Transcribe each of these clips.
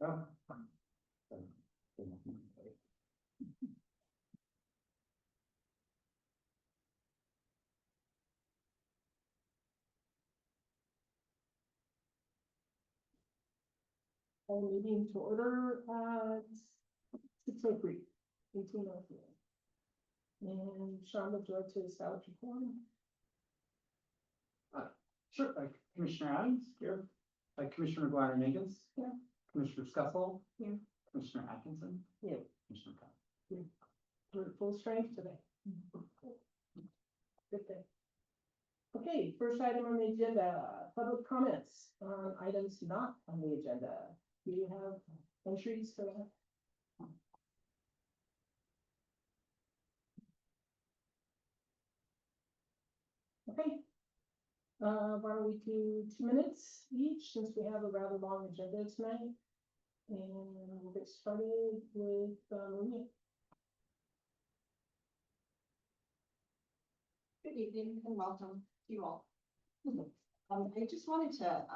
Call meeting to order at 6:03, 18:03. And Sean, would you like to establish a quorum? Sure, Commissioner Adams, here, Commissioner McGuire-Higgins. Here. Commissioner Scuffle. Here. Commissioner Atkinson. Here. Commissioner Cobb. We're at full strength today. Good day. Okay, first item on the agenda, public comments on items not on the agenda. Do you have entries for that? Okay. Why don't we do 2 minutes each, since we have a rather long agenda tonight? And we'll get started with Maria. Good evening and welcome to you all. I just wanted to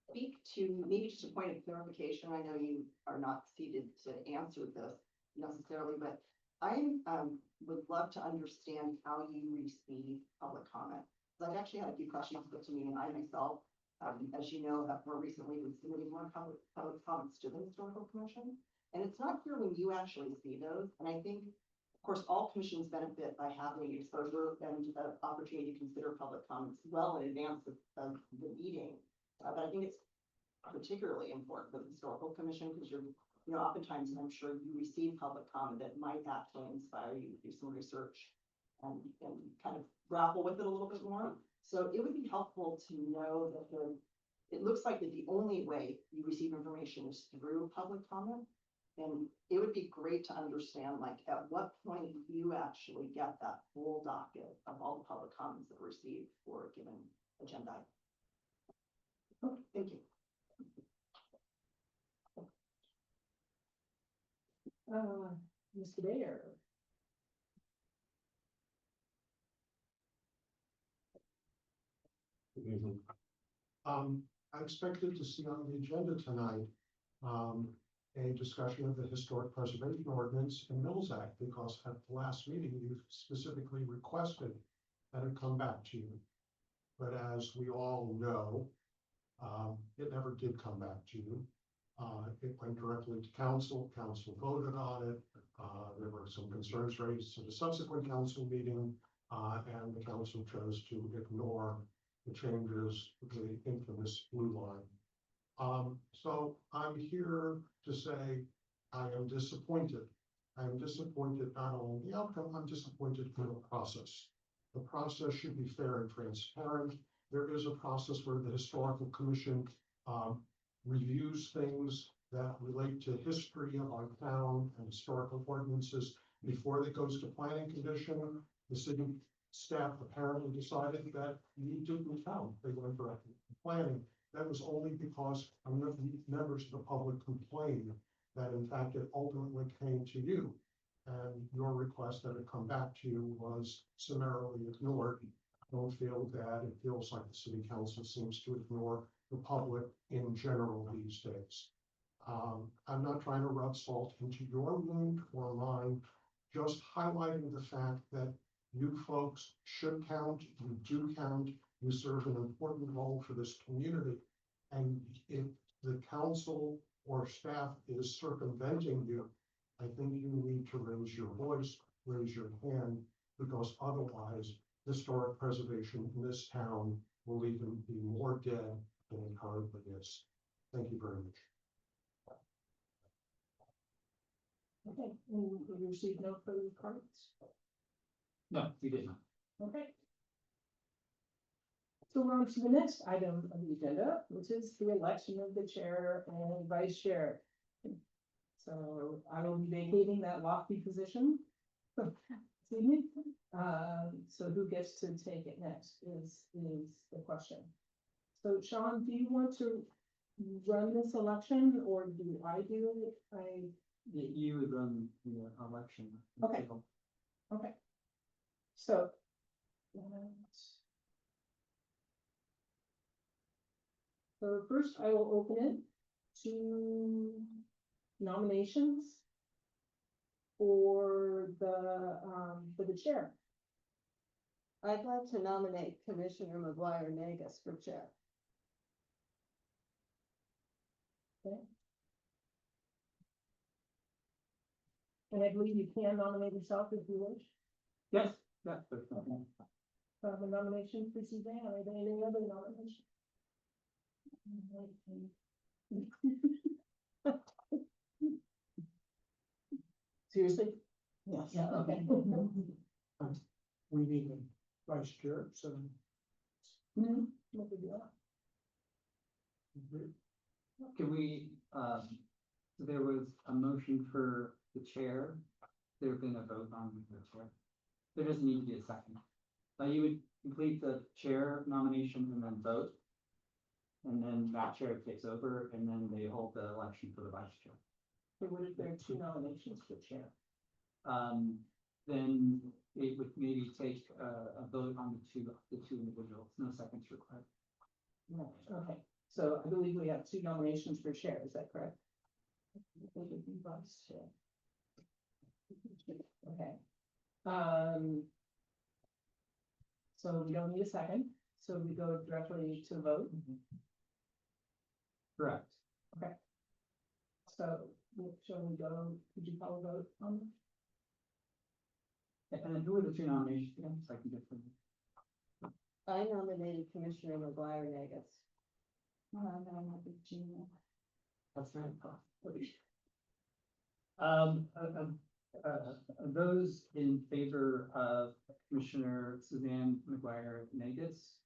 speak to maybe just a point of clarification. I know you are not seated to answer this necessarily, but I would love to understand how you receive public comment. So I've actually had a few questions put to me, and I myself, as you know, have more recently been submitting more public comments to the Historical Commission. And it's not clear when you actually see those. And I think, of course, all commissions benefit by having exposure and the opportunity to consider public comments well in advance of the meeting. But I think it's particularly important for the Historical Commission because oftentimes I'm sure you receive public comment that might actually inspire you to do some research and kind of grapple with it a little bit more. So it would be helpful to know that it looks like that the only way you receive information is through public comment. And it would be great to understand, like, at what point you actually get that full docket of all the public comments that were received for a given agenda. Thank you. Mr. Bayer. Good evening. I expected to see on the agenda tonight a discussion of the historic preservation ordinance and Mills Act, because at the last meeting, you specifically requested that it come back to you. But as we all know, it never did come back to you. It went directly to council. Council voted on it. There were some concerns raised at a subsequent council meeting, and the council chose to ignore the changes, the infamous blue line. So I'm here to say I am disappointed. I am disappointed not only in the outcome, I'm disappointed in the process. The process should be fair and transparent. There is a process where the Historical Commission reviews things that relate to history of our town and historical ordinances before it goes to planning commission. The city staff apparently decided that you didn't count. They went directly to planning. That was only because members of the public complained that in fact it ultimately came to you. And your request that it come back to you was summarily ignored. I don't feel that. It feels like the city council seems to ignore the public in general these days. I'm not trying to rub salt into your wound or mine, just highlighting the fact that you folks should count, you do count, you serve an important role for this community. And if the council or staff is circumventing you, I think you need to raise your voice, raise your hand, because otherwise historic preservation in this town will even be more dead than it currently is. Thank you very much. Okay, and we received no further comments. No, we did not. Okay. So we're on to the next item of the agenda, which is the election of the chair and vice chair. So I will be vacating that lofty position. this evening. So who gets to take it next is the question. So Sean, do you want to run this election or do I do it? You would run the election. Okay. Okay. So. So first I will open it two nominations for the chair. I'd like to nominate Commissioner McGuire Nagus for chair. And I believe you can nominate yourself if you wish. Yes, that's the thing. So I have a nomination for Suzanne, or any other nomination? Seriously? Yes. Yeah, okay. We need a vice chair, so. No big deal. Can we, so there was a motion for the chair, there been a vote on the chair. There doesn't need to be a second. You would complete the chair nomination and then vote. And then that chair takes over and then they hold the election for the vice chair. So what if there are two nominations for chair? Then it would maybe take a vote on the two individuals, no seconds required. No, okay, so I believe we have two nominations for chair, is that correct? It would be vice chair. Okay. So we don't need a second, so we go directly to vote. Correct. So shall we go, could you call a vote on this? And then who are the two nominations again, so I can get them? I nominated Commissioner McGuire Nagus. That's very those in favor of Commissioner Suzanne McGuire Nagus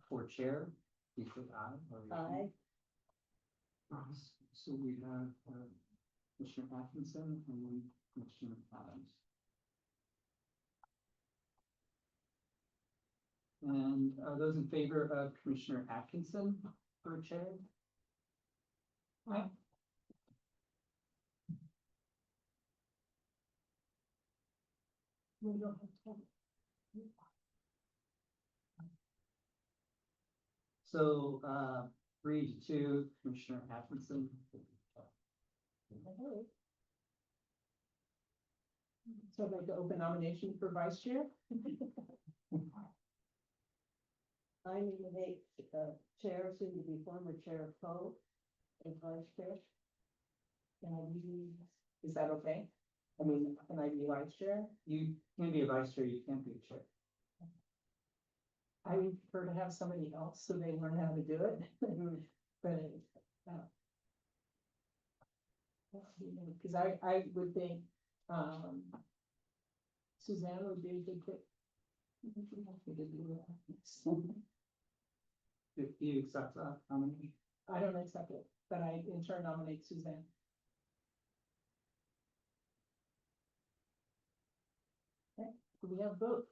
for chair, please say aye. Aye. So we have Commissioner Atkinson and then Commissioner Adams. And are those in favor of Commissioner Atkinson for chair? Aye. We don't have to. So 3-2, Commissioner Atkinson. So I'd like to open nomination for vice chair. I nominate chair, soon to be former chair Poe, as vice chair. Can I be, is that okay? I mean, can I be vice chair? You can be a vice chair, you can't be a chair. I would prefer to have somebody else so they learn how to do it. But, because I would think, Suzanne would be a good fit. Do you accept that nomination? I don't accept it, but I in turn nominate Suzanne. Okay, do we have both?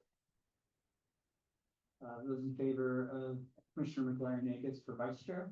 Those in favor of Commissioner McGuire Nagus for vice chair?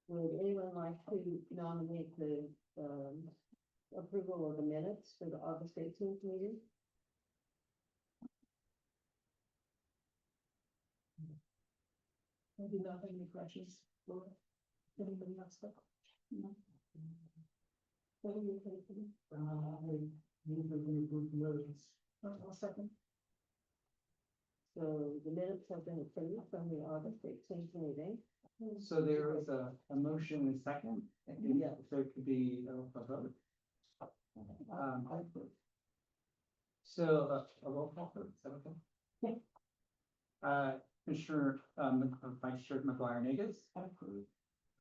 Would anyone like to nominate the approval of the minutes for the August 18th meeting? I do not have any questions for anybody else. No. What do you think? I'll second. So the minutes have been approved from the August 18th meeting. So there was a motion and a second, and Yeah. if there could be a vote. So, a roll call vote, is that okay? Commissioner, Vice Chair McGuire Nagus, I approve.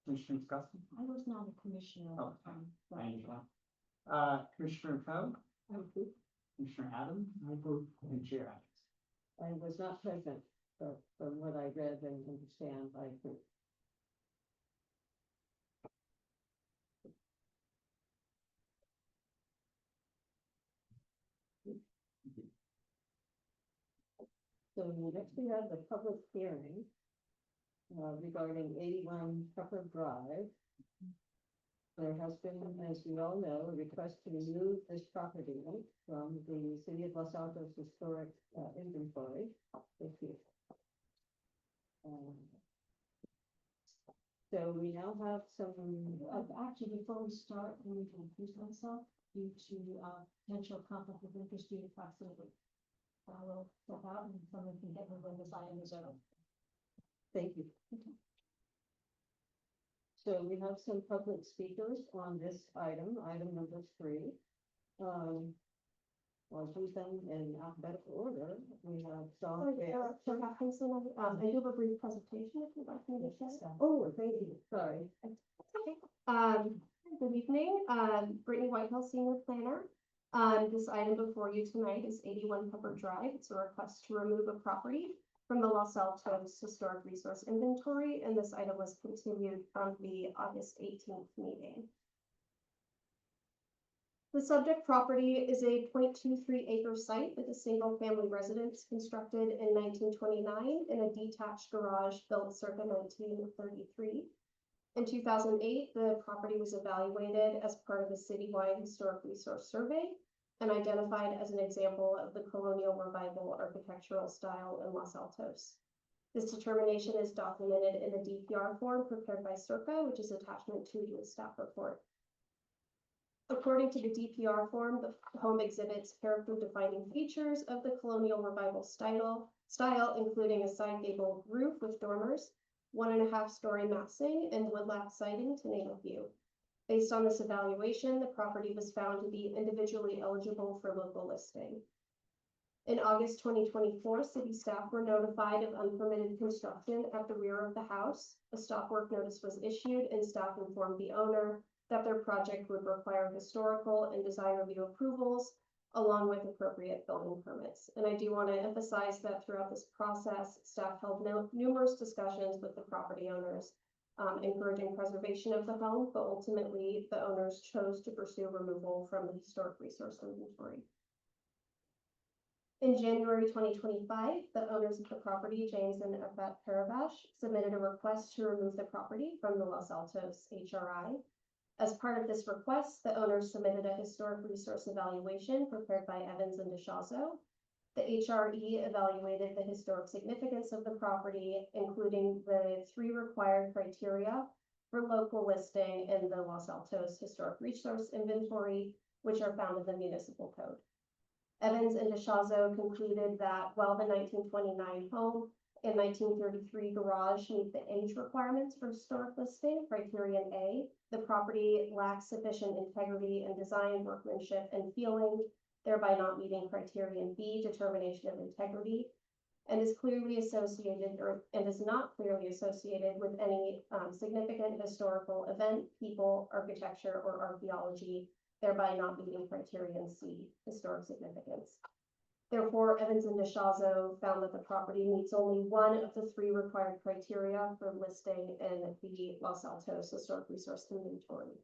Commissioner Guston. I was not a commissioner at Oh, the time. I but- understand. Commissioner Coe, I approve. Commissioner Adams, and Chair Adams. I was not present, but from what I read and understand, I think. So next we have the public hearing regarding 81 Pepper Drive. There has been, as we all know, a request to remove this property from the City of Los Altos Historic Inventory. Thank you. So we now have some, Actually, before we start, I need to introduce myself due to potential conflict of interest due to proximity. I will step out and someone can get me when this item is over. thank you. So we have some public speakers on this item, item number 3. I'll do them in alphabetical order. We have Dawn Fair. Chair Hopkinson, I do have a brief presentation if you'd like me to share. Oh, thank you, sorry. Good evening, Brittany Whitehill, Senior Planner. This item before you tonight is 81 Pepper Drive. It's a request to remove a property from the Los Altos Historic Resource Inventory, and this item was continued from the August 18th meeting. The subject property is a 0.23 acre site with a single-family residence constructed in 1929 and a detached garage built circa 1933. In 2008, the property was evaluated as part of a citywide historic resource survey and identified as an example of the colonial revival architectural style in Los Altos. This determination is documented in the DPR form prepared by Circa, which is attachment 2 to the staff report. According to the DPR form, the home exhibits character-defining features of the colonial revival style, including a side gable roof with dormers, 1.5-story massing, and woodlap siding, to name a few. Based on this evaluation, the property was found to be individually eligible for local listing. In August 2024, city staff were notified of unpermitted construction at the rear of the house. A stop work notice was issued and staff informed the owner that their project would require historical and design review approvals along with appropriate building permits. And I do want to emphasize that throughout this process, staff held numerous discussions with the property owners, encouraging preservation of the home, but ultimately the owners chose to pursue removal from the historic resource inventory. In January 2025, the owners of the property, James and Avat Paravash, submitted a request to remove the property from the Los Altos HRI. As part of this request, the owners submitted a historic resource evaluation prepared by Evans and DeShazo. The HRE evaluated the historic significance of the property, including the 3 required criteria for local listing in the Los Altos Historic Resource Inventory, which are found in the municipal code. Evans and DeShazo concluded that while the 1929 home and 1933 garage meet the age requirements for historic listing, criterion A, the property lacks sufficient integrity and design, workmanship, and feeling, thereby not meeting criterion B, determination of integrity, and is clearly associated and is not clearly associated with any significant historical event, people, architecture, or archaeology, thereby not meeting criterion C, historic significance. Therefore, Evans and DeShazo found that the property meets only one of the 3 required criteria for listing in the Los Altos Historic Resource Inventory.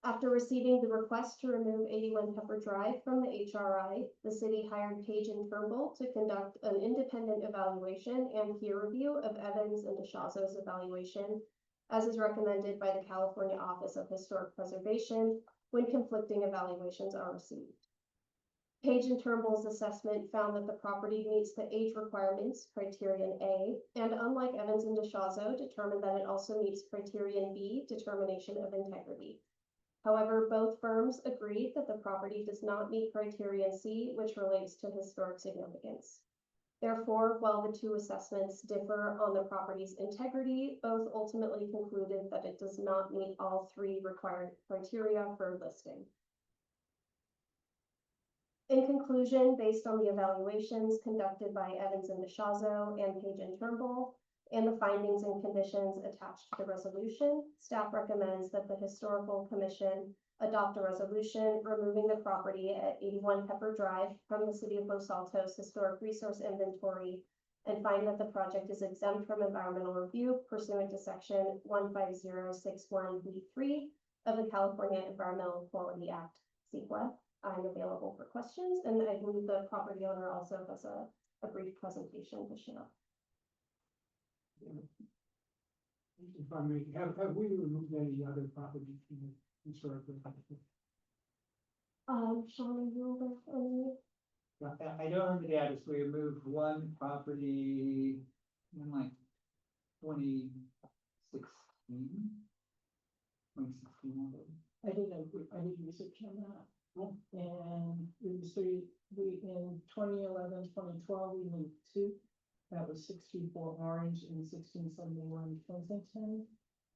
After receiving the request to remove 81 Pepper Drive from the HRI, the city hired Page and Turnbull to conduct an independent evaluation and peer review of Evans and DeShazo's evaluation, as is recommended by the California Office of Historic Preservation when conflicting evaluations are received. Page and Turnbull's assessment found that the property meets the age requirements, criterion A, and unlike Evans and DeShazo, determined that it also meets criterion B, determination of integrity. However, both firms agreed that the property does not meet criterion C, which relates to historic significance. Therefore, while the 2 assessments differ on the property's integrity, both ultimately concluded that it does not meet all 3 required criteria for listing. In conclusion, based on the evaluations conducted by Evans and DeShazo and Page and Turnbull, and the findings and conditions attached to the resolution, staff recommends that the Historical Commission adopt a resolution removing the property at 81 Pepper Drive from the City of Los Altos Historic Resource Inventory and find that the project is exempt from environmental review pursuant to section 15061B3 of the California Environmental Quality Act, CEQA. I'm available for questions, and I believe the property owner also has a brief presentation to share. If I may, have we removed any other property from the historical? Sean, are you aware of any? I don't remember the address, we removed one property in like 2016. 2016, I did research on that. And in 2011, 2012, we moved two. That was 64 Orange in 1671 Kensington.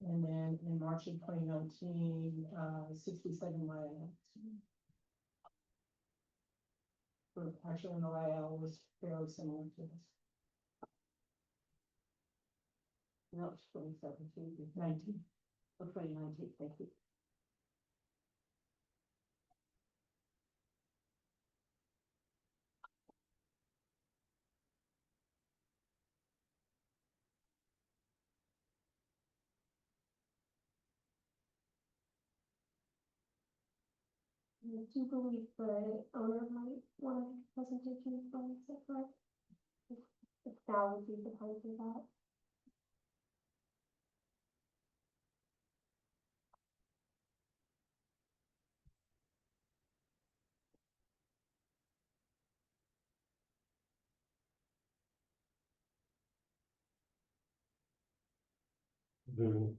And then in March of 2019, 67 Lyle. Actually, the Lyle was fairly similar to this. That was 2017, 19. or 2019, thank you. I do believe the owner might want a presentation from, is that correct? If now would be the time for that. The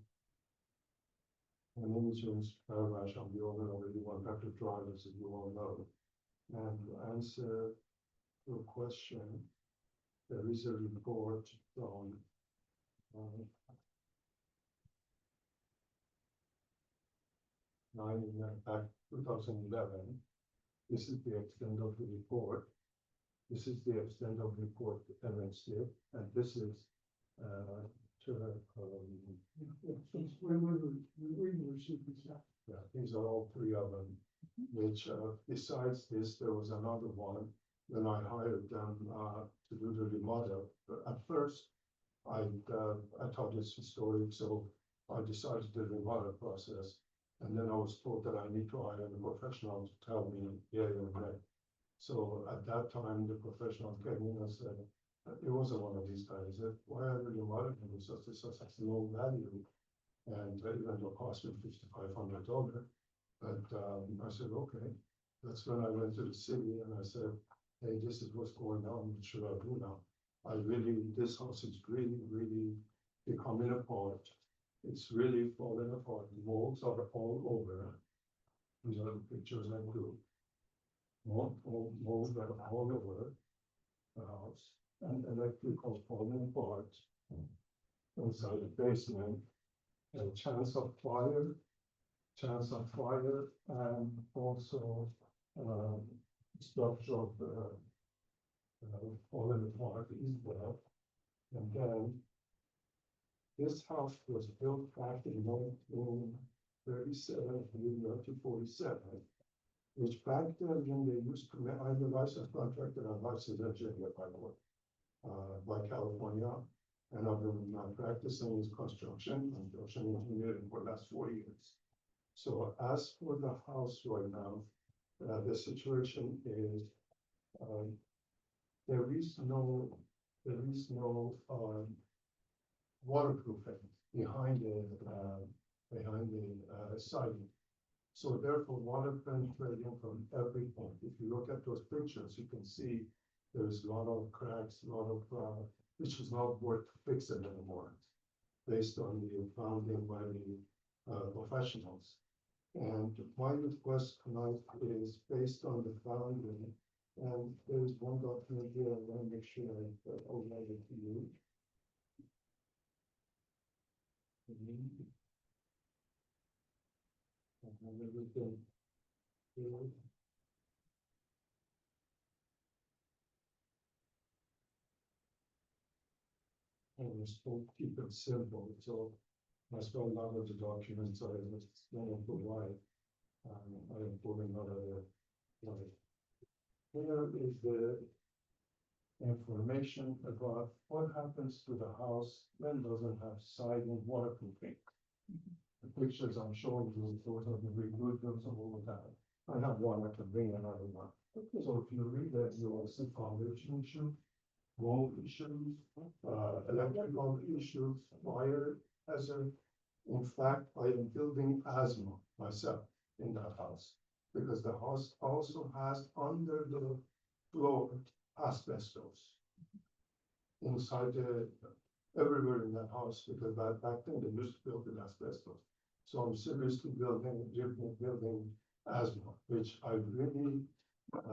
my name is Jonas Paravash, I'm the owner of 81 Pepper Drive, as you all know. And to answer your question, there is a report from back 2011. This is the extent of the report. This is the extent of the report Evans did, and this is We received this. yeah, these are all three of them, which, besides this, there was another one. Then I hired them, to do the remodel. But at first, I thought it's historic, so I decided the remodel process. And then I was told that I need to hire a professional to tell me, yeah, or nay. So at that time, the professional came in and said, it wasn't one of these guys, that why are you remodeling this, such low value? And even though it cost me $5,500, but I said, okay. That's when I went to the city and I said, hey, this is what's going on, what should I do now? This house is really becoming apart. It's really falling apart, the walls are all over. These are the pictures I do. Walls are all over the house, and electrical falling apart. Inside the basement, a chance of fire, and also structure of falling apart as well. And then this house was built back in 1937 to 1947, which back then when they used to, I'm a licensed contractor and licensed engineer by the way, by California. And I've been practicing with construction engineering for the last 4 years. So as for the house right now, the situation is, there is no waterproofing behind the siding. So therefore, water penetrating from every point. If you look at those pictures, you can see there's a lot of cracks, a lot of which is not worth fixing anymore, based on the founding by the professionals. And my request tonight is based on the founding, and there is one document here I want to make sure I overlay it to you. And everything here. always to keep it simple, so I spent a lot of the documents, I was going to why. I am pulling out of the, like, here is the information about what happens to the house when doesn't have siding waterproofing. The pictures I'm showing you, those are the good, those are all of that. I have one, I can bring another one. So if you read that, you will see foundation issue, wall issues, electrical issues, fire hazard. In fact, I am building asthma myself in that house, because the house also has under the floor asbestos. Inside everywhere in that house, because back then they used to build with asbestos. So I'm seriously building asthma, which I really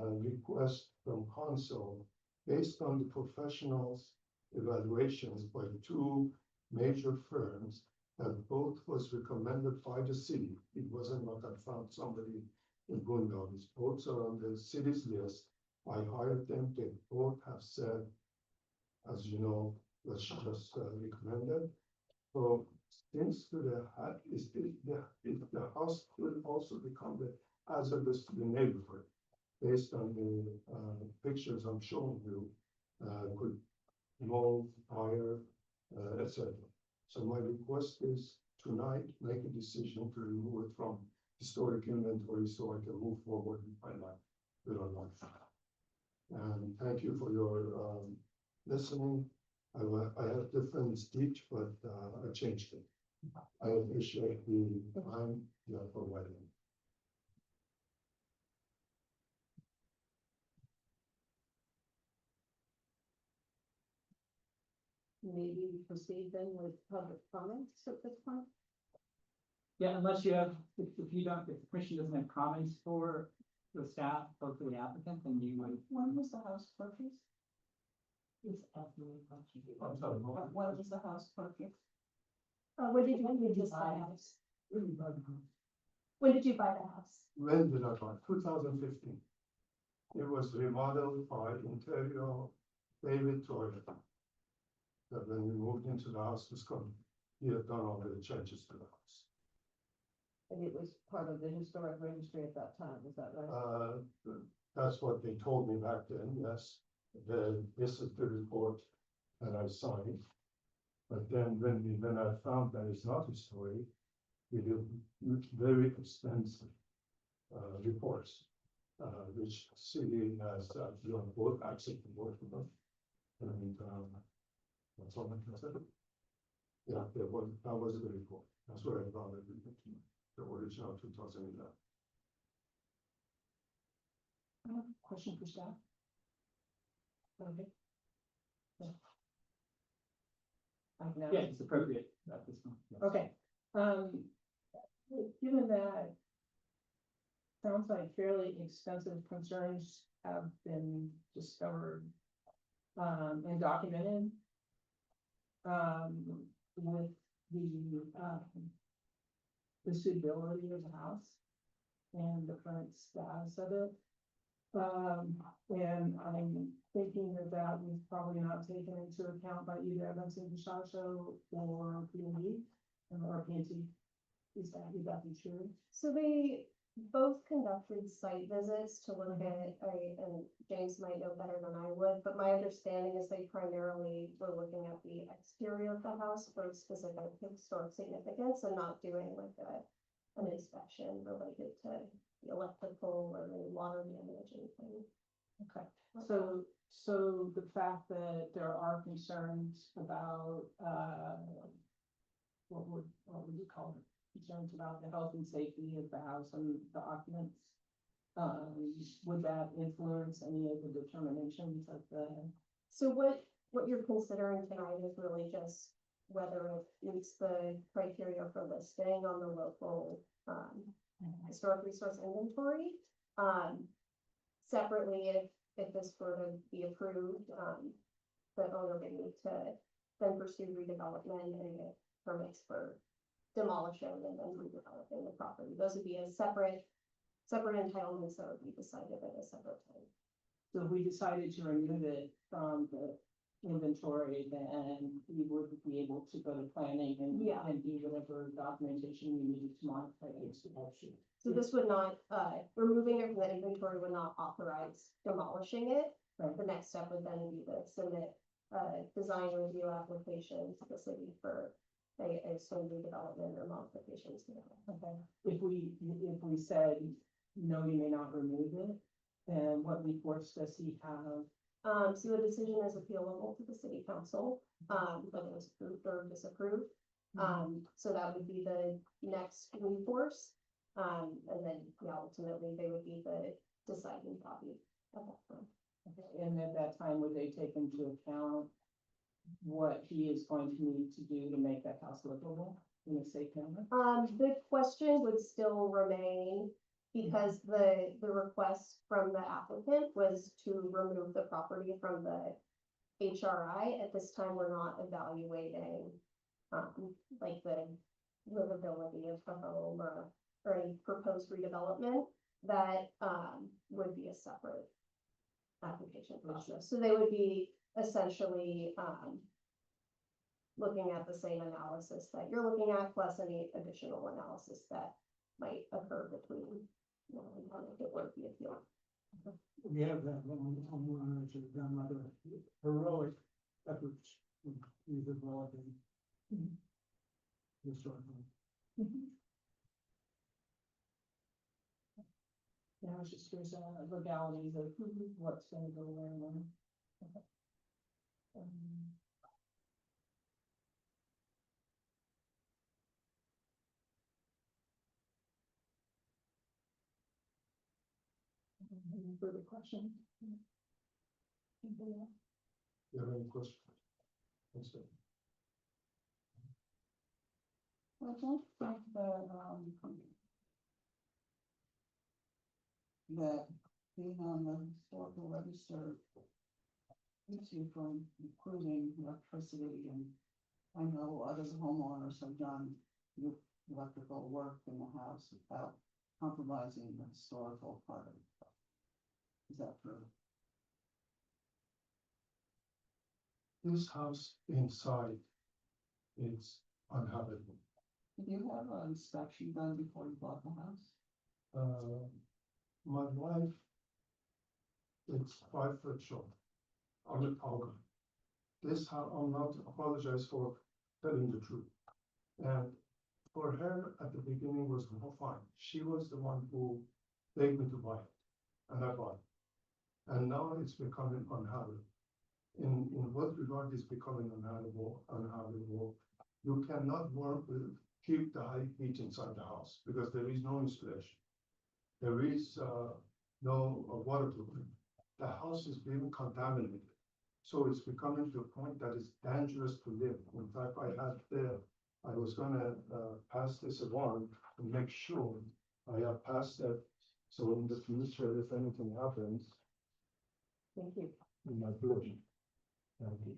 request from council, based on the professionals' evaluations by the two major firms, that both was recommended by the city. It wasn't like I found somebody in Boondocks. Both are on the city's list. I hired them. They both have said, as you know, was just recommended. So since the if the house will also become the hazardous to the neighborhood, based on the pictures I'm showing you, could mold, fire, etc. So my request is tonight, make a decision to remove it from historic inventory so I can move forward with my life, with our life. And thank you for your listening. I have different speech, but I changed it. I appreciate the time you have provided. Maybe we proceed then with public comments at this point? Yeah, unless you have, if you don't, if the commission doesn't have comments for the staff or for the applicant, then you would. When was the house purchased? I'm sorry, what? When was the house purchased? When did you buy the house? When did you buy the house? When did I buy? 2015. It was remodeled by Interior David Toilet. That when we moved into the house, was come, he had done all the changes to the house. And it was part of the historic registry at that time, is that right? That's what they told me back then, yes. This is the report that I signed. But then when I found that it's not historic, we did very extensive reports, which city has, you know, both accept the both of them. And that's all I can say. Yeah, that was the report. That's where I found it, the original 2011. Question for staff? Okay. No. Yeah, it's appropriate at this point. yes. Okay, given that sounds like fairly extensive concerns have been discovered and documented with the suitability of the house and the current status of it. And I'm thinking that was probably not taken into account by either Evanston Pistachio or P&D or P&T. Would that be true? So they both conducted site visits to look at, and James might know better than I would, but my understanding is they primarily were looking at the exterior of the house for specific historic significance and not doing like an inspection related to the electrical or the water damage or anything. Okay, so the fact that there are concerns about, what would you call it? Concerns about the health and safety of the house and the occupants. Would that influence any of the determinations of the? So what you're considering tonight is really just whether it meets the criteria for listing on the local, historic resource inventory. Separately, if this were to be approved, the owner would need to then pursue redevelopment and get permits for demolition and then redeveloping the property. Those would be a separate entitlements that would be decided at a separate time. So if we decided to remove it from the inventory, then we would able to go to planning Yeah. and do whatever documentation you need to modify it. So this would not, removing it from the inventory would not authorize demolishing it. Right. The next step would then be to submit a design review application to the city for a solar redevelopment or modifications to that. Okay. If we said, no, you may not remove it, then what recourse does he have? So the decision is appealable to the city council, whether it's approved or disapproved. So that would be the next recourse. And then, yeah, ultimately, they would be the deciding body at that point. Okay, and at that time, would they take into account what he is going to need to do to make that house livable in a safe manner? The question would still remain because the request from the applicant was to remove the property from the HRI. At this time, we're not evaluating, like the livability of the home or any proposed redevelopment. That, would be a separate application process. So they would be essentially, looking at the same analysis that you're looking at, plus any additional analysis that might occur between, you know, and if it were to be appealed. We have that homeowners have done rather heroic efforts in redeveloping. Historical. Yeah, I was just curious, legalities of what's gonna go where and when. Okay. Any further questions? Anybody else? You have any questions? That's it. I don't think that being on the historical register keeps you from including electricity, and I know other homeowners have done electrical work in the house without compromising the historical part of it. Is that true? This house inside is uninhabitable. Did you have an inspection done before you bought the house? My wife, it's 5 foot short. I'm a tall guy. This house, I'll not apologize for telling the truth. And for her, at the beginning was all fine. She was the one who begged me to buy it, and I bought it. And now it's becoming unhabitable. In what regard is becoming unhabitable? You cannot keep the high heat inside the house because there is no insulation. There is no waterproofing. The house is being contaminated. So it's becoming to a point that it's dangerous to live. In fact, I was gonna pass this along and make sure I have passed that. So in the future, if anything happens, Thank you. in my village. Thank you.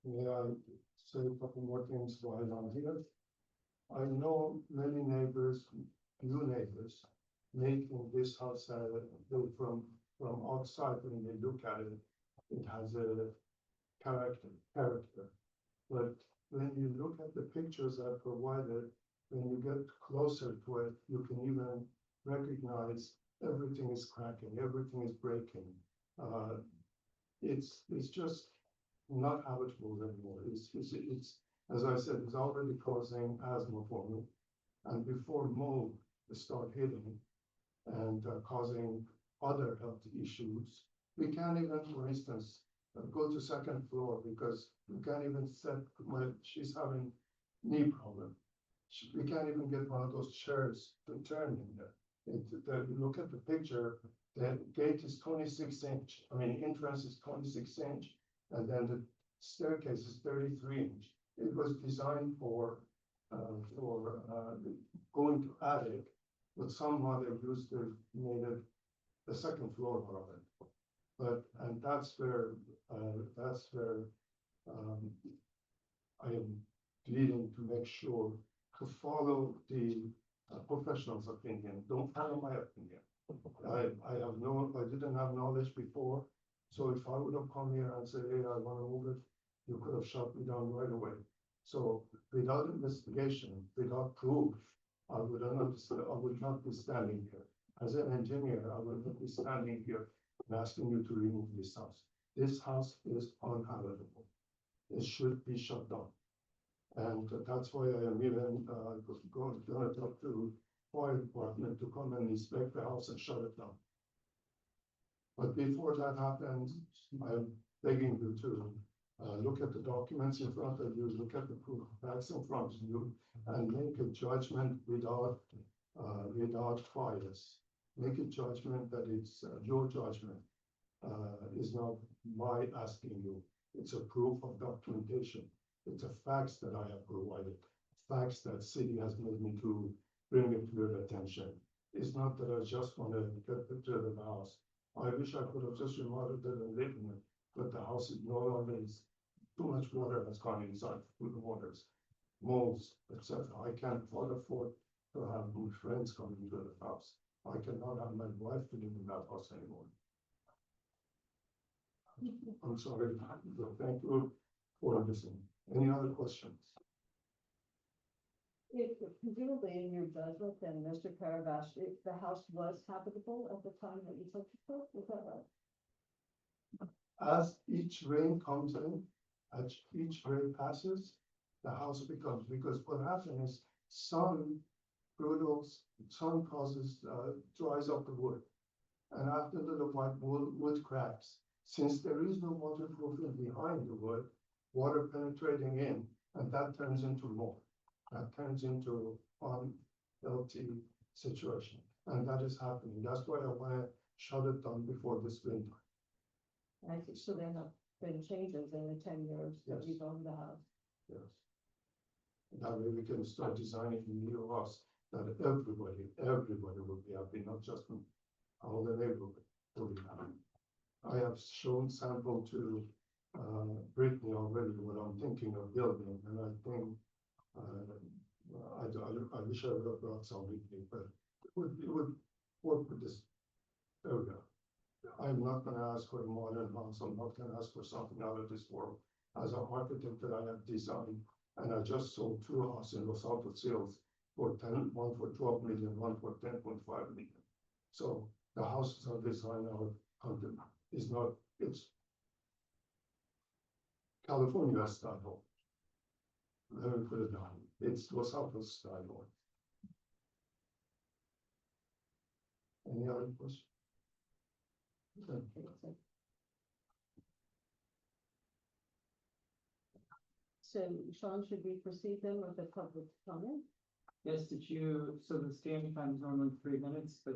May I say a couple more things while I'm here? I know many neighbors, new neighbors, making this house, from outside, when they look at it, it has a character. But when you look at the pictures I provided, when you get closer to it, you can even recognize everything is cracking, everything is breaking. It's just not habitable anymore. It's, as I said, it's already causing asthma for me. And before mold start hitting and causing other health issues, we can't even, for instance, go to second floor because we can't even she's having knee problem. We can't even get one of those chairs to turn in there. Look at the picture, the gate is 26 inch, entrance is 26 inch, and then the staircase is 33 inch. It was designed for going to attic, but somehow they made it the second floor of it. And that's where that's where, I am needing to make sure to follow the professional's opinion, don't follow my opinion. I didn't have knowledge before, so if I would have come here and said, hey, I wanna move it, you could have shut me down right away. So without investigation, without proof, I would not be standing here. As an engineer, I would not be standing here and asking you to remove this house. This house is uninhabitable. It should be shut down. And that's why I am even, gonna talk to fire department to come and inspect the house and shut it down. But before that happens, I am begging you to, look at the documents in front of you, look at the proof of facts in front of you, and make a judgment without bias. Make a judgment that it's your judgment, is not my asking you. It's a proof of documentation. It's a facts that I have provided, facts that city has made me to bring it to your attention. It's not that I just want to get picture of the house. I wish I could have just remodeled it and lived in it, but the house is no longer is too much water has gone inside through the waters, molds, etc. I can't afford to have my friends coming into the house. I cannot have my wife to live in that house anymore. I'm sorry, but thank you for listening. Any other questions? If presumably in your judgment, then Mr. Karavash, if the house was habitable at the time that you took the vote, is that right? As each rain comes in, as each rain passes, the house becomes, because what happens is sun causes, dries up the wood. And after the white wood cracks, since there is no waterproofing behind the wood, water penetrating in, and that turns into more. That turns into unhealthy situation. And that is happening. That's why I want to shut it down before this winter. I see, so there have been changes in the 10 years that Yes. you've owned the house. Yes. That way we can start designing a new house that everybody will be happy, not just me. All the neighborhood will be happy. I have shown sample to Brittany already what I'm thinking of building, and I think I wish I would have brought some with me, but it would work with this area. I'm not gonna ask for a modern house, I'm not gonna ask for something out of this world. As an architect that I have designed, and I just sold 2 houses in Los Altos Hills for 10, one for 12 million, one for 10.5 million. So the houses are designed out content is not, it's California style. Let me put it down. It's Los Altos style. Any other questions? So Sean, should we proceed then with the public comment? Yes, so the standing time is normally 3 minutes, but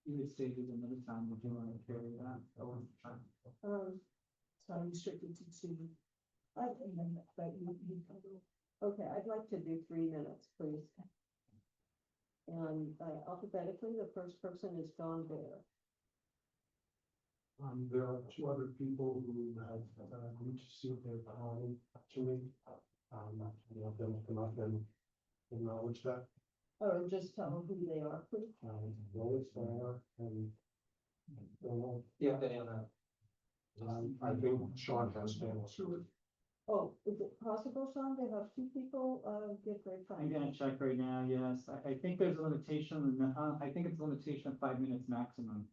you had stated another time, would you want to carry that? So I'm restricted to 2. And then, but you can go. Okay, I'd like to do 3 minutes, please. And alphabetically, the first person is John Bear. There are 2 other people who have, reached to see if they're behind to me. You want them to come up and acknowledge that. Or just tell them who they are, please. Lois, Diana, and Donald. Yeah, Diana. I think Sean has Daniel Stewart. Oh, is it possible, Sean, to have 2 people, give their I'm time? gonna check right now, yes, I think there's a limitation, I think it's a limitation of 5 minutes maximum.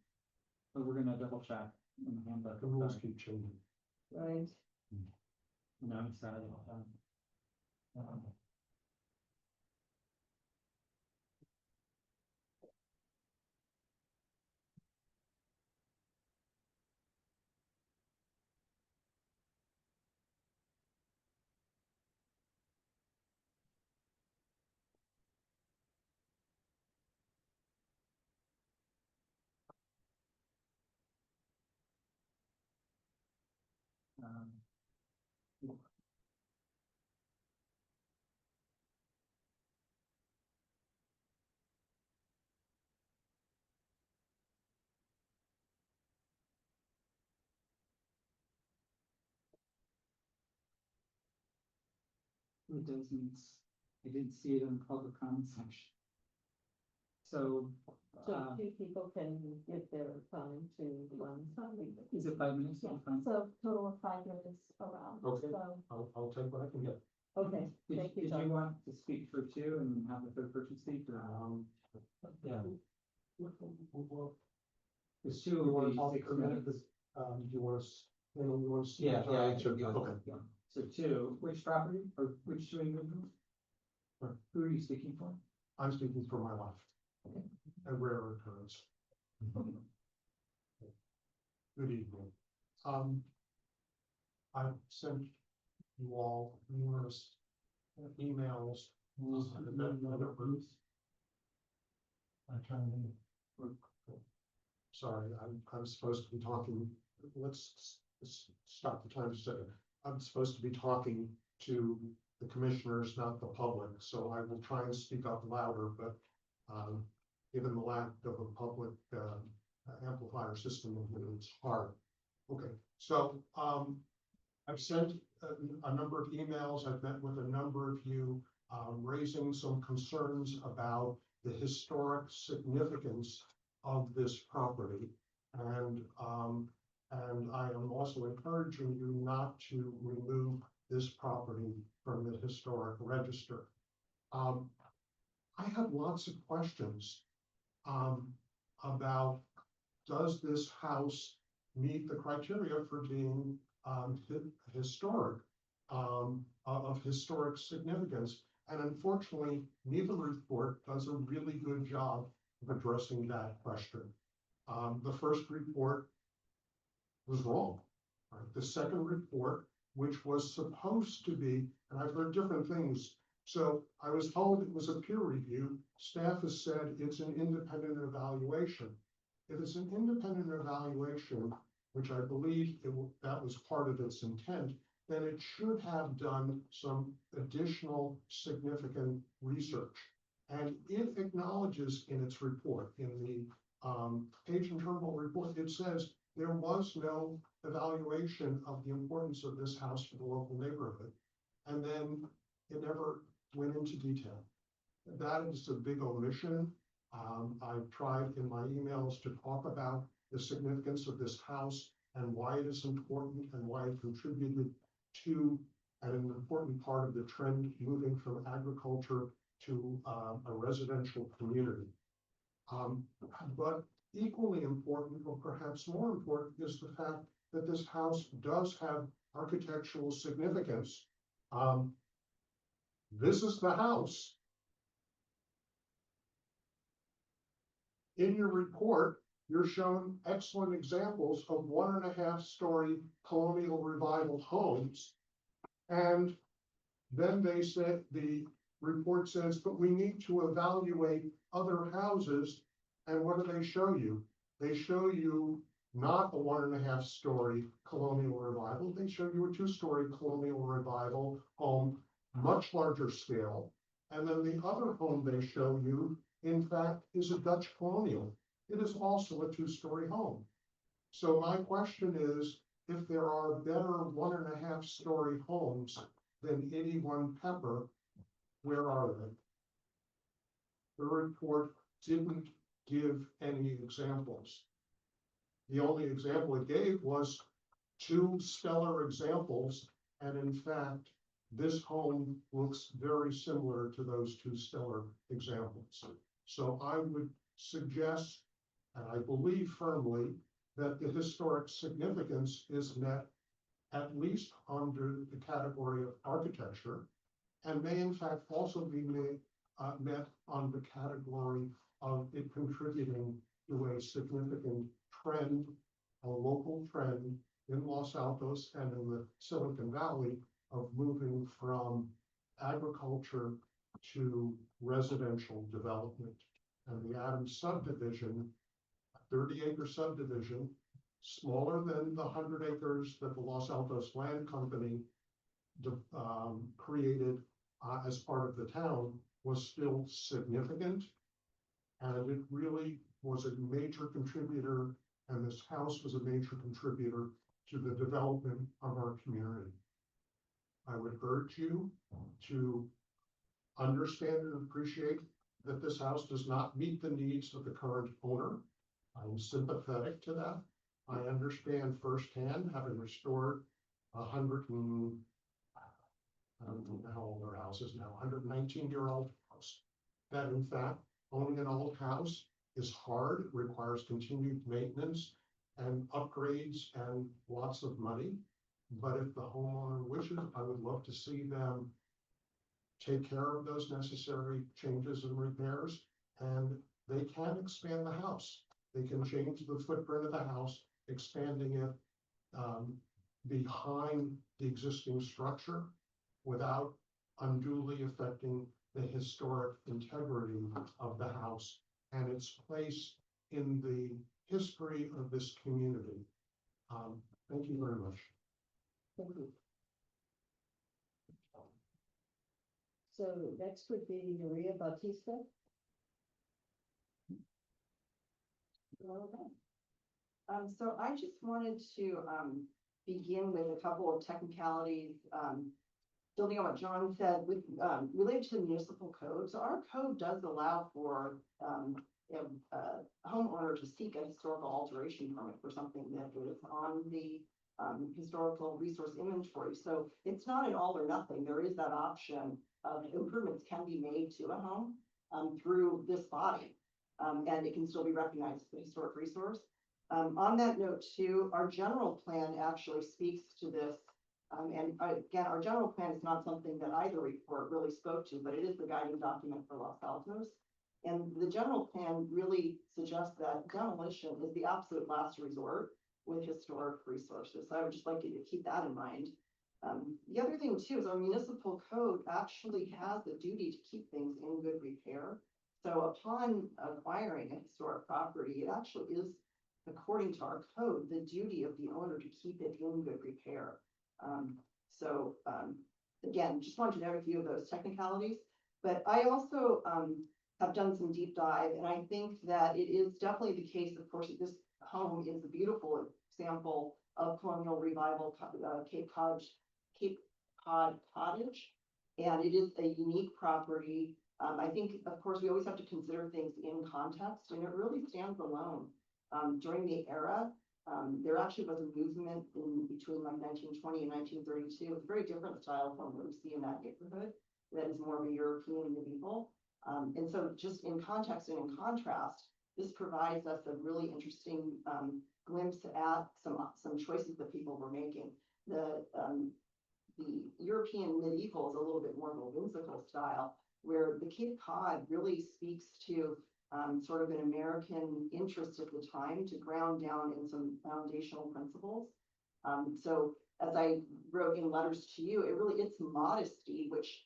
But we're gonna double check in the handbook. The rules keep changing. Right, No, it's not. Um, It doesn't, I didn't see it in the public comment section. So, So two people can give their time to one. is it 5 minutes? Yeah, Fine. so total of 5 minutes around, Okay. so. I'll take what I can get. Okay, Did thank you, did you John. want to speak for two and then have the third person speak or? Yeah. Well, Because do two you would want be to talk 6 for a minute? minutes. Do you want to, you want to? Yeah, yeah, I should be. Okay. So two, which property or which two individuals? Right. Who are you speaking for? I'm speaking for my wife. A rare occurrence. Good evening. I've sent you all numerous emails. Sorry, I'm supposed to be talking, let's stop the time a second. I'm supposed to be talking to the commissioners, not the public, so I will try and speak up louder, but given the lack of a public amplifier system, it's hard. Okay, so I've sent a number of emails. I've met with a number of you raising some concerns about the historic significance of this property. And I am also encouraging you not to remove this property from the historic register. I have lots of questions about, does this house meet the criteria for being historic, of historic significance? And unfortunately, neither report does a really good job of addressing that question. The first report was wrong. Right? The second report, which was supposed to be, and I've heard different things, so I was told it was a peer review. Staff has said it's an independent evaluation. If it's an independent evaluation, which I believe that was part of its intent, then it should have done some additional significant research. And it acknowledges in its report, in the Page and Turnbull report, it says there was no evaluation of the importance of this house for the local neighborhood. And then it never went into detail. That is a big omission. I've tried in my emails to talk about the significance of this house and why it is important and why it contributed to an important part of the trend moving from agriculture to a residential community. But equally important, or perhaps more important, is the fact that this house does have architectural significance. This is the house. In your report, you're shown excellent examples of 1.5-story colonial revival homes. And then they said, the report says, but we need to evaluate other houses. And what do they show you? They show you not a 1.5-story colonial revival. They show you a 2-story colonial revival home, much larger scale. And then the other home they show you, in fact, is a Dutch colonial. It is also a 2-story home. So my question is, if there are better 1.5-story homes than 81 Pepper, where are they? The report didn't give any examples. The only example it gave was 2 stellar examples, and in fact, this home looks very similar to those 2 stellar examples. So I would suggest, and I believe firmly, that the historic significance is met at least under the category of architecture, and may in fact also be met on the category of it contributing to a significant trend, a local trend in Los Altos and in the Silicon Valley of moving from agriculture to residential development. And the Adams subdivision, 30-acre subdivision, smaller than the 100 acres that the Los Altos Land Company created as part of the town, was still significant. And it really was a major contributor, and this house was a major contributor to the development of our community. I would urge you to understand and appreciate that this house does not meet the needs of the current owner. I'm sympathetic to that. I understand firsthand, having restored 100 and, I don't know how old our house is now, 119-year-old house. That in fact, owning an old house is hard, it requires continued maintenance and upgrades and lots of money. But if the homeowner wishes, I would love to see them take care of those necessary changes and repairs, and they can expand the house. They can change the footprint of the house, expanding it behind the existing structure without unduly affecting the historic integrity of the house and its place in the history of this community. Thank you very much. Thank you. So next would be Maria Bautista. So I just wanted to, begin with a couple of technicalities, building on what John said with, related to the municipal code. So our code does allow for, a homeowner to seek a historical alteration permit for something that is on the, historical resource inventory. So it's not an all or nothing. There is that option of improvements can be made to a home, through this body. And it can still be recognized as a historic resource. On that note too, our general plan actually speaks to this. And again, our general plan is not something that either report really spoke to, but it is the guiding document for Los Altos. And the general plan really suggests that demolition is the absolute last resort with historic resources. So I would just like you to keep that in mind. The other thing too is our municipal code actually has the duty to keep things in good repair. So upon acquiring a historic property, it actually is, according to our code, the duty of the owner to keep it in good repair. Again, just wanted to note a few of those technicalities, but I also have done some deep dive, and I think that it is definitely the case, of course, that this home is a beautiful example of colonial revival, Cape Cod Cottage, and it is a unique property. I think, of course, we always have to consider things in context, and it really stands alone. During the era, there actually was a movement in between like 1920 and 1932. It's a very different style from what we see in that neighborhood that is more of a European medieval. And so just in context and in contrast, this provides us a really interesting glimpse at some choices that people were making. The European medieval is a little bit more of a whimsical style, where the Cape Cod really speaks to sort of an American interest at the time to ground down in some foundational principles. So as I wrote in letters to you, it's modesty, which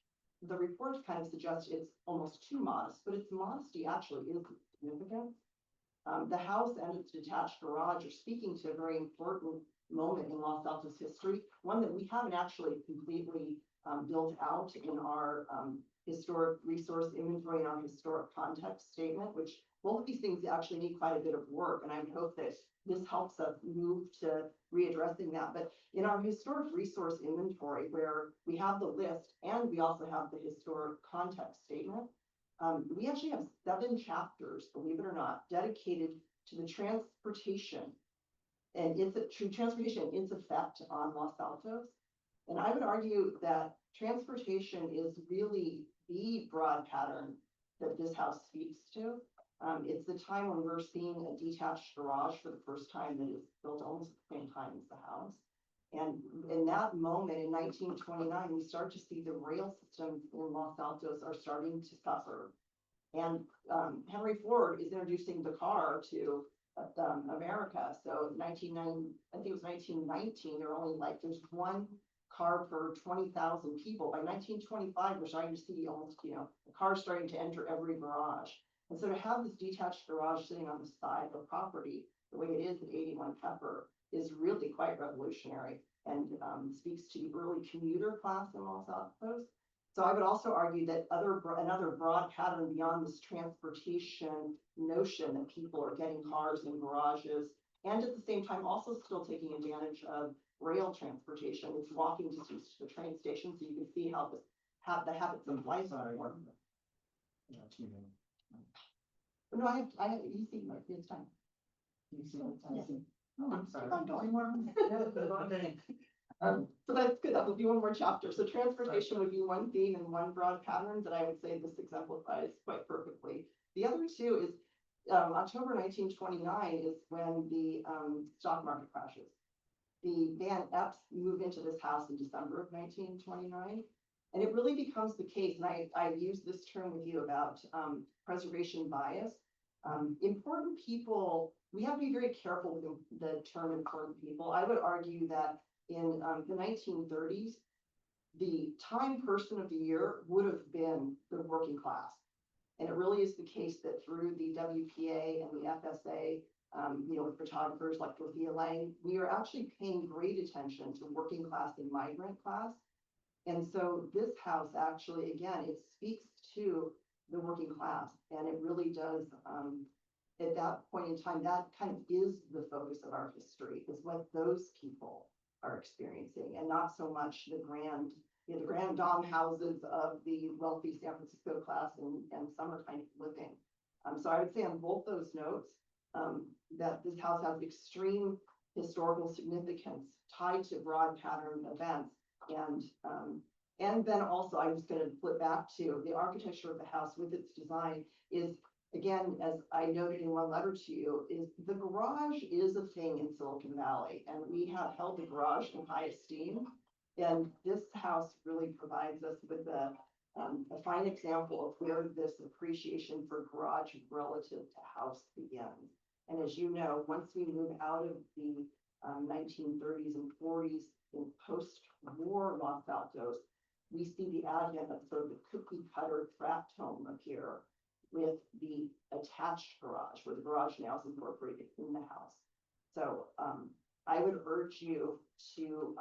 the reports kind of suggest it's almost too modest, but its modesty actually is significant. The house and its detached garage are speaking to a very important moment in Los Altos history, one that we haven't actually completely built out in our historic resource inventory and our historic context statement, which both of these things actually need quite a bit of work. And I would hope that this helps us move to readdressing that. But in our historic resource inventory, where we have the list and we also have the historic context statement, we actually have 7 chapters, believe it or not, dedicated to the transportation and its effect on Los Altos. And I would argue that transportation is really the broad pattern that this house speaks to. It's the time when we're seeing a detached garage for the first time that is built almost at the same time as the house. And in that moment in 1929, we start to see the rail systems in Los Altos are starting to suffer. And Henry Ford is introducing the car to America. So I think it was 1919, there's one car per 20,000 people. By 1925, we're starting to see almost, cars starting to enter every garage. And so to have this detached garage sitting on the side of the property, the way it is at 81 Pepper, is really quite revolutionary and speaks to the early commuter class in Los Altos. So I would also argue that another broad pattern beyond this transportation notion that people are getting cars in garages, and at the same time also still taking advantage of rail transportation, it's walking distance to the train station, so you can see how the habits of life are. No, I have, you see, Mark, it's time. You see what I'm Yeah. saying? Oh, I'm sorry. I'm going. Okay. So that's good, that would be one more chapter, so transportation would be one theme and one broad pattern that I would say this exemplifies quite perfectly. The other two is, October 1929 is when the, stock market crashes. The Van Epps move into this house in December of 1929. And it really becomes the case, and I use this term with you about, preservation bias. Important people, we have to be very careful with the term important people. I would argue that in the 1930s, the time person of the year would have been the working class. And it really is the case that through the WPA and the FSA, with photographers like Dorothea Lange, we are actually paying great attention to working class and migrant class. And so this house actually, again, it speaks to the working class, and it really does, at that point in time, that kind of is the focus of our history, is what those people are experiencing, and not so much the grand dom houses of the wealthy San Francisco class and summer kind of living. So I would say on both those notes, that this house has extreme historical significance tied to broad pattern events. And then also, I'm just gonna flip back to the architecture of the house with its design is, again, as I noted in one letter to you, is the garage is a thing in Silicon Valley, and we have held the garage in high esteem. And this house really provides us with a fine example of where this appreciation for garage relative to house begins. And as you know, once we move out of the 1930s and 40s in post-war Los Altos, we see the advent of sort of the cookie cutter craft home appear with the attached garage, where the garage now is incorporated in the house. So I would urge you to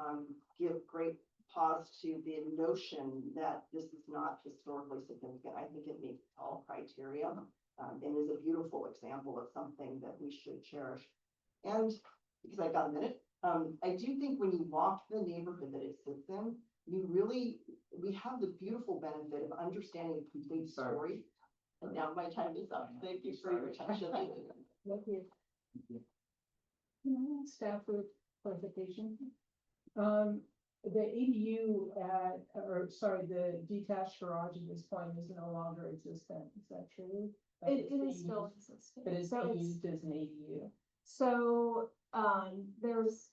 give great pause to the notion that this is not historically significant. I think it meets all criteria and is a beautiful example of something that we should cherish. And because I've got a minute, I do think when you walk the neighborhood that it sits in, we have the beautiful benefit of understanding the complete story. And now my time is up. Thank you for your attention. Thank you. Staff for clarification. The ADU the detached garage at this point is no longer existent. Is that true? Like It it's is being still used- existing. But it's So being it's- used as an ADU. So, there's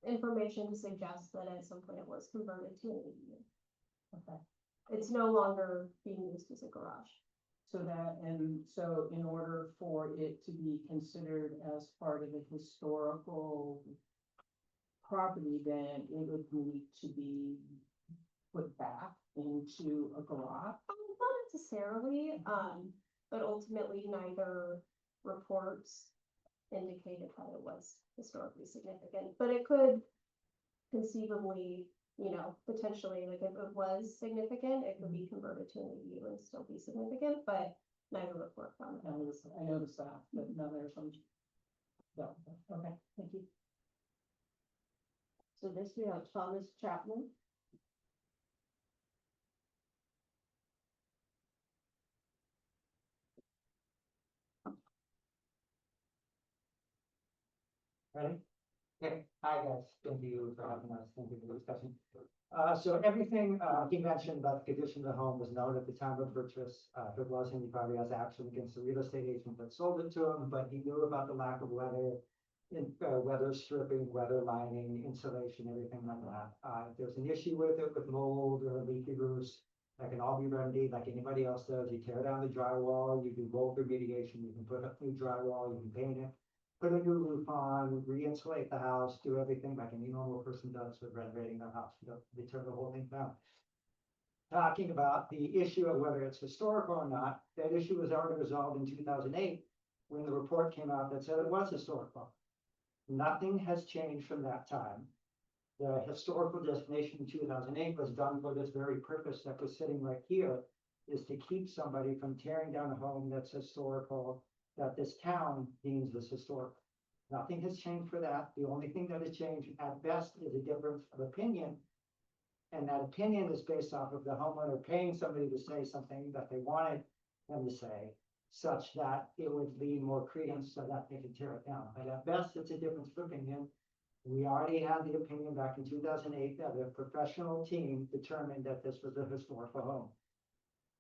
information to suggest that at some point it was converted to an ADU. Okay. It's no longer being used as a garage. So in order for it to be considered as part of a historical property, then it would need to be put back into a garage. Not necessarily, but ultimately neither reports indicated that it was historically significant, but it could conceivably, potentially, like if it was significant, it could be converted to an ADU and still be significant, but neither report found that. I noticed that, but no, there's some. No, okay, thank you. So this we have Thomas Chapman. Ready? Okay, hi guys, thank you for having us, thank you for the discussion. So everything, he mentioned about the condition of the home was known at the time of purchase. If it wasn't, he probably has action against the real estate agent that sold it to him, but he knew about the lack of weather, weather stripping, weather lining, insulation, everything like that. If there's an issue with it, with mold or leaky roofs, that can all be remedied like anybody else does. You tear down the drywall, you do mold remediation, you can put up new drywall, you can paint it, put a new roof on, re-insulate the house, do everything like any normal person does with renovating their house. They tear the whole thing down. Talking about the issue of whether it's historical or not, that issue was already resolved in 2008 when the report came out that said it was historical. Nothing has changed from that time. The historical designation in 2008 was done for this very purpose that was sitting right here, is to keep somebody from tearing down a home that's historical, that this town deems as historic. Nothing has changed for that. The only thing that has changed at best is a difference of opinion. And that opinion is based off of the homeowner paying somebody to say something that they wanted them to say, such that it would lead more credence so that they can tear it down. But at best, it's a difference of opinion. We already had the opinion back in 2008 that a professional team determined that this was a historical home.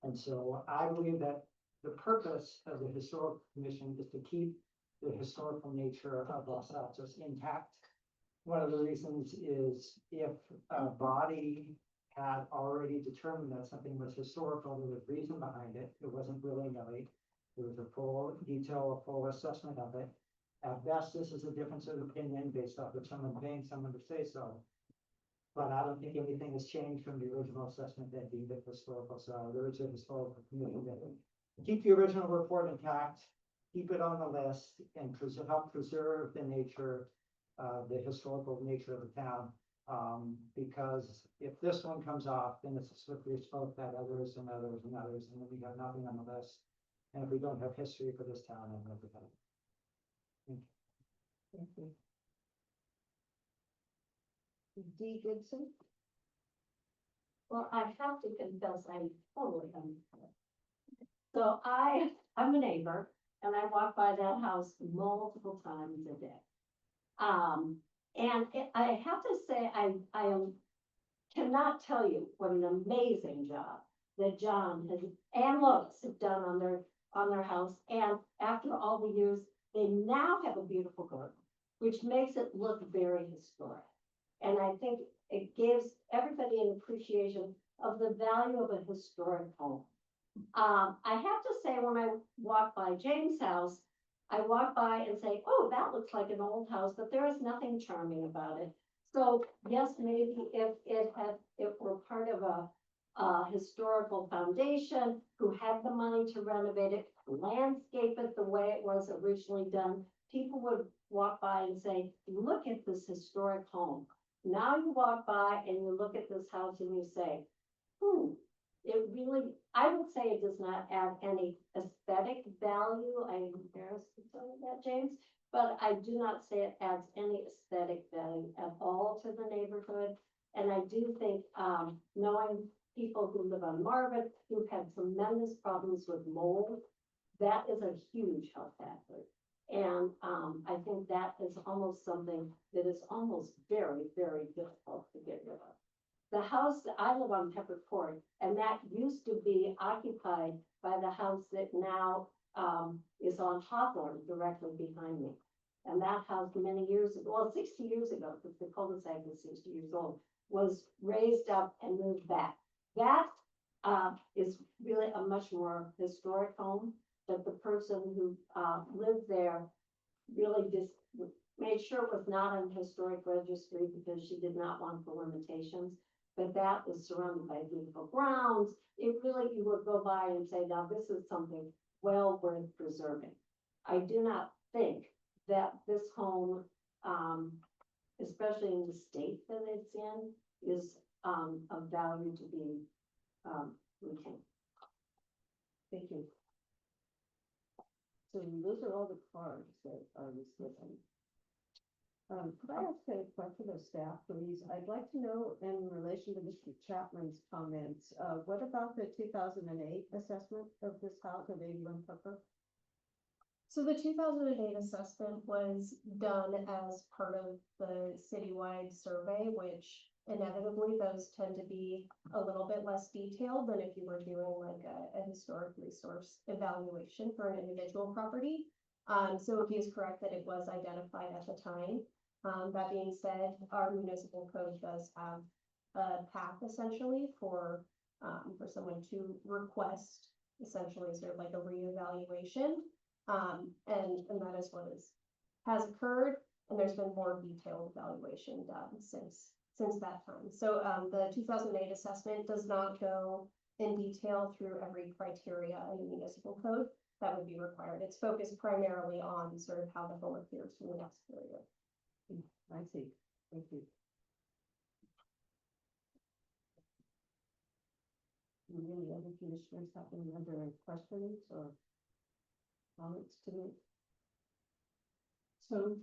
And so I believe that the purpose of the historical commission is to keep the historical nature of Los Altos intact. One of the reasons is if a body had already determined that something was historical, there was reason behind it. It wasn't willy-nilly. There was a full detail, a full assessment of it. At best, this is a difference of opinion based off of someone paying someone to say so. But I don't think anything has changed from the original assessment that deemed it historical. So there is a historical commission that keep the original report intact, keep it on the list, and help preserve the nature, the historical nature of the town. Because if this one comes off, then it's a slippery slope that others and others and others, and then we have nothing on the list. And if we don't have history for this town, then we'll have it. Thank you. Dee Gibson? Well, I have to confess, I'm totally unprepared. So I'm a neighbor and I walk by that house multiple times a day. I have to say, cannot tell you what an amazing job that John and Lois have done on their house. And after all the years, they now have a beautiful garden, which makes it look very historic. And I think it gives everybody an appreciation of the value of a historic home. I have to say, when I walk by James' house, I walk by and say, oh, that looks like an old house, but there is nothing charming about it. So yes, maybe if it were part of a historical foundation who had the money to renovate it, landscape it the way it was originally done, people would walk by and say, look at this historic home. Now you walk by and you look at this house and you say, it really, I would say it does not add any aesthetic value. I'm embarrassed to tell you that, James, but I do not say it adds any aesthetic value at all to the neighborhood. And I do think, knowing people who live on Marvin, who've had tremendous problems with mold, that is a huge health hazard. And I think that is almost something that is almost very, very difficult to get rid of. The house that I live on Pepper Court, and that used to be occupied by the house that now is on Hawthorne directly behind me. And that house many years ago, well, 60 years ago, because the cul-de-sac was 60 years old, was raised up and moved back. That is really a much more historic home, that the person who lived there really just made sure it was not on historic registry because she did not want the limitations. But that was surrounded by beautiful grounds. It really, you would go by and say, now this is something well worth preserving. I do not think that this home, especially in the state that it's in, is of value to be retained. Thank you. So those are all the cards that I was given. Could I ask a question of staff, please? I'd like to know, in relation to Mr. Chapman's comments, what about the 2008 assessment of this house of 81 Pepper? So the 2008 assessment was done as part of the citywide survey, which inevitably those tend to be a little bit less detailed than if you were doing like a historic resource evaluation for an individual property. So he is correct that it was identified at the time. That being said, our municipal code does have a path essentially for someone to request essentially sort of like a reevaluation. And that is what has occurred, and there's been more detailed evaluation done since that time. So the 2008 assessment does not go in detail through every criteria in the municipal code that would be required. It's focused primarily on sort of how the home appears from the exterior. I see. Thank you. Do any other commissioners have any other questions or comments to make? So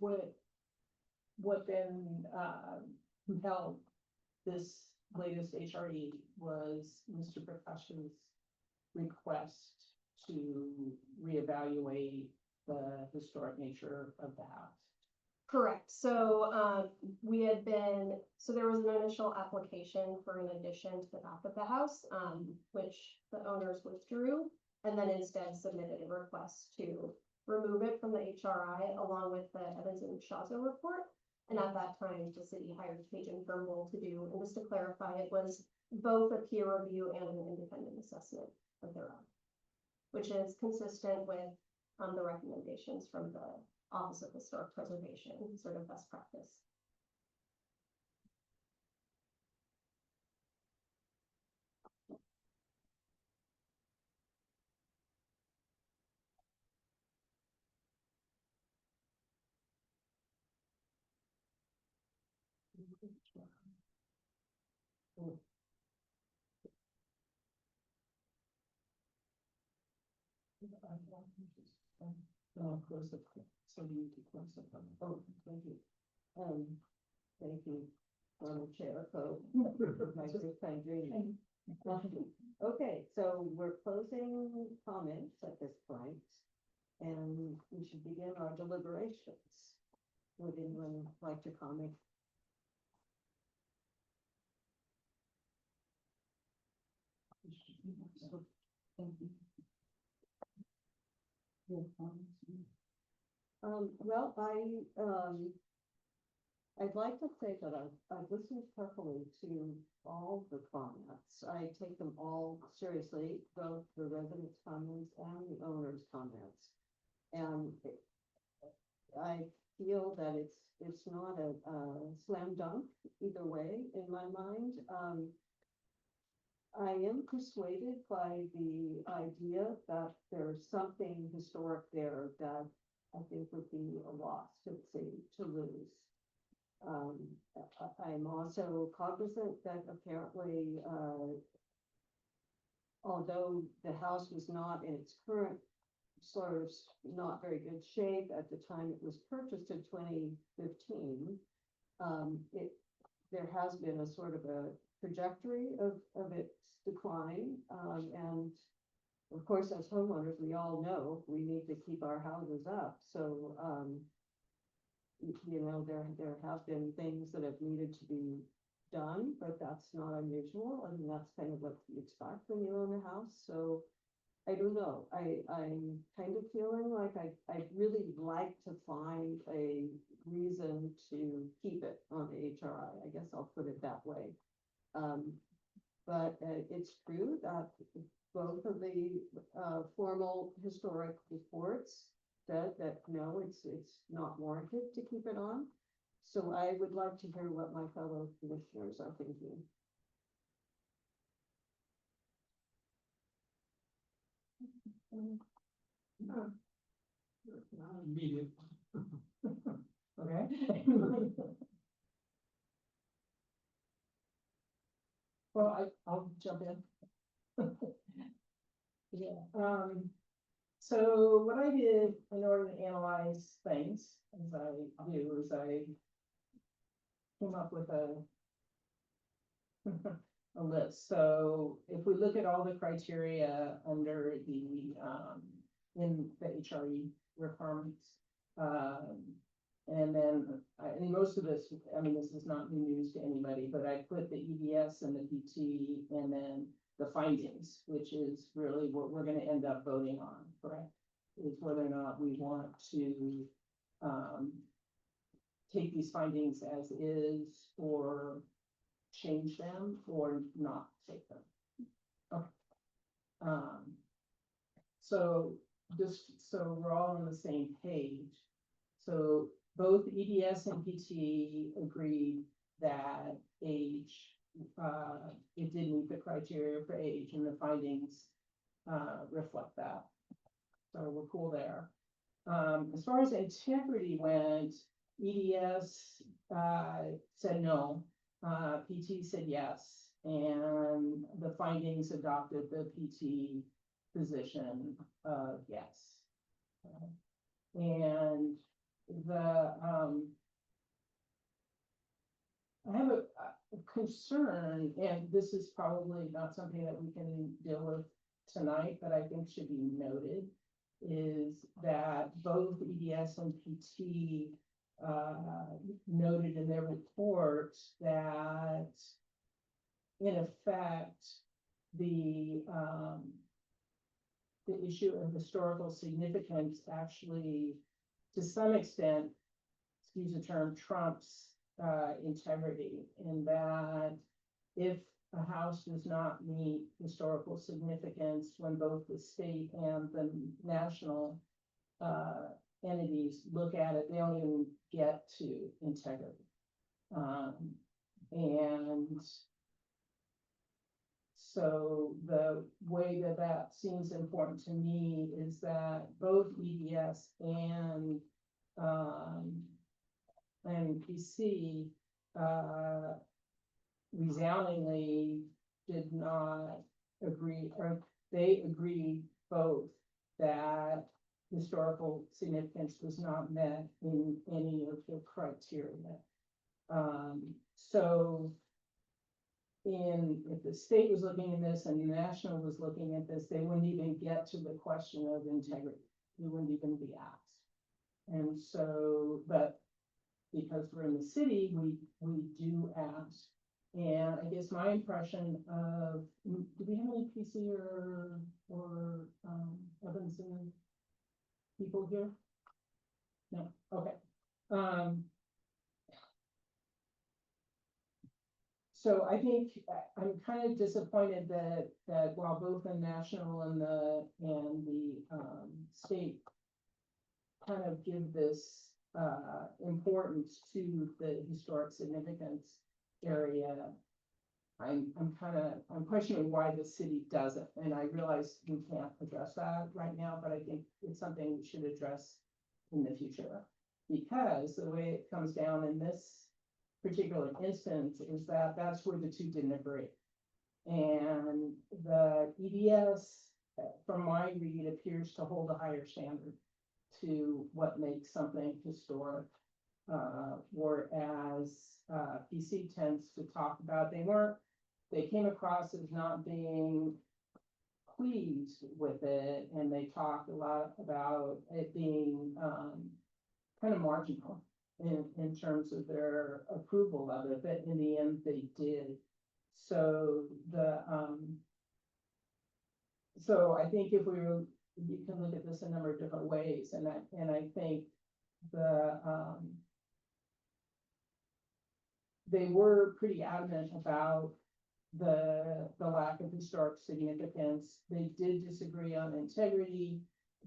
what then, compelled this latest HRE was Mr. Prakash's request to reevaluate the historic nature of the house. Correct. So, so there was an initial application for an addition to the back of the house, which the owners withdrew. And then instead submitted a request to remove it from the HRI along with the Evans and Shazo report. And at that time, the city hired Page and Turnbull to do, and just to clarify, it was both a peer review and an independent assessment of their own, which is consistent with the recommendations from the Office of Historic Preservation, sort of best practice. Oh, close up, so you need to close up. Oh, thank you. Thank you, Chair, so my first time doing it. Okay, so we're closing comments at this point, and we should begin our deliberations. Would anyone like to comment? Well, I'd like to say that I've listened carefully to all the comments. I take them all seriously, both the residents' comments and the owners' comments. And I feel that it's not a slam dunk either way in my mind. I am persuaded by the idea that there's something historic there that I think would be a loss to the city to lose. I'm also cognizant that apparently, although the house was not in its current sort of not very good shape at the time it was purchased in 2015, there has been a sort of a trajectory of its decline, and of course, as homeowners, we all know we need to keep our houses up. So, you know, there have been things that have needed to be done, but that's not unusual. I mean, that's kind of what you expect when you own a house. So I don't know. I'm kind of feeling like I'd really like to find a reason to keep it on the HRI. I guess I'll put it that way. But it's true that both of the formal historic reports said that no, it's not warranted to keep it on. So I would like to hear what my fellow commissioners are thinking. Not immediate. Okay. Well, I'll jump in. Yeah, so what I did in order to analyze things, as I do, is I came up with a a list. So if we look at all the criteria under the, in the HRE requirements, and then, and most of this, I mean, this is not new news to anybody, but I put the EDS and the PT and then the findings, which is really what we're gonna end up voting on, correct? Is whether or not we want to, take these findings as is or change them or not take them. Okay. So just so we're all on the same page. So both EDS and PT agreed that age, it did meet the criteria for age, and the findings reflect that. So we're cool there. As far as integrity went, EDS said no, PT said yes, and the findings adopted the PT position of yes. And I have a concern, and this is probably not something that we can deal with tonight, but I think should be noted, is that both EDS and PT noted in their report that in effect, the issue of historical significance actually, to some extent, excuse the term, trumps integrity, in that if a house does not meet historical significance when both the state and the national entities look at it, they don't even get to integrity. And so the way that that seems important to me is that both EDS and PC resoundingly did not agree, or they agreed both that historical significance was not met in any of the criteria. So if the state was looking at this and the national was looking at this, they wouldn't even get to the question of integrity. It wouldn't even be asked. And so, but because we're in the city, we do ask. And I guess my impression of, do we have any PC or Evanston people here? No, okay. So I think I'm kind of disappointed that while both the national and the state kind of give this importance to the historic significance area, I'm questioning why the city doesn't. And I realize we can't address that right now, but I think it's something we should address in the future. Because the way it comes down in this particular instance is that that's where the two didn't agree. And the EDS, from my read, appears to hold a higher standard to what makes something historic. Whereas PC tends to talk about, they came across as not being pleased with it, and they talked a lot about it being kind of marginal in terms of their approval of it, but in the end they did. So so I think you can look at this a number of different ways, and I think they were pretty adamant about the lack of historic significance. They did disagree on integrity,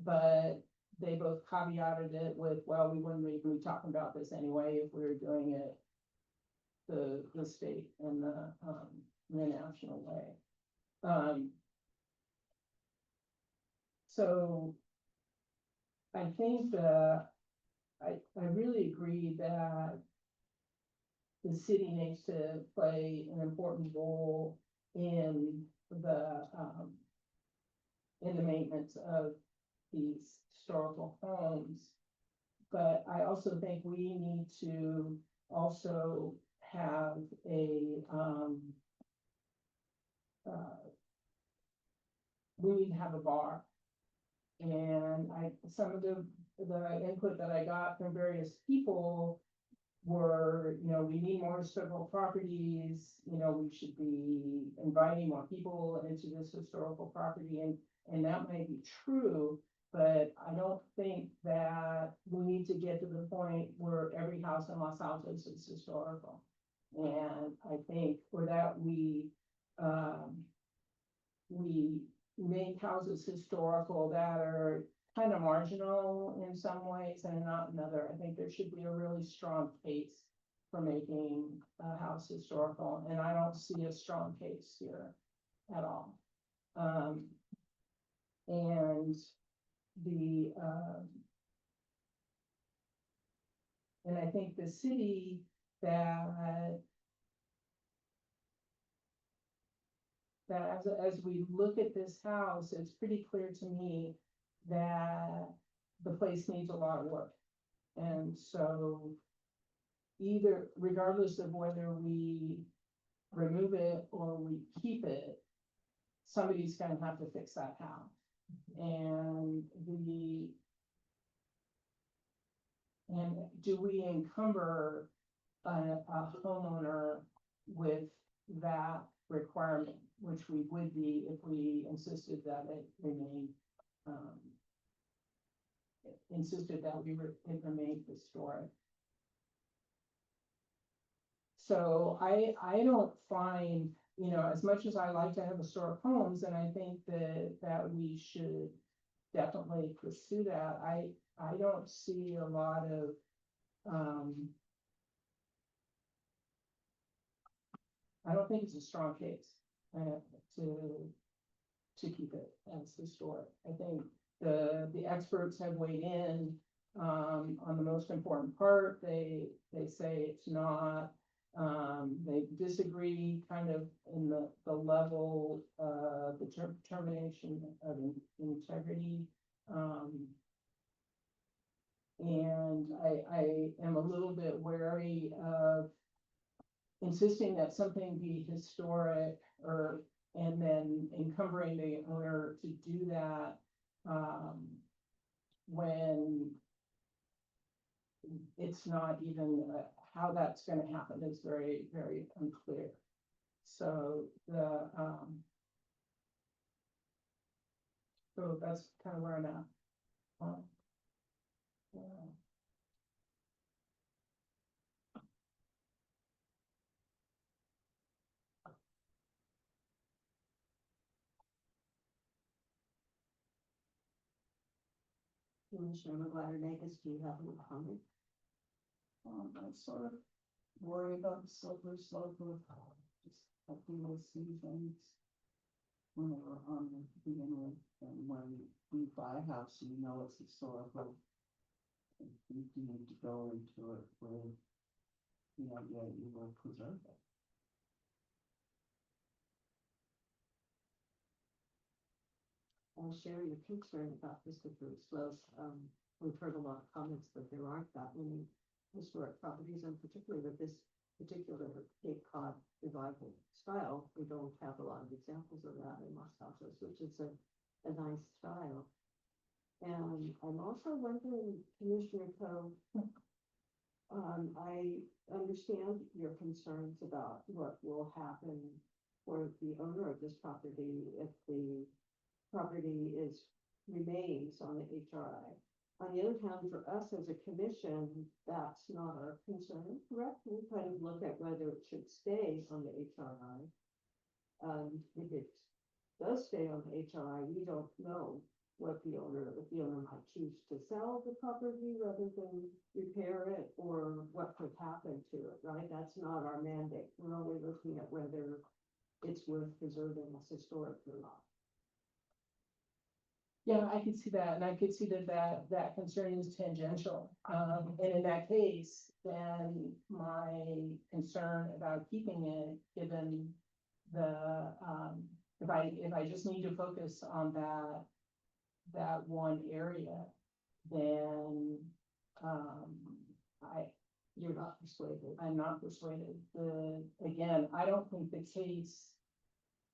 but they both caveated it with, well, we wouldn't even be talking about this anyway if we were doing it the state and the national way. So I think I really agree that the city needs to play an important role in the maintenance of these historical homes. But I also think we need to also have we need to have a bar. And some of the input that I got from various people were, we need more historical properties, we should be inviting more people into this historical property, and that might be true, but I don't think that we need to get to the point where every house in Los Altos is historical. And I think for that we make houses historical that are kind of marginal in some ways and not in other. I think there should be a really strong case for making a house historical, and I don't see a strong case here at all. And I think the city that as we look at this house, it's pretty clear to me that the place needs a lot of work. And so either regardless of whether we remove it or we keep it, somebody's gonna have to fix that house. And do we encumber a homeowner with that requirement, which we would be if we insisted that it remain, it remained historic. So I don't find, you know, as much as I like to have historic homes, and I think that we should definitely pursue that, I don't see a lot of, I don't think it's a strong case, to keep it as historic. I think the experts have weighed in, on the most important part. They say it's not, they disagree kind of in the level, the determination of integrity. And I am a little bit wary of insisting that something be historic and then encumbering the owner to do that, when it's not even, how that's gonna happen is very, very unclear. So so that's kind of where I'm at. Yeah. Commissioner McGuire Nagus, do you have any comment? I'm sort of worried about the slippery slope of just helping us see things when we're on the beginning, and when we buy a house and we know it's historical, we need to go into it with the idea that you will preserve it. I'll share your concern about the slippery slope. We've heard a lot of comments that there aren't that many historic properties, and particularly with this particular Cape Cod revival style, we don't have a lot of examples of that in Los Altos, which is a nice style. And I'm also wondering, Commissioner Coe, I understand your concerns about what will happen for the owner of this property if the property remains on the HRI. On the other hand, for us as a commission, that's not our concern, correct? We kind of look at whether it should stay on the HRI. If it does stay on the HRI, we don't know if the owner might choose to sell the property rather than repair it, or what could happen to it, right? That's not our mandate. We're only looking at whether it's worth preserving as historic or not. Yeah, I could see that, and I could see that concern is tangential. And in that case, then my concern about keeping it, given if I just need to focus on that one area, then, You're not persuaded. I'm not persuaded. Again, I don't think the case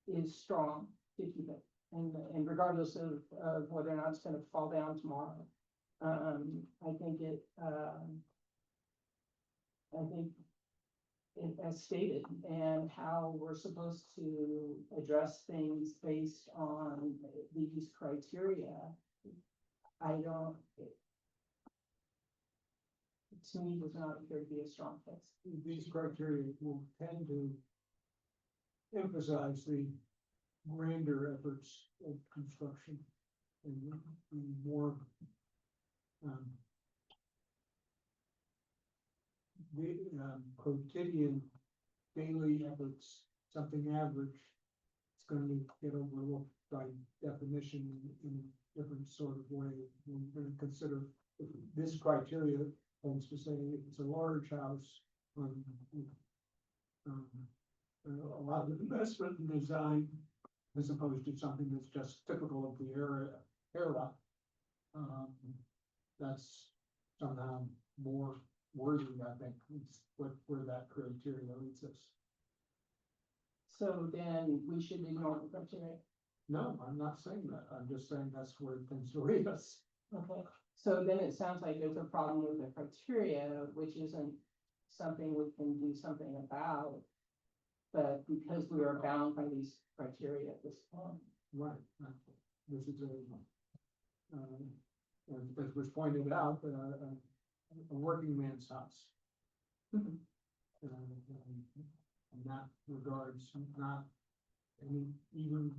is strong to keep it. And regardless of whether or not it's gonna fall down tomorrow, I think it, as stated, and how we're supposed to address things based on these criteria, to me, does not appear to be a strong case. These criteria will tend to emphasize the grander efforts of construction and more quotidian daily efforts, something average. It's going to get overlooked by definition in a different sort of way. We're going to consider this criteria tends to say if it's a large house, a lot of investment and design, as opposed to something that's just typical of the era. That's somehow more worthy, I think, is where that criteria leads us. So then we should ignore the criteria. No, I'm not saying that. I'm just saying that's where things lead us. Okay, so then it sounds like there's a problem with the criteria, which isn't something we can do something about. But because we are bound by these criteria at this point. Right. This is as was pointed out, a working man's house. Mhm. In that regards, not any, even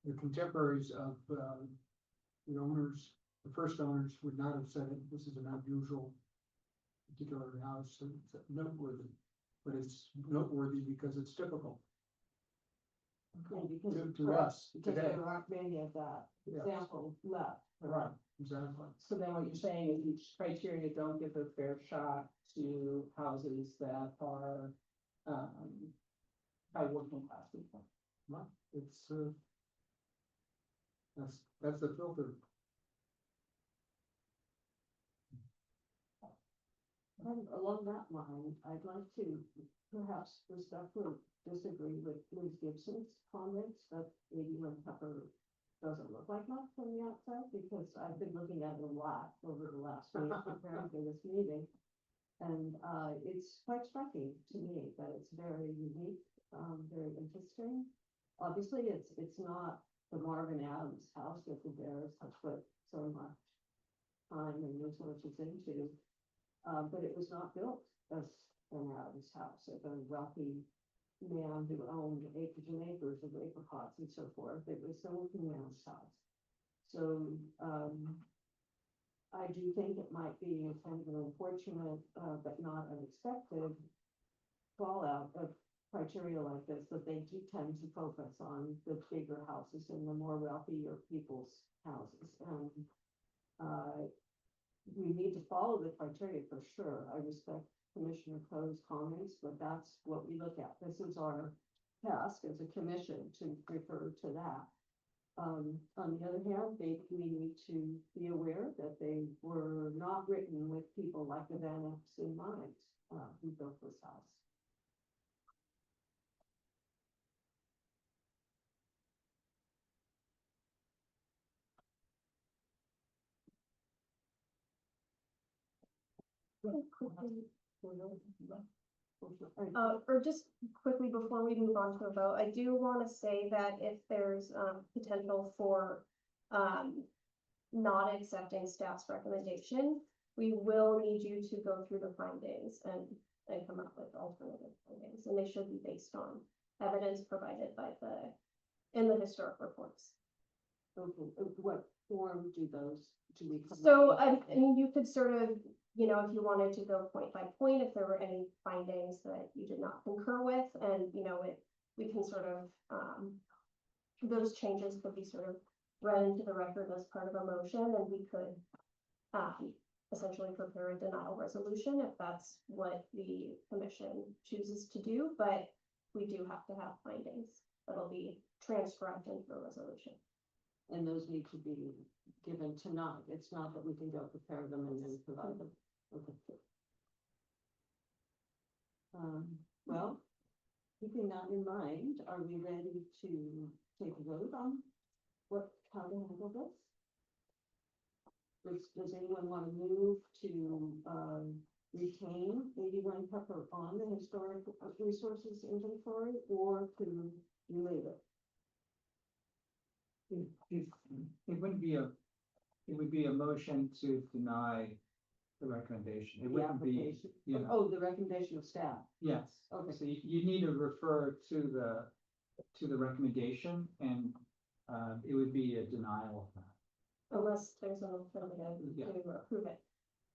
the contemporaries of, the owners, the first owners would not have said it, this is an unusual particular house, and it's noteworthy, but it's noteworthy because it's typical Yeah, because to us because today. there aren't many of that Yes. example left. Right, exactly. So then what you're saying is each criteria don't give a fair shot to houses that are, by working class people. Right, it's, that's the filter. And along that line, I'd like to perhaps respectfully disagree with Liz Gibson's comments that 81 Pepper doesn't look like much from the outside, because I've been looking at it a lot over the last week preparing for this meeting. And it's quite striking to me that it's very unique, very interesting. Obviously, it's not the Marvin Adams house that the Bears have put so much time and resources into. But it was not built as an Adams house, a very wealthy man who owned acres and acres of apricots and so forth. It was a working man's house. So, I do think it might be a kind of an unfortunate, but not unexpected fallout of criteria like this, that they do tend to focus on the bigger houses and the more wealthier people's houses. And, we need to follow the criteria for sure. I respect Commissioner Coe's comments, but that's what we look at. This is our task as a commission to refer to that. On the other hand, we need to be aware that they were not written with people like the Van Epps in mind, who built this house. Or just quickly before we move on to a vote, I do want to say that if there's, potential for, not accepting staff's recommendation, we will need you to go through the findings and come up with alternative findings, and they should be based on evidence provided by in the historic reports. Okay, what form do we? come up So, with? I mean, you could sort of, you know, if you wanted to go point by point, if there were any findings that you did not concur with, and, you know, we can sort of, those changes could be sort of read into the record as part of a motion, and we could, essentially prepare a denial resolution if that's what the commission chooses to do, but we do have to have findings that'll be transcribed into the resolution. And those need to be given tonight. It's not that we can go prepare them and then provide them. Okay. Well, keeping that in mind, are we ready to take a vote on how to handle this? Does anyone want to move to, retain 81 Pepper on the historic resources inventory, or to remove it? It wouldn't be it would be a motion to deny the recommendation. It The wouldn't be, application? you know, Oh, the recommendation of staff. yes. Okay. So you need to refer to the recommendation, and it would be a denial of that. Unless there's an alternative Yeah. to approve it.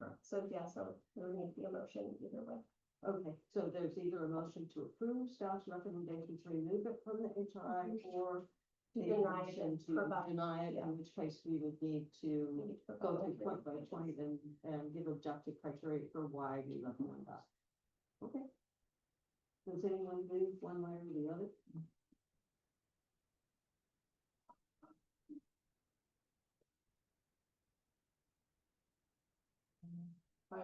Right. So, yeah, so there would need to be a motion either way. Okay, so there's either a motion to approve staff's recommendation to remove it from the HRI, or To a deny it motion and to provide- deny it, yeah. in which case we would need We to need to go provide through point by recommendations. point and give objective criteria for why we recommend that. Okay. Does anyone move one way or the other? This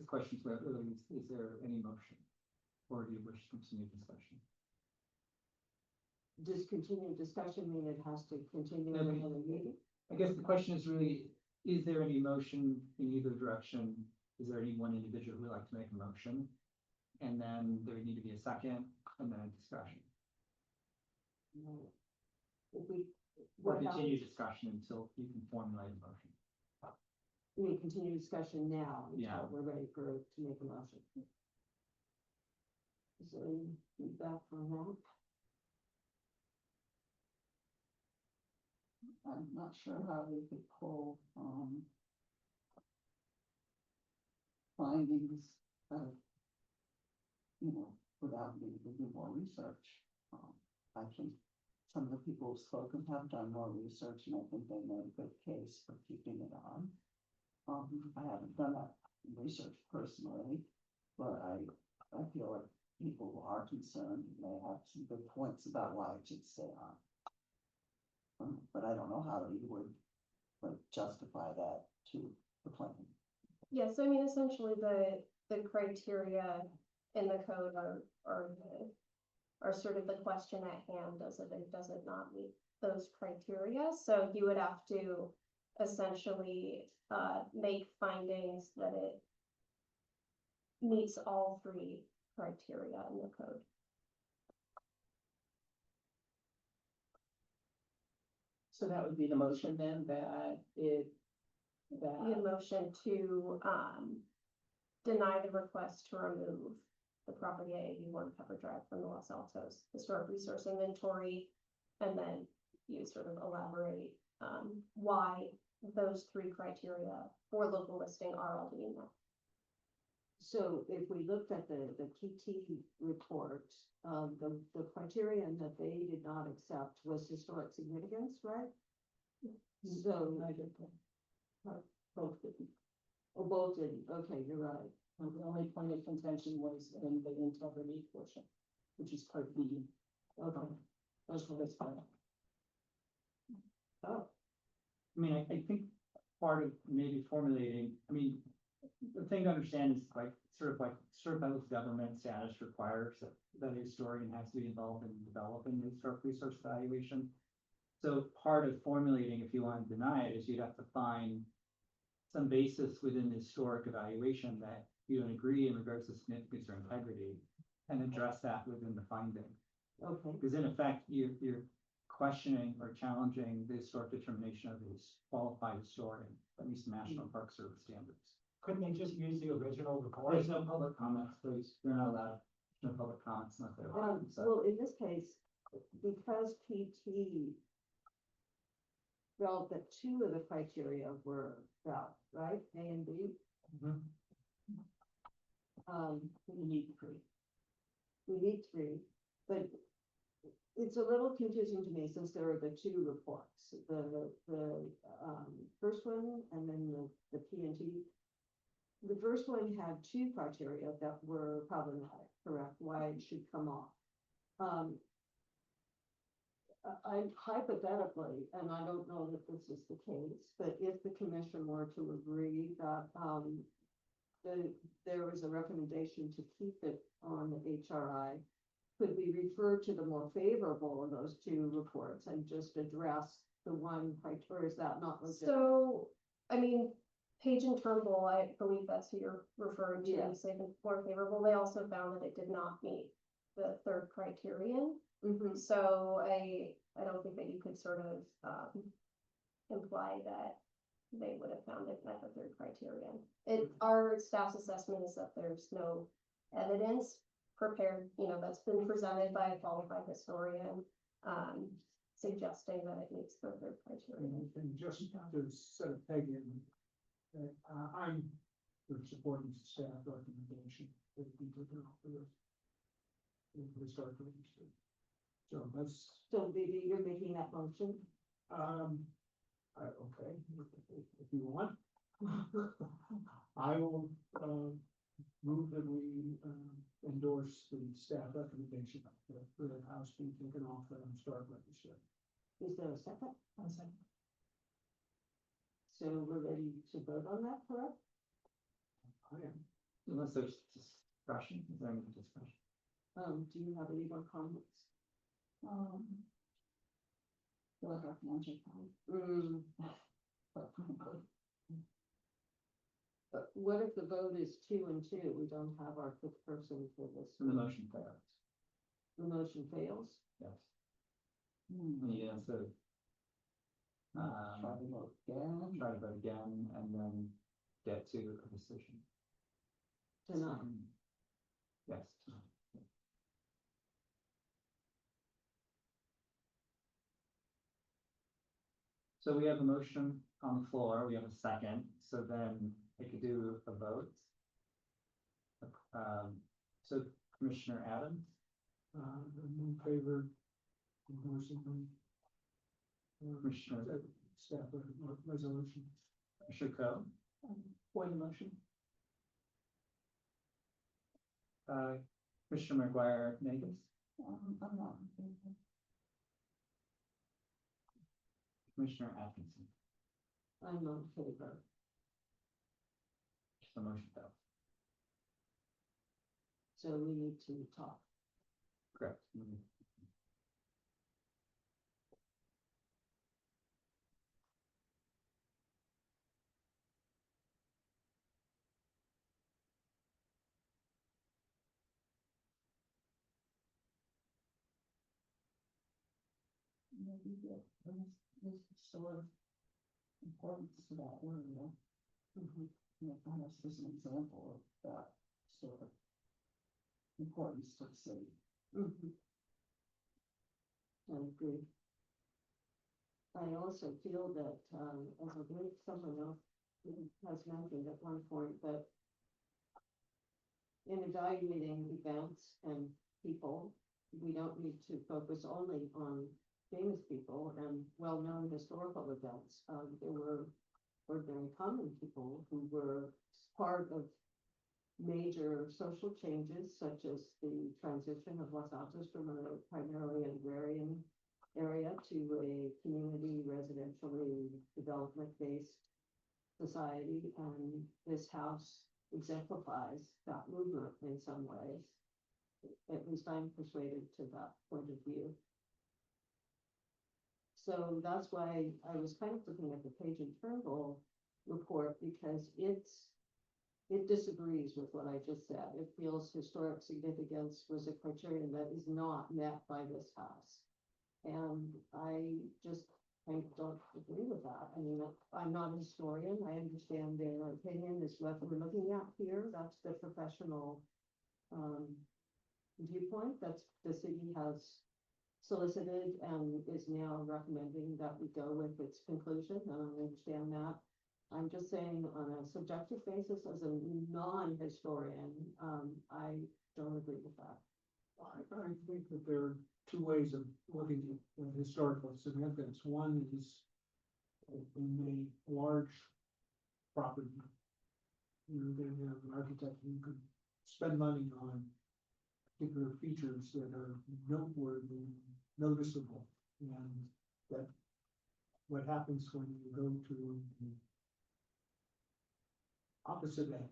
question is there any motion? Or do you wish to continue discussion? Does continued discussion mean it has to continue No, in but- another meeting? I guess the question is really, is there any motion in either direction? Is there any one individual who would like to make a motion? And then there would need to be a second and then a discussion. No. If we, Or what about, continue discussion until you can formulate a motion. we continue discussion now Yeah. until we're ready to make a motion. Is there any feedback from that? I'm not sure how we could pull, findings of, without needing to do more research. I think some of the people who've spoken have done more research, and I think they made a good case for keeping it on. I haven't done that research personally, but I feel like people who are concerned may have some good points about why it should stay on. But I don't know how you would, like, justify that to the plan. Yeah, so I mean, essentially the criteria in the code are sort of the question at hand, does it or does it not meet those criteria? So you would have to essentially make findings that it meets all three criteria in the code. So that would be the motion then, that it, Be a that, motion to deny the request to remove the property at 81 Pepper Drive from the Los Altos Historic Resource Inventory. And then you sort of elaborate why those three criteria for local listing are all being met. So if we looked at the PT report, the criterion that they did not accept was historic significance, right? So, I did, both didn't. or both didn't, okay, you're right. The only point of contention was in the integrity portion, which is part B. Okay. That's fine. Oh, I mean, I think part of maybe formulating, I mean, the thing to understand is like, sort of like with government status requires that a historian has to be involved in developing the historic resource evaluation. So part of formulating, if you want to deny it, is you'd have to find some basis within the historic evaluation that you don't agree in regards to significance or integrity, and address that within the finding. okay. Because in effect, you're questioning or challenging the historic determination of this qualified historian, at least National Park Service standards. Couldn't they just use the original report? There's no public comments, please. You're not allowed, no public comments, not there. Well, in this case, because PT felt that two of the criteria were valid, right, A and B? Mhm. We need three. We need three, but it's a little confusing to me since there are the two reports, the first one and then the P and T. The first one had two criteria that were problematic, correct, why it should come off. I hypothetically, and I don't know that this is the case, but if the commission were to agree that, there was a recommendation to keep it on the HRI, could we refer to the more favorable of those two reports and just address the one criteria, is that not legit? So, I mean, Page and Turnbull, I believe that's who you're referring to, Yeah. you say the more favorable, they also found that it did not meet the third criterion. Mhm. So I don't think that you could sort of imply that they would have found it met the third criterion. Our staff's assessment is that there's no evidence prepared, that's been presented by a qualified historian, suggesting that it meets the third criterion. And just to set a peg in, I'm for supporting staff recommendation that we put out for this. We start to understand. So that's, So maybe you're making that motion? okay, if you want. I will, move that we, endorse the staff recommendation for the house being taken off the historic register. Is there a second? One second. So we're ready to vote on that, correct? I am. Unless there's discussion, is there any discussion? Do you have any more comments? Feel like our hands are tied, but frankly, But what if the vote is 2-2? We don't have our fifth person for this. And the motion fails, The motion fails? yes. hmm, Yeah, so. try to vote again. Try to vote again and then get to a decision. Tonight. Yes. So we have a motion on the floor, we have a second, so then I could do a vote. So Commissioner Adams, I'm in favor of endorsing Commissioner, staff resolution. Commissioner Coe, For the motion. Commissioner McGuire Nagus, I'm not in favor. Commissioner Atkinson, I'm not in favor. the motion fails. So we need to talk. Correct. Maybe there's sort of importance to that area. That's just an example of that sort of importance to the city. I agree. I also feel that, as I believe someone else has mentioned at one point, that in evaluating events and people, we don't need to focus only on famous people and well-known historical events. There were ordinary common people who were part of major social changes, such as the transition of Los Altos from a primarily agrarian area to a community residentially development-based society. And this house exemplifies that movement in some ways. At least I'm persuaded to that point of view. So that's why I was kind of looking at the Page and Turnbull report, because it disagrees with what I just said. It feels historic significance was a criterion that is not met by this house. And I just kind of don't agree with that. I mean, I'm not a historian. I understand their opinion is what we're looking at here. That's the professional viewpoint that the city has solicited and is now recommending that we go with its conclusion. And I understand that. I'm just saying on a subjective basis, as a non-historian, I don't agree with that. I think that there are two ways of looking at historical significance. One is in a large property. They have an architect who could spend money on particular features that are noteworthy, noticeable, and that what happens when you go to the opposite end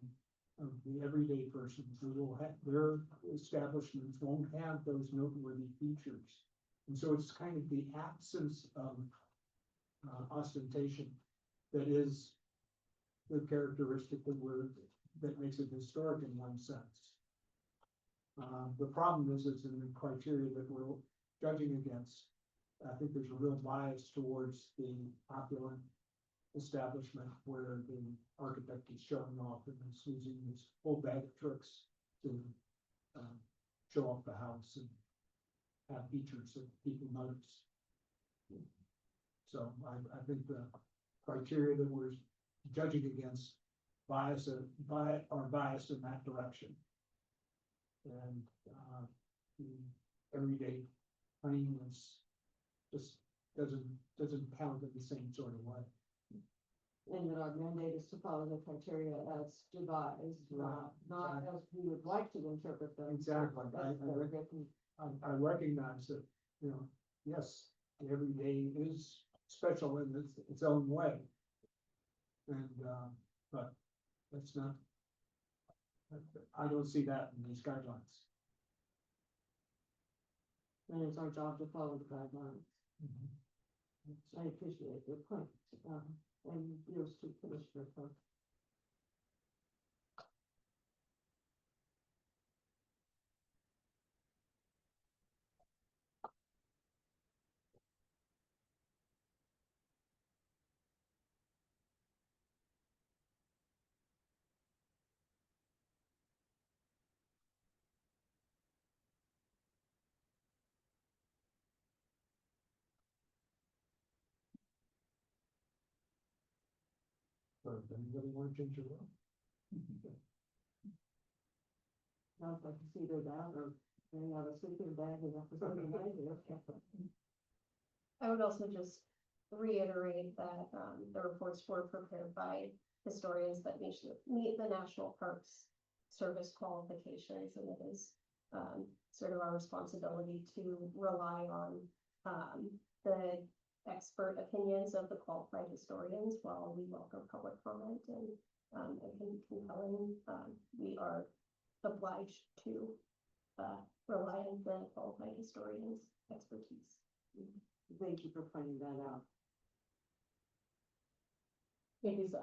of the everyday person who will have, their establishments won't have those noteworthy features. And so it's kind of the absence of ostentation that is the characteristic that makes it historic in one sense. The problem is it's in the criteria that we're judging against. I think there's a real bias towards the opulent establishment where the architect is showing off and is using this whole bag of tricks to show off the house and have features that people notice. So I think the criteria that we're judging against are biased in that direction. And the everyday cleanliness just doesn't count in the same sort of way. And that our mandate is to follow the criteria as devised, not as we would like to interpret them. Exactly. As they're written. I recognize that, you know, yes, every day is special in its own way. And, but that's not. I don't see that in these guidelines. And it's our job to follow the guidelines. I appreciate your point, and yours too, Commissioner Cook. Or if anybody want to change your mind? Sounds like it's either that or they have a sleeping bag and have to sleep in bed. I would also just reiterate that, the reports were prepared by historians that meet the National Parks Service qualifications, and it is, sort of our responsibility to rely on, the expert opinions of the qualified historians while we welcome public comment and, compelling, we are obliged to, rely on the qualified historians' expertise. Thank you for pointing that out. Because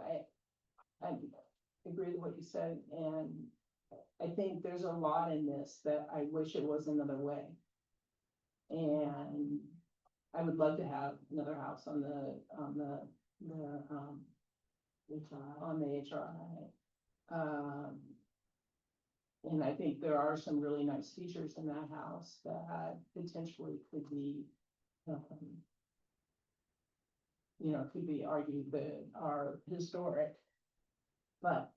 I agree with what you said, and I think there's a lot in this that I wish it was another way. And I would love to have another house on the HRI. And I think there are some really nice features in that house that potentially could be, could be argued that are historic. But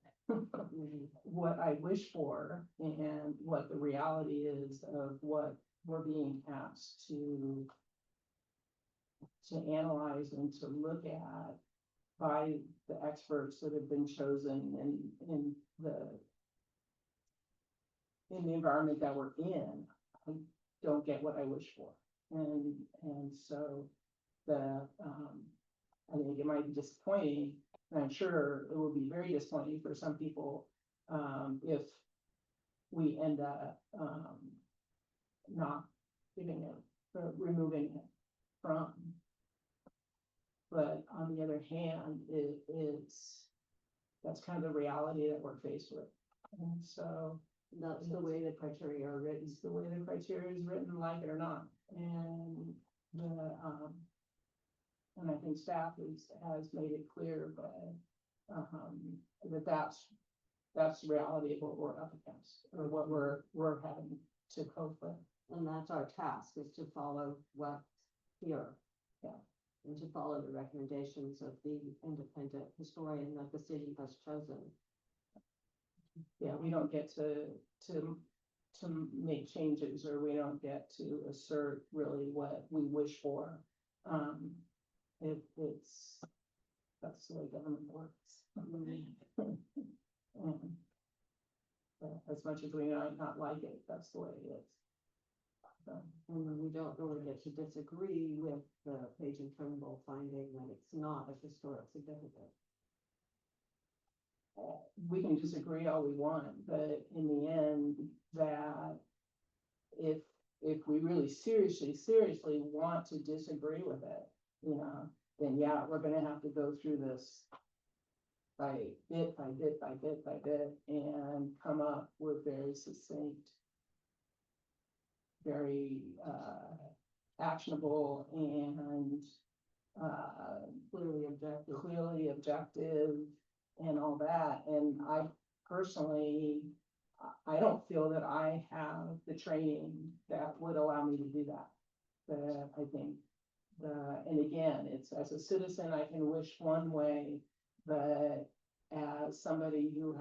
what I wish for and what the reality is of what we're being asked to analyze and to look at by the experts that have been chosen in the environment that we're in, I don't get what I wish for. And so I think it might be disappointing, and I'm sure it will be very disappointing for some people, if we end up, not giving it, or removing it from. But on the other hand, that's kind of the reality that we're faced with. And so That's the way the criteria are written. it's the way the criteria is written, like it or not. And and I think staff has made it clear, that's the reality of what we're up against, or what we're having to cope with. And that's our task, is to follow what's here. Yeah. And to follow the recommendations of the independent historian that the city has chosen. Yeah, we don't get to make changes, or we don't get to assert really what we wish for. That's the way government works. But as much as we might not like it, that's the way it is. And we don't really get to disagree with the Page and Trimble finding that it's not of historic significance. We can disagree all we want, but in the end, that if we really seriously want to disagree with it, then yeah, we're gonna have to go through this by bit by bit by bit by bit, and come up with very succinct, very actionable and clearly objective and all that. And I personally, I don't feel that I have the training that would allow me to do that. But I think and again, it's as a citizen, I can wish one way, but as somebody who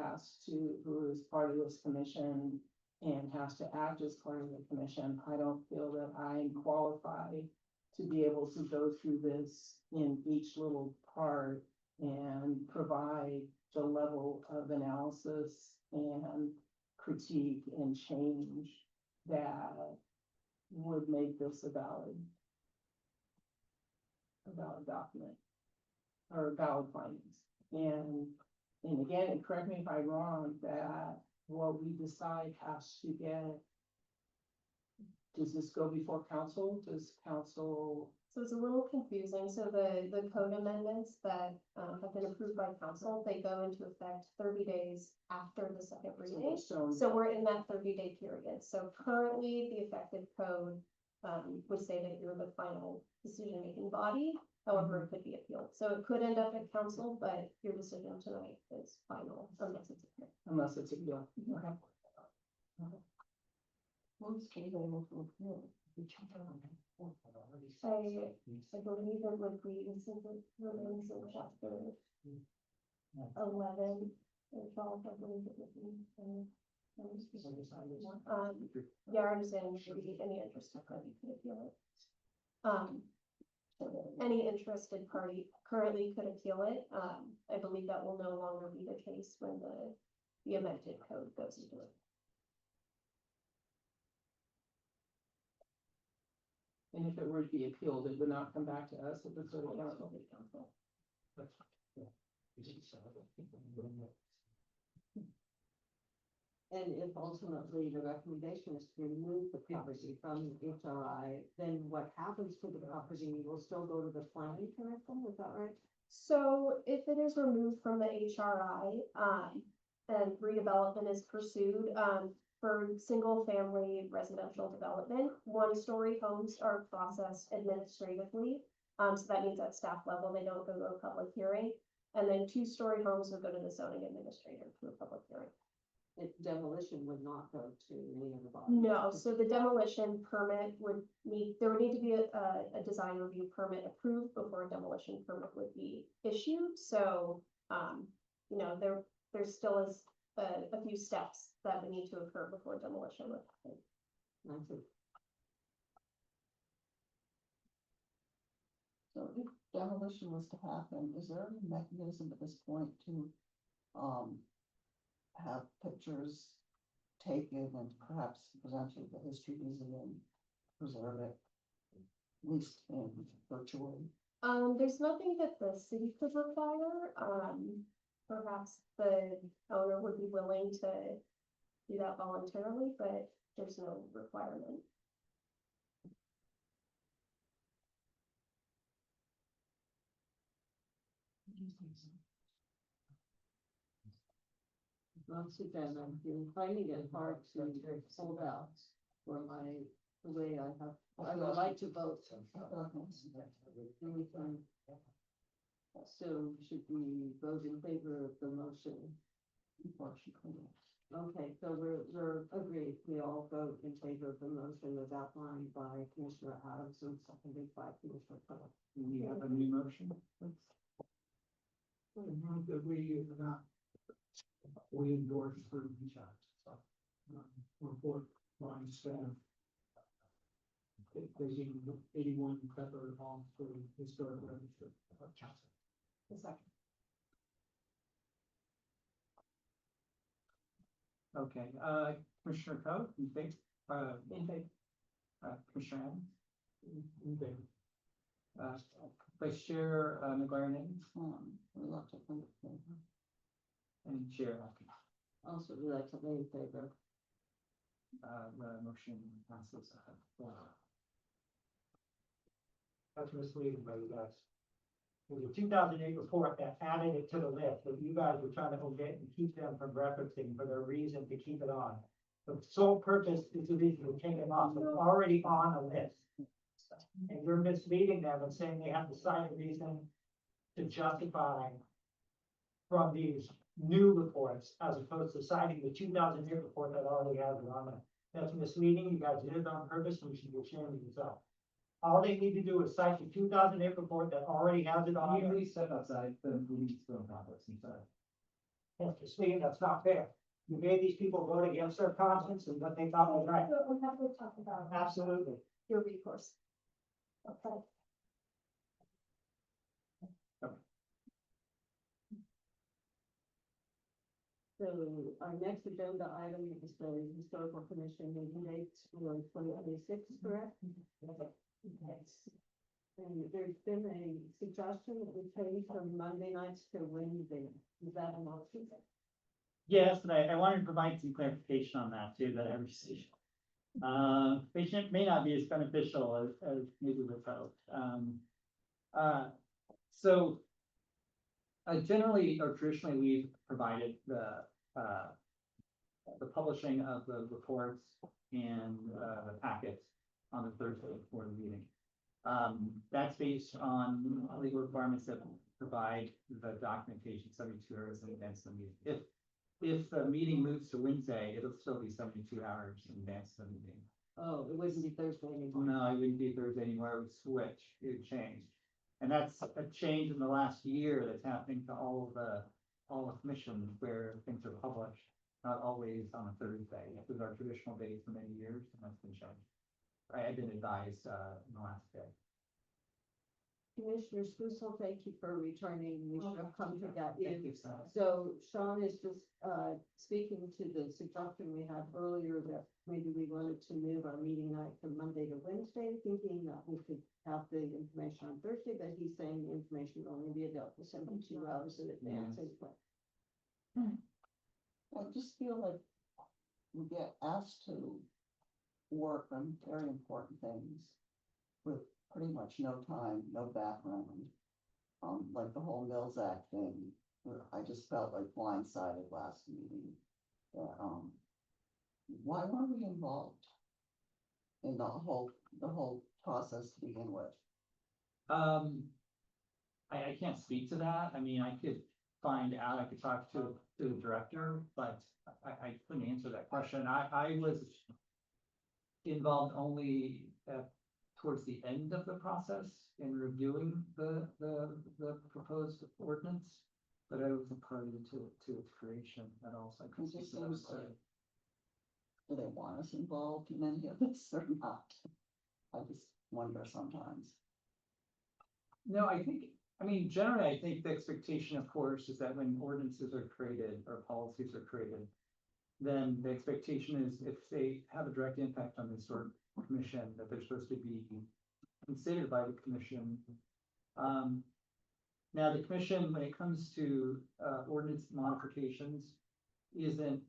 is part of this commission and has to act as part of the commission, I don't feel that I'm qualified to be able to go through this in each little part and provide the level of analysis and critique and change that would make this a valid document or valid findings. And again, and correct me if I'm wrong, that what we decide has to get, does this go before council? Does council? So it's a little confusing. So the code amendments that have been approved by council, they go into effect 30 days after the second reading. So we're in that 30-day period. So currently, the effective code would say that you're the final decision-making body. However, it could be appealed. So it could end up at council, but your decision tonight is final unless it's appealed. Unless it's appealed. Okay. Who's able to appeal? I believe it would be, since it remains in chapter 11 or 12, I believe it would be. Yeah, I understand should be any interested party could appeal it. Any interested party currently could appeal it. I believe that will no longer be the case when the amended code goes into it. And if it were to be appealed, it would not come back to us at the sort of council. And if ultimately the recommendation is to remove the property from HRI, then what happens to the property will still go to the planning commission, is that right? So if it is removed from the HRI, and redevelopment is pursued, for single-family residential development, one-story homes are processed administratively. So that means at staff level, they don't go to a public hearing. And then two-story homes will go to the zoning administrator to a public hearing. Demolition would not go to any of the bodies. No, so the demolition permit there would need to be a design review permit approved before a demolition permit would be issued. So, you know, there still is a few steps that would need to occur before demolition would happen. I see. So if demolition was to happen, is there any mechanism at this point to, have pictures taken and perhaps presented to the history museum, preserve it, at least in virtually? There's nothing that the city could require. Perhaps the owner would be willing to do that voluntarily, but there's no requirement. Once again, I'm finding it hard to hold out for the way I would like to vote. Anything. So should we vote in favor of the motion? Unfortunately. Okay, so we're agreed. We all vote in favor of the motion as outlined by Commissioner Adams and seconded by Commissioner Cole. We have a new motion. That we endorse for each other. Report by staff. Taking 81 Pepper Hall for historic register of council. A second. Okay, Commissioner Coe, in favor? In favor. Commissioner Adams? In favor. Vice Chair, McGuire, Reluctantly. and Chair Hopkins. Also reluctantly in favor. The motion passes. That's misleading by you guys. There's a 2008 report that added it to the list, that you guys were trying to omit and keep them from referencing for their reason to keep it on. The sole purpose is the reason we take it off, it's already on a list. And you're misleading them and saying they have to cite a reason to justify from these new reports, as opposed to citing the 2008 report that already has it on it. That's misleading, you guys did it on purpose, and you should be ashamed of yourself. All they need to do is cite the 2008 report that already has it on. Can you it. please step outside the meeting's still in progress, I'm sorry. Mr. Speaker, that's not fair. You made these people vote against their conscience and what they thought was right. We'll have to talk about Absolutely. your recourse. Okay. So our next agenda item is the historical commission meeting dates for 2026, correct? Yes. And there's been a suggestion that we change from Monday nights to Wednesday. Is that an option? Yes, and I wanted to provide some clarification on that too, that I received. Patient may not be as beneficial as maybe was hoped. So generally or traditionally, we've provided the publishing of the reports and the packets on the Thursday before the meeting. That's based on legal requirements that provide the documentation 72 hours in advance of the meeting. If the meeting moves to Wednesday, it'll still be 72 hours in advance of the meeting. Oh, it wouldn't be Thursday anymore. No, it wouldn't be Thursday anymore, it would switch, it would change. And that's a change in the last year that's happening to all the commissions where things are published, not always on a Thursday. This is our traditional day for many years, and that's been changed. I've been advised in the last day. Commissioner Stussel, thank you for returning. We should have come to that. Thank you, Sal. So Sean is just speaking to the suggestion we had earlier that maybe we wanted to move our meeting night from Monday to Wednesday, thinking that we could have the information on Thursday, but he's saying the information will only be available 72 hours in advance. I just feel like we get asked to work on very important things with pretty much no time, no background. Like the whole Mills Act thing, where I just felt like blindsided last meeting. Why weren't we involved in the whole process to begin with? I can't speak to that. I mean, I could find out, I could talk to the director, but I couldn't answer that question. I was involved only towards the end of the process in reviewing the proposed ordinance, but I wasn't party to its creation at all, so I couldn't It speak just to that. seems like, do they want us involved in any of this or not? I just wonder sometimes. No, I mean, generally, I think the expectation, of course, is that when ordinances are created or policies are created, then the expectation is if they have a direct impact on the historic commission, that they're supposed to be considered by the commission. Now, the commission, when it comes to ordinance modifications, isn't,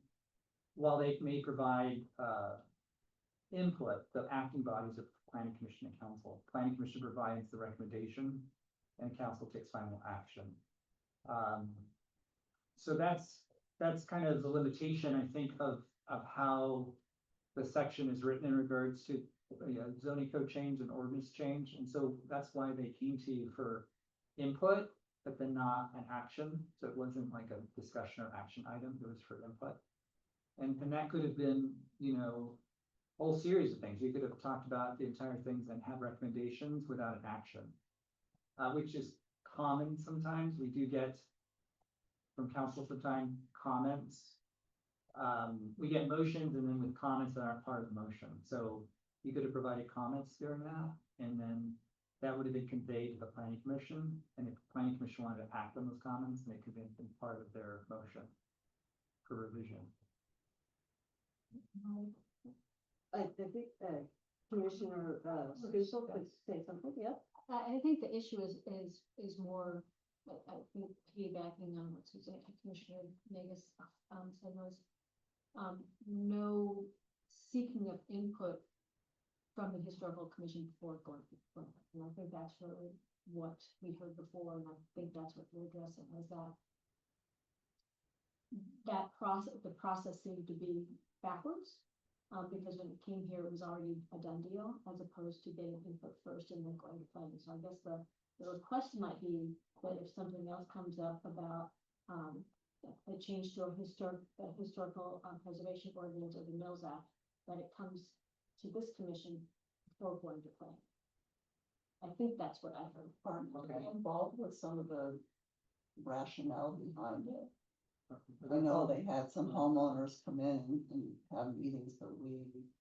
while they may provide input, the acting bodies of planning commission and council. Planning commission provides the recommendation and council takes final action. So that's kind of the limitation, I think, of how the section is written in regards to zoning code change and ordinance change. And so that's why they came to you for input, but then not an action. So it wasn't like a discussion or action item, it was for input. And that could have been, a whole series of things. You could have talked about the entire things and have recommendations without an action, which is common sometimes. We do get from council sometimes comments. We get motions and then with comments that aren't part of the motion. So you could have provided comments during that, and then that would have been conveyed to the planning commission. And if the planning commission wanted to act on those comments, then it could have been part of their motion for revision. I think Commissioner Stussel could say something, yeah? I think the issue is more, I think piggybacking on what Commissioner Nagus said was, no seeking of input from the historical commission before going forward. And I think that's really what we heard before, and I think that's what we're addressing, was that process, the process seemed to be backwards. Because when it came here, it was already a done deal, as opposed to getting input first and then going to planning. So I guess the request might be that if something else comes up about a change to a historical preservation ordinance or the Mills Act, that it comes to this commission before going to planning. I think that's what I heard. Aren't they involved with some of the rationale behind it? I know they had some homeowners come in and have meetings, but we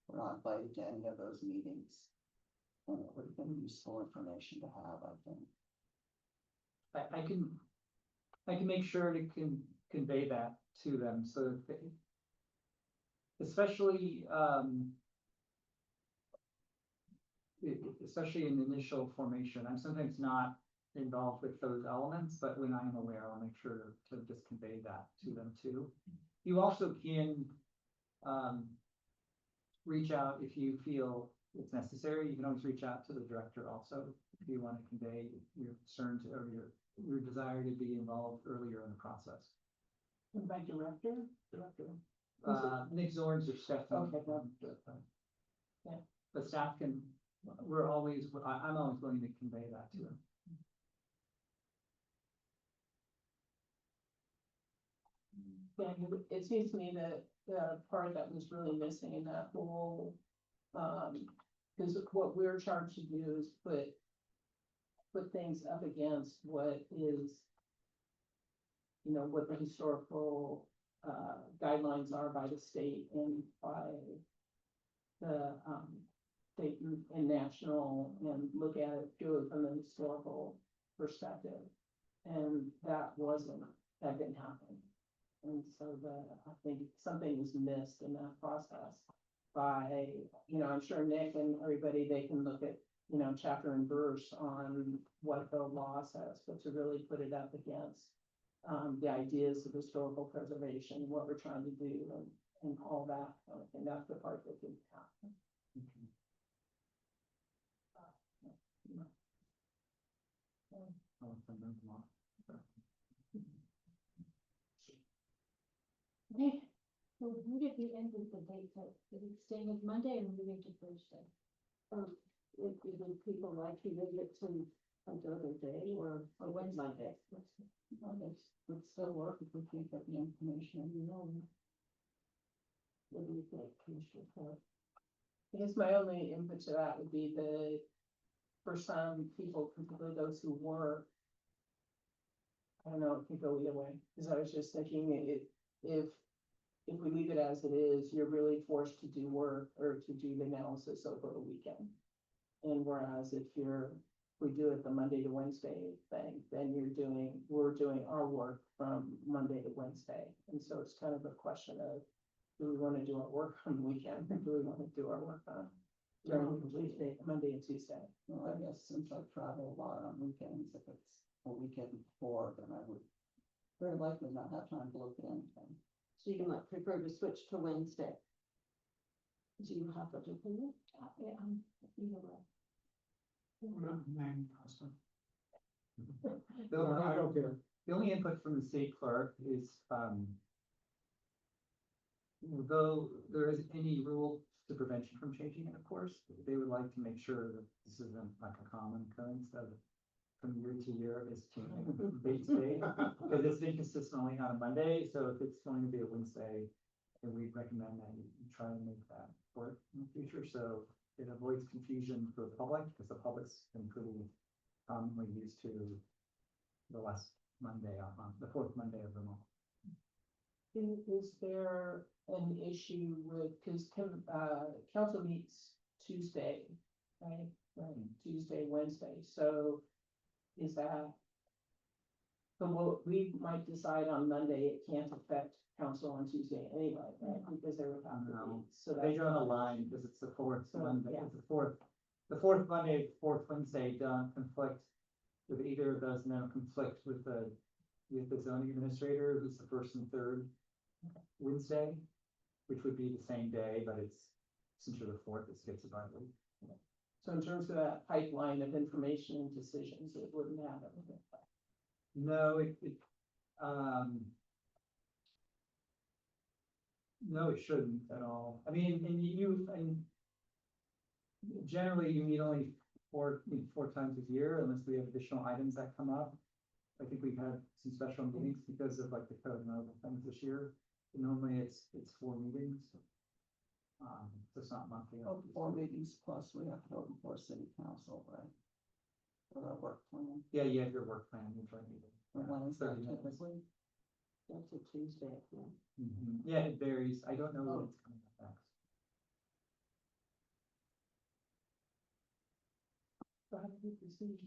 were not invited to any of those meetings. And it would have been useful information to have, I think. I can make sure to convey that to them, so that they, especially, especially in the initial formation, I'm sometimes not involved with those elements, but when I'm aware, I'll make sure to just convey that to them too. You also can, reach out if you feel it's necessary. You can always reach out to the director also, if you want to convey your concerns or your desire to be involved earlier in the process. What about director? Nick Zorns or Stefan. Okay, well, yeah. But staff can, we're always, I'm always willing to convey that to them. Yeah, it seems to me that the part that was really missing in that whole, because what we're charged to do is put things up against what is, you know, what the historical, guidelines are by the state and by the, state and national, and look at it purely from the historical perspective. And that didn't happen. And so I think something was missed in that process by, you know, I'm sure Nick and everybody, they can look at, you know, chapter and verse on what the law says, but to really put it up against the ideas of historical preservation, what we're trying to do and all that, and that's the part that didn't happen. Okay, so who did we end with the date, is it staying with Monday or moving to Thursday? If people like to move it to another day or Wednesday? Monday, would still work if we can get the information, you know. What do you think, Commissioner Coyle? I guess my only input to that would be for some people, particularly those who work, I don't know, it could go either way, because I was just thinking if we leave it as it is, you're really forced to do work or to do the analysis over a weekend. And whereas if we do it the Monday to Wednesday thing, then we're doing our work from Monday to Wednesday. And so it's kind of a question of, do we want to do our work on the weekend, or do we want to do our work on during Tuesday, Monday and Tuesday? Well, I guess since I travel a lot on weekends, if it's a weekend before, then I would very likely not have time to look at anything. So you might prefer to switch to Wednesday? Do you have a opinion? Yeah, either way. I don't care. The only input from the state clerk is, though there isn't any rule to prevent you from changing it, of course, they would like to make sure that this isn't like a common occurrence of from year to year is changing from date to date, because it's been consistently on a Monday, so if it's going to be a Wednesday, then we recommend that you try and make that work in the future, so it avoids confusion for the public, because the public's been pretty commonly used to the last Monday on the fourth Monday of the month. Is there an issue with, because council meets Tuesday, right? Tuesday, Wednesday, so is that? But what we might decide on Monday, it can't affect council on Tuesday anyway, right? Because they're without the No. meet, so They that's draw not a an line issue. because it's the fourth So, Monday, yeah. it's the fourth Monday, fourth Wednesday don't conflict with either of those, and then conflict with the zoning administrator, who's the first and third Wednesday, which would be the same day, but it's, since you're the fourth, it skips about a week. So in terms of that pipeline of information and decisions, it wouldn't have anything. No, no, it shouldn't at all. I mean, and generally you meet only four times a year unless we have additional items that come up. I think we've had some special meetings because of like the code and other things this year. But normally it's 4 meetings. So it's not monthly. 4 meetings plus we have to go before city council, right? For our work plan. Yeah, you have your work plan, you try to meet it. And when is that 30 minutes. typically? That's a Tuesday, yeah. Yeah, it varies. I don't know when it's coming up next. So how do we proceed?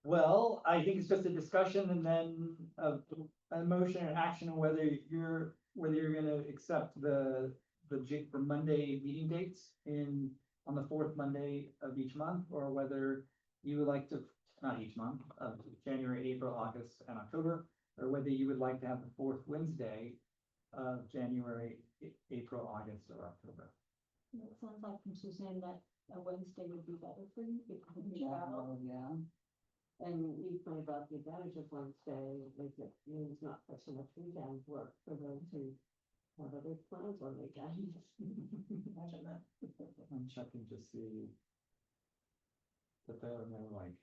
Well, I think it's just a discussion and then a motion and action on whether you're gonna accept the Monday meeting dates on the fourth Monday of each month, or whether you would like to, not each month, of January, April, August, and October, or whether you would like to have the fourth Wednesday of January, April, August, or October. It sounds like from Suzanne that a Wednesday would be better for you because of the travel. General, yeah. And you point about the advantage of Wednesday, is it means not for so much weekend work for those who have other plans on weekends. Imagine that. I'm checking to see that there are no like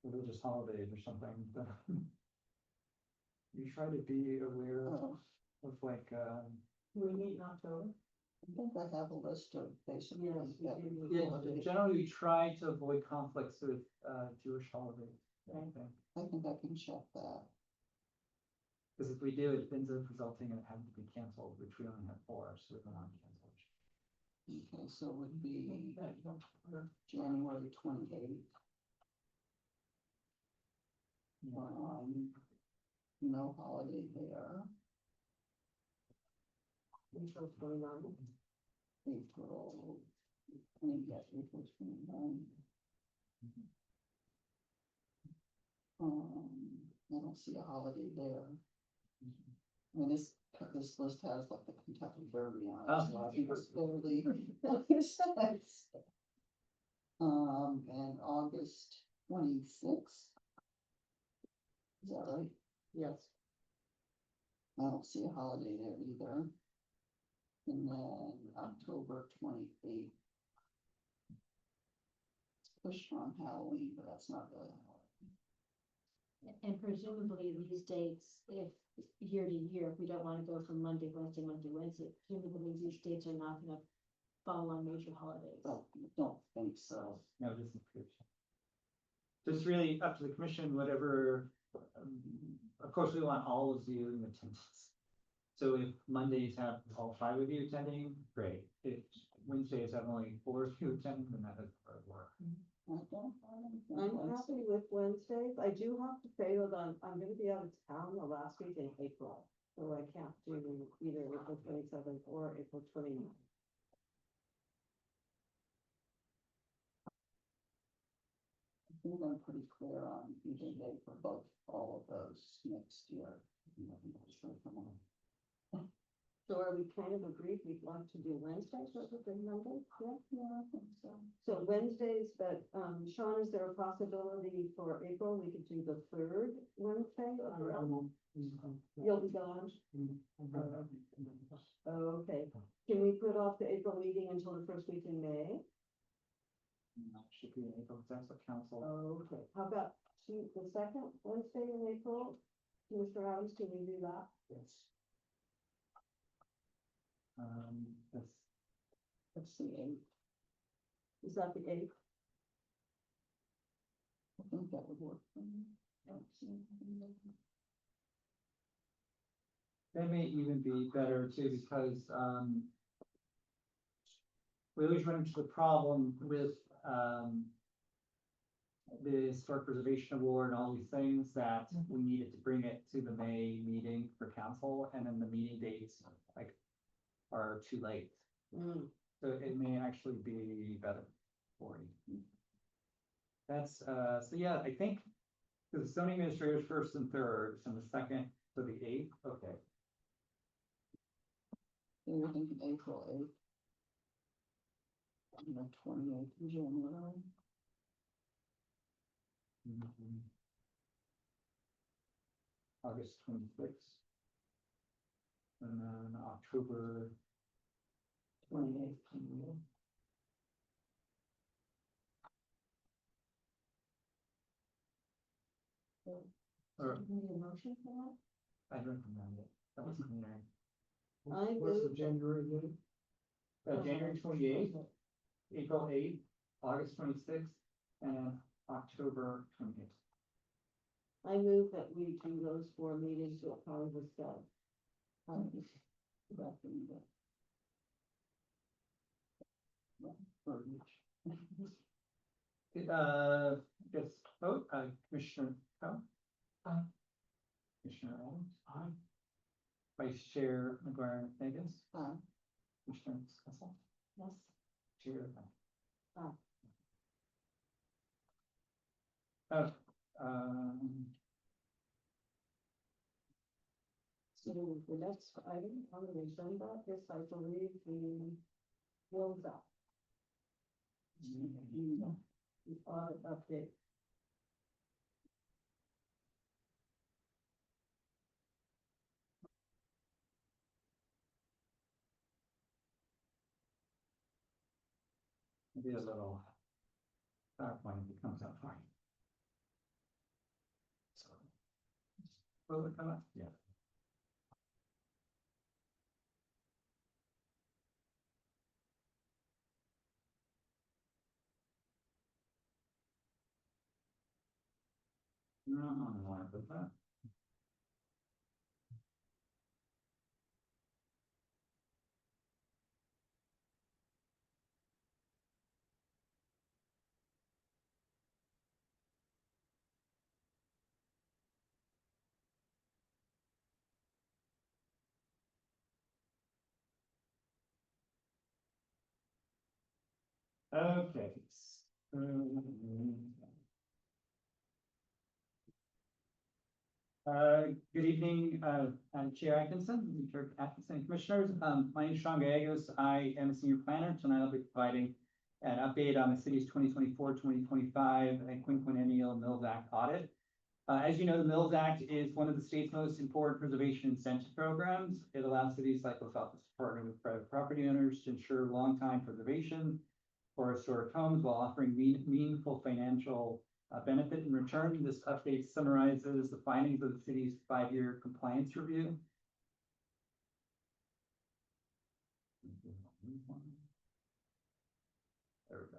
religious holidays or something. You try to be aware Oh, of like, We meet in October. I think I have a list of basically. Yes, we that do. yeah, holidays. generally we try to avoid conflicts with, Jewish holidays. I think. I think I can check that. Because if we do, it ends up resulting in it having to be canceled, which we only have 4, so we don't want to cancel. Okay, so it would be January 28th. No holiday there. April 29th. April, I think, yes, April 29th. I don't see a holiday there. I mean, this list has like the Kentucky Derby on it, so I think it's totally makes sense. And August 26th. Is that right? Yes. I don't see a holiday there either. And then October 28th. It's pushed on Halloween, but that's not really a holiday. And presumably these dates, if year to year, if we don't want to go from Monday, Wednesday, Monday, Wednesday, presumably these dates are not gonna fall on major holidays. Don't think so. No, it isn't. Good. So it's really up to the commission, whatever, of course, we want all of you in attendance. So if Mondays have all 5 of you attending, great. If Wednesdays have only 4 of you attending, then that doesn't work. I'm happy with Wednesdays. I do have to say that I'm gonna be out of town the last week in April, so I can't do either April 27th or April 29th. I think I'm pretty clear on either day for both, all of those next year. So are we kind of agreed we'd like to do Wednesdays rather than Mondays? Yeah, I think so. So Wednesdays, but, Sean, is there a possibility for April, we could do the 3rd Wednesday? You'll be gone? Oh, okay. Can we put off the April meeting until the first week in May? That should be in April, 'cause that's what council. Oh, okay. How about the second Wednesday in April? Mr. Adams, can we do that? Yes. That's the 8th. Is that the 8th? I think that would work for me. That may even be better too, because, we always run into the problem with, the Historic Preservation Award and all these things that we needed to bring it to the May meeting for council, and then the meeting dates like are too late. So it may actually be better for you. That's, so yeah, I think the zoning administrators 1st and 3rd, and the 2nd to the 8th, okay. So you're thinking April 8th. And the 28th of January. August 26th. And then October 28th. Or, Do you need a motion for that? I don't remember it. That was cleaner. What's the January date? January 28th, April 8th, August 26th, and October 28th. I move that we do those 4 meetings that Polly was said. Yes, vote, Commissioner Coe? Aye. Commissioner Adams? Aye. Vice Chair McGuire Vegas? Aye. Commissioner Scissell? Yes. Chair. Aye. Oh, So the next item on the agenda is, I believe, the Wills Act. The audit update. maybe a little PowerPoint if it comes out fine. So. Will it come up? Yeah. No, I don't want to put that. Okay. Good evening, Chair Atkinson, Chair Atkinson, Commissioners. My name is Sean Gallegos. I am a senior planner. Tonight I'll be providing an update on the city's 2024-2025 and quinquennial Mills Act audit. As you know, the Mills Act is one of the state's most important preservation incentive programs. It allows cities like Los Altos to partner with private property owners to ensure long-time preservation for historic homes while offering meaningful financial benefit in return. This update summarizes the findings of the city's 5-year compliance review. There we go.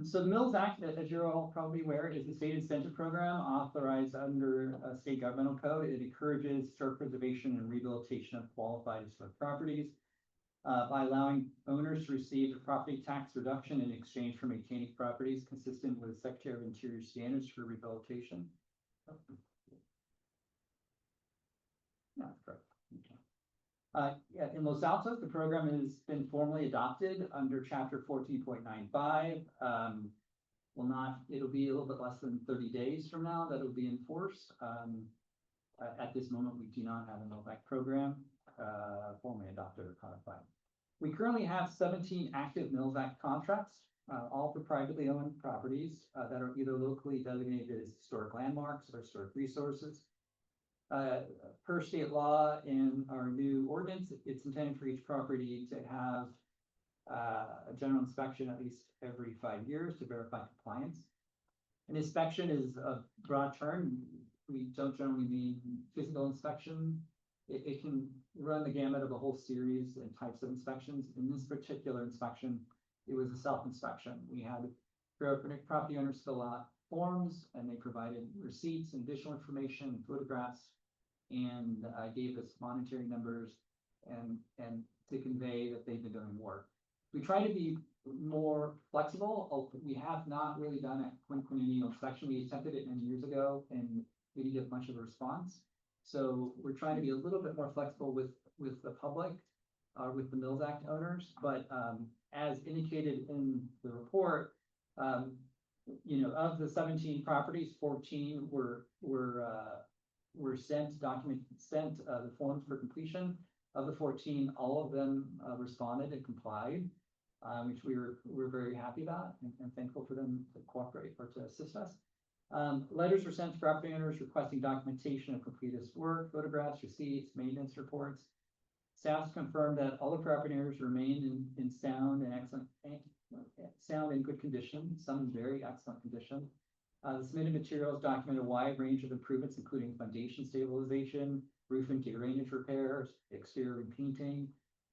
So the Mills Act, as you're all probably aware, is a state incentive program authorized under a state governmental code. It encourages historic preservation and rehabilitation of qualified historic properties by allowing owners to receive a property tax reduction in exchange for maintaining properties consistent with Secretary of Interior standards for rehabilitation. No, correct. Okay. Yeah, in Los Altos, the program has been formally adopted under Chapter 14.95. It'll be a little bit less than 30 days from now that it'll be enforced. At this moment, we do not have a Mills Act program formally adopted or codified. We currently have 17 active Mills Act contracts, all for privately owned properties that are either locally designated as historic landmarks or historic resources. Per state law in our new ordinance, it's intended for each property to have a general inspection at least every 5 years to verify compliance. An inspection is a broad term. We don't generally mean physical inspection. It can run the gamut of a whole series and types of inspections. In this particular inspection, it was a self-inspection. We had property owners fill out forms and they provided receipts and additional information, photographs, and gave us monetary numbers and to convey that they've been doing work. We try to be more flexible. We have not really done a quinquennial inspection. We attempted it many years ago and we didn't get much of a response. So we're trying to be a little bit more flexible with the public, with the Mills Act owners. But as indicated in the report, you know, of the 17 properties, 14 were sent the forms for completion. Of the 14, all of them responded and complied, which we're very happy about and thankful for them to cooperate or to assist us. Letters were sent to property owners requesting documentation of completed work, photographs, receipts, maintenance reports. Staff confirmed that all the property owners remained in sound and good condition, some in very excellent condition. The submitted materials document a wide range of improvements, including foundation stabilization, roof and drainage repairs, exterior repainting,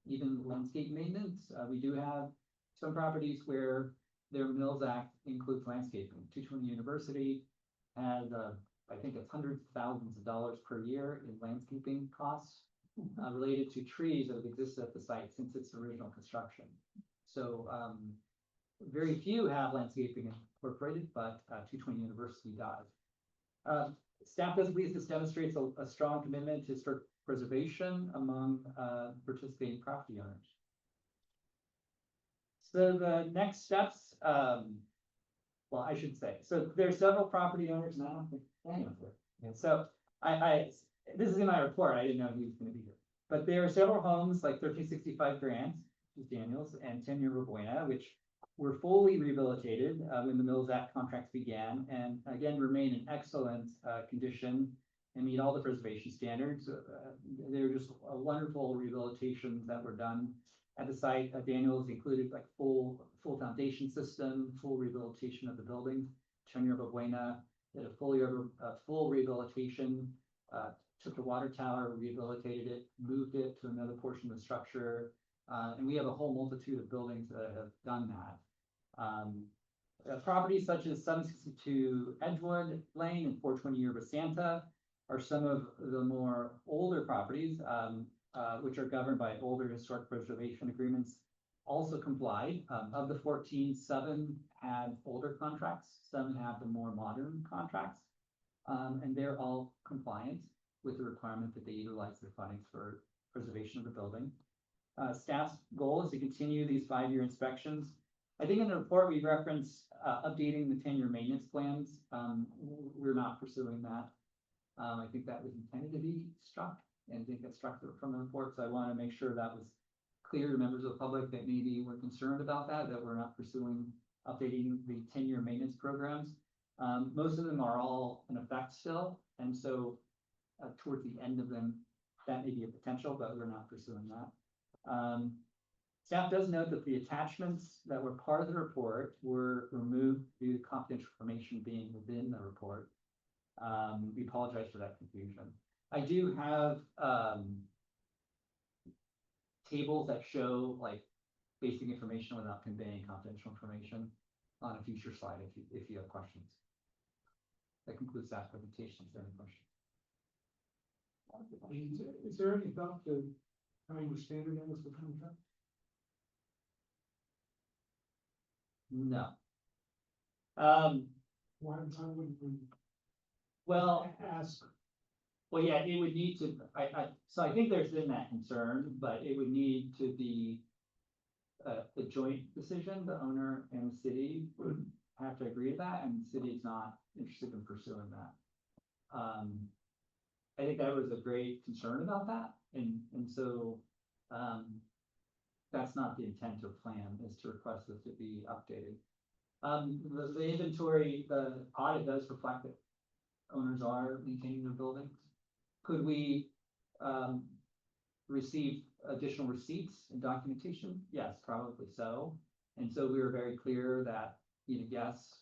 even landscape maintenance. We do have some properties where their Mills Act includes landscaping. 220 University has, I think it's hundreds of thousands of dollars per year in landscaping costs related to trees that have existed at the site since its original construction. So very few have landscaping incorporated, but 220 University does. Staff does believe this demonstrates a strong commitment to historic preservation among participating property owners. So the next steps, well, I should say, so there are several property owners now. And so this is in my report, I didn't know he was gonna be here. But there are several homes like 1365 Grant, which is Daniels, and 10 Yerba Buena, which were fully rehabilitated when the Mills Act contracts began, and again, remain in excellent condition and meet all the preservation standards. They're just wonderful rehabilitations that were done at the site. Daniels included like full foundation system, full rehabilitation of the building. 10 Yerba Buena did a full rehabilitation, took the water tower, rehabilitated it, moved it to another portion of the structure. And we have a whole multitude of buildings that have done that. Properties such as 762 Edgewood Lane and 420 Yerba Santa are some of the more older properties, which are governed by older historic preservation agreements, also complied. Of the 14, 7 had older contracts, 7 have the more modern contracts, and they're all compliant with the requirement that they utilize their funding for preservation of the building. Staff's goal is to continue these 5-year inspections. I think in the report we reference updating the 10-year maintenance plans. We're not pursuing that. I think that was intended to be struck, and I think that's struck from the report. So I want to make sure that was clear to members of the public that maybe we're concerned about that we're not pursuing updating the 10-year maintenance programs. Most of them are all in effect still, and so towards the end of them, that may be a potential, but we're not pursuing that. Staff does note that the attachments that were part of the report were removed due to confidential information being within the report. We apologize for that confusion. I do have tables that show like basic information without conveying confidential information on a future slide if you have questions. That concludes that presentation. Is there any questions? Is there any thought to trying to standardize the contract? No. Why wouldn't we Well, ask? well, yeah, it would need to, so I think there's been that concern, but it would need to be a joint decision. The owner and the city would have to agree to that, and the city is not interested in pursuing that. I think that was a great concern about that, and so, that's not the intent of plan, is to request this to be updated. The inventory, the audit does reflect that owners are maintaining their buildings. Could we, receive additional receipts and documentation? Yes, probably so. And so we were very clear that, yes,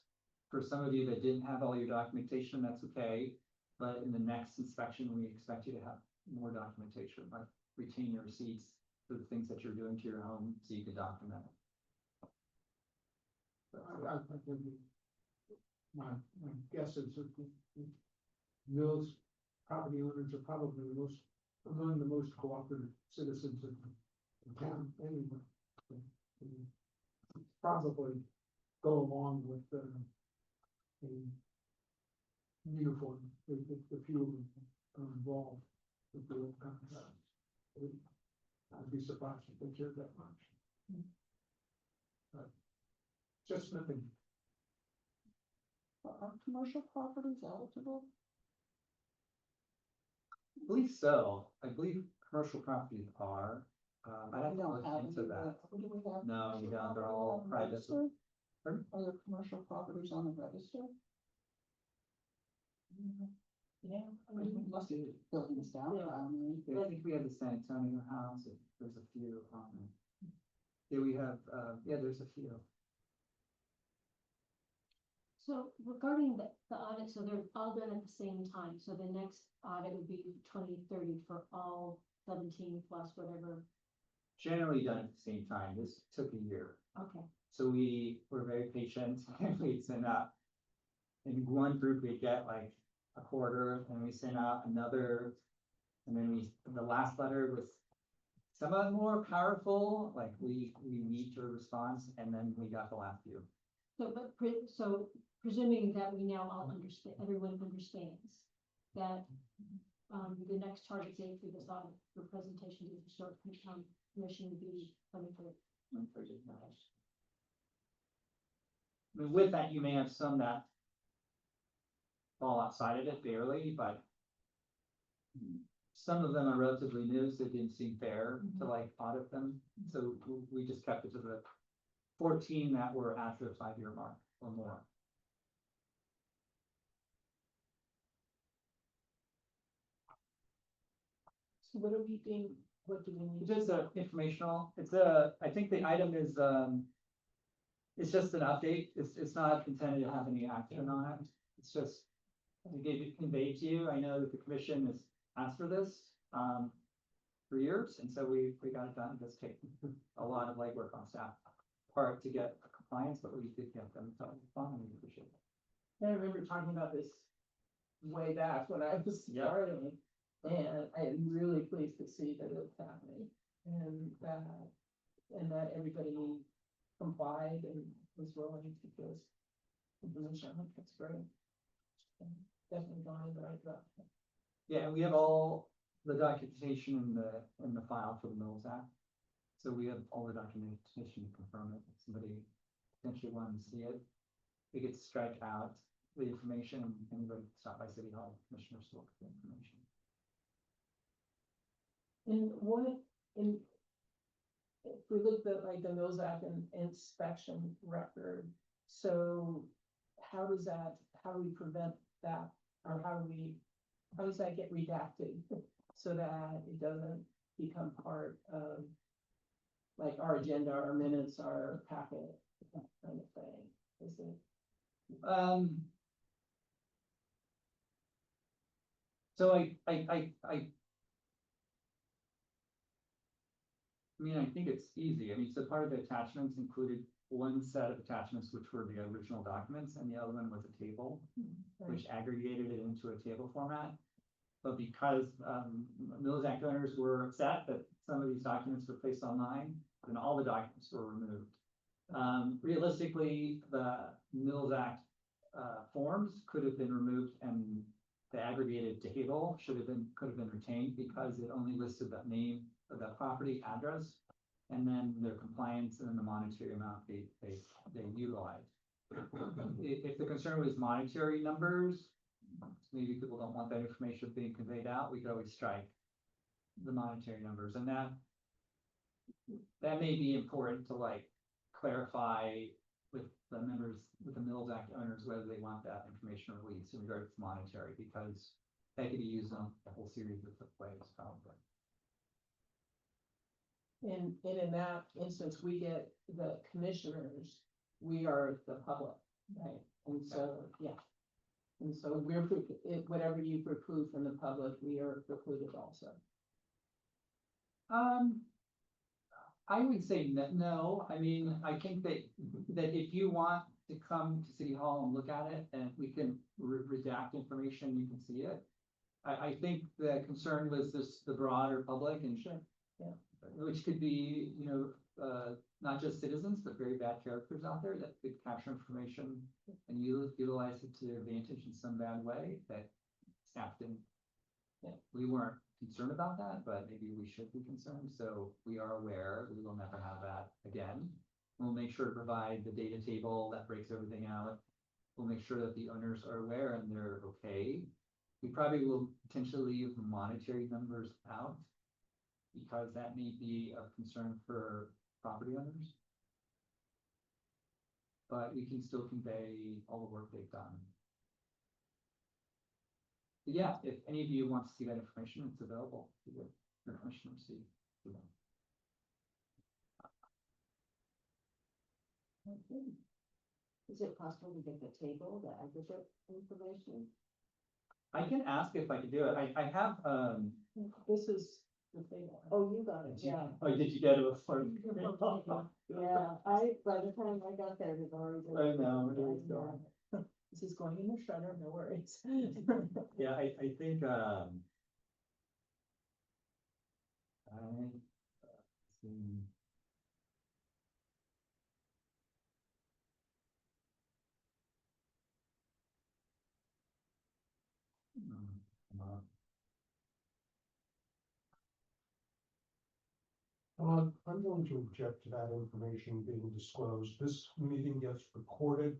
for some of you that didn't have all your documentation, that's okay. But in the next inspection, we expect you to have more documentation, like retain your receipts for the things that you're doing to your home so you can document it. My guess is that the Mills property owners are probably among the most cooperative citizens in the town anyway. So, probably go along with the uniform, the few of them are involved with the old contract. I'd be surprised if they cared that much. But just nothing. Are commercial properties eligible? I believe so. I believe commercial properties are. I don't We know don't have into any, that. do we have? No, we commercial don't. They're properties all on the private. register? Pardon? Are there commercial properties on the register? Yeah, I mean, must be. Buildings downtown, I think we have the San Antonio house. There's a few. Yeah, we have. Yeah, there's a few. So regarding the audit, so they're all done at the same time, so the next audit would be 2030 for all 17 plus whatever. Generally done at the same time. This took a year. Okay, So we were very patient and we sent out, in one group we get like a quarter and we sent out another. And then the last letter was Some of them more powerful, like we need your response, and then we got the last few. So, so presuming that we now all understand, everyone understands that, the next target date for this audit, for presentation to the historic commission would be 23rd. I mean, with that, you may have some that fall outside of it barely, but some of them are relatively new, so it didn't seem fair to like audit them. So we just kept it to the 14 that were after the 5-year mark or more. So what are we doing? What do we need? It's just informational, I think the item is, it's just an update, it's not intended to have any action on it. It's just, we gave it conveyed to you, I know that the commission has asked for this, for years, and so we got it done. It's taken a lot of legwork on staff part to get compliance, but we did get them, so it's fun, and we appreciate it. I remember talking about this way back when I was Yeah. starting, and I am really pleased to see that it's happening. And that everybody complied and was willing to give us information. I think that's great. And definitely going in the right direction. Yeah, and we have all the documentation in the file for the Mills Act. So we have all the documentation to confirm it. If somebody potentially wanted to see it, we could strike out the information, and anybody can stop by City Hall, commissioners will look at the information. And if we look at like the Mills Act and inspection record, so how do we prevent that? Or how does that get redacted so that it doesn't become part of like our agenda, our minutes, our packet, that kind of thing? Is it? So I mean, I think it's easy. I mean, so part of the attachments included one set of attachments, which were the original documents, and the other one was a table, which aggregated it into a table format. But because Mills Act owners were upset that some of these documents were placed online, then all the documents were removed. Realistically, the Mills Act forms could have been removed, and the aggregated table could have been retained, because it only listed the name of the property address, and then their compliance and the monetary amount they utilized. If the concern was monetary numbers, maybe people don't want that information being conveyed out, we could always strike the monetary numbers, and that may be important to like clarify with the members, with the Mills Act owners, whether they want that information released in regards to monetary, because that could be used on a whole series of ways, probably. And in that instance, we get the commissioners, we are the public, right? And so, yeah. And so whatever you preclude from the public, we are precluded also. I would say no. I mean, I think that if you want to come to City Hall and look at it, and we can redact information, you can see it. I think the concern was the broader public, and Sure, yeah. which could be, not just citizens, but very bad characters out there that could capture information and utilize it to their advantage in some bad way that staff didn't. Yeah. We weren't concerned about that, but maybe we should be concerned, so we are aware, we will never have that again. We'll make sure to provide the data table that breaks everything out. We'll make sure that the owners are aware and they're okay. We probably will potentially leave monetary numbers out, because that may be of concern for property owners. But we can still convey all the work they've done. But yeah, if any of you want to see that information, it's available to your commissioner to see. Is it possible to get the table, the aggregate information? I can ask if I could do it. I have, This is the thing. Oh, you got it, did you- yeah. oh, did you get it before? Yeah, by the time I got there, it was already. I know, it was gone. This is going in the shredder, no worries. Yeah, I think, see. I'm going to object to that information being disclosed. This meeting gets recorded.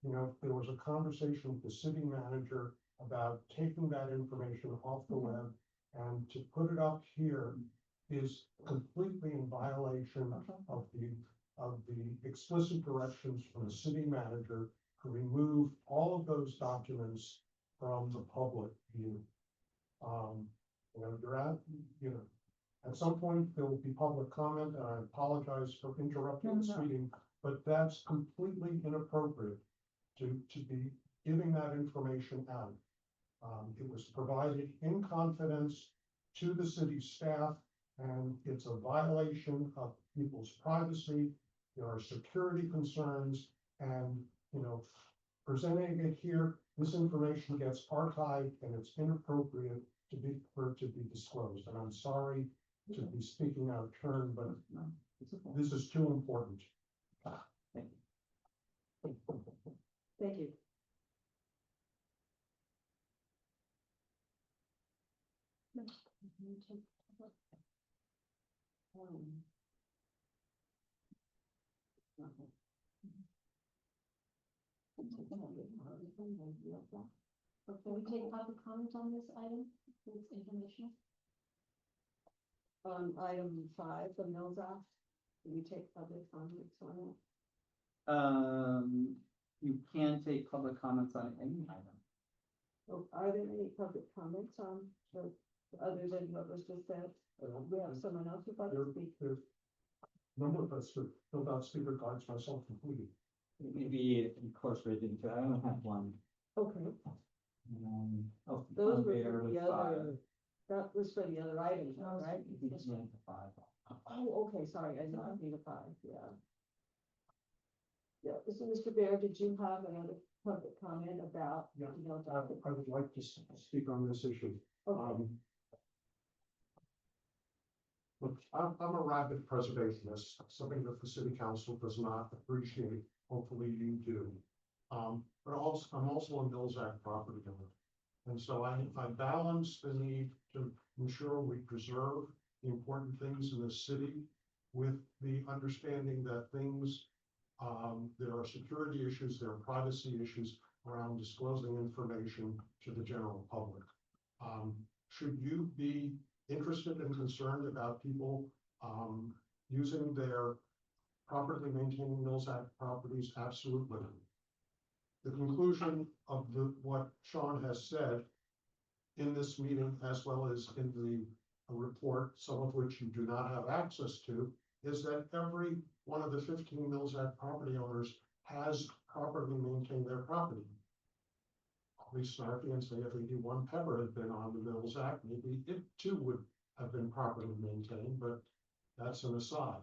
You know, there was a conversation with the city manager about taking that information off the web, and to put it up here is completely in violation of the explicit directions from the city manager to remove all of those documents from the public view. You know, you're at, you know, at some point, there will be public comment, and I apologize for interrupting this meeting, but that's completely inappropriate to be giving that information out. It was provided in confidence to the city staff, and it's a violation of people's privacy. There are security concerns, and, you know, presenting it here, this information gets archived, and it's inappropriate for it to be disclosed. And I'm sorry to be speaking out of turn, but this is too important. Thank you. Can we take public comment on this item? It's informational. On item 5, the Mills Act, do we take public comments on it? You can take public comments on any item. So are there any public comments on, other than what was just said? We have someone else who'd like to speak. There's a number of us who filled out speaker cards, myself included. Maybe incorporated into, I don't have one. Okay, Oh, those were there for was the five. other, that was for the other items, right? Yeah, five. Oh, okay, sorry, I didn't need a 5, yeah. Yeah, so Mr. Bear, did you have another public comment about? Yeah, you know, I would like to speak on this issue. Okay, Look, I'm a rabid preservationist, something that the city council does not appreciate. Hopefully you do. But also, I'm also a Mills Act property owner. And so I balance the need to ensure we preserve the important things in the city with the understanding that things, there are security issues, there are privacy issues around disclosing information to the general public. Should you be interested and concerned about people using their properly maintaining Mills Act properties? Absolutely. The conclusion of what Sean has said in this meeting, as well as in the report, some of which you do not have access to, is that every one of the 15 Mills Act property owners has properly maintained their property. I'll be snarky and say if 81 Pepper had been on the Mills Act, maybe it too would have been properly maintained, but that's an aside.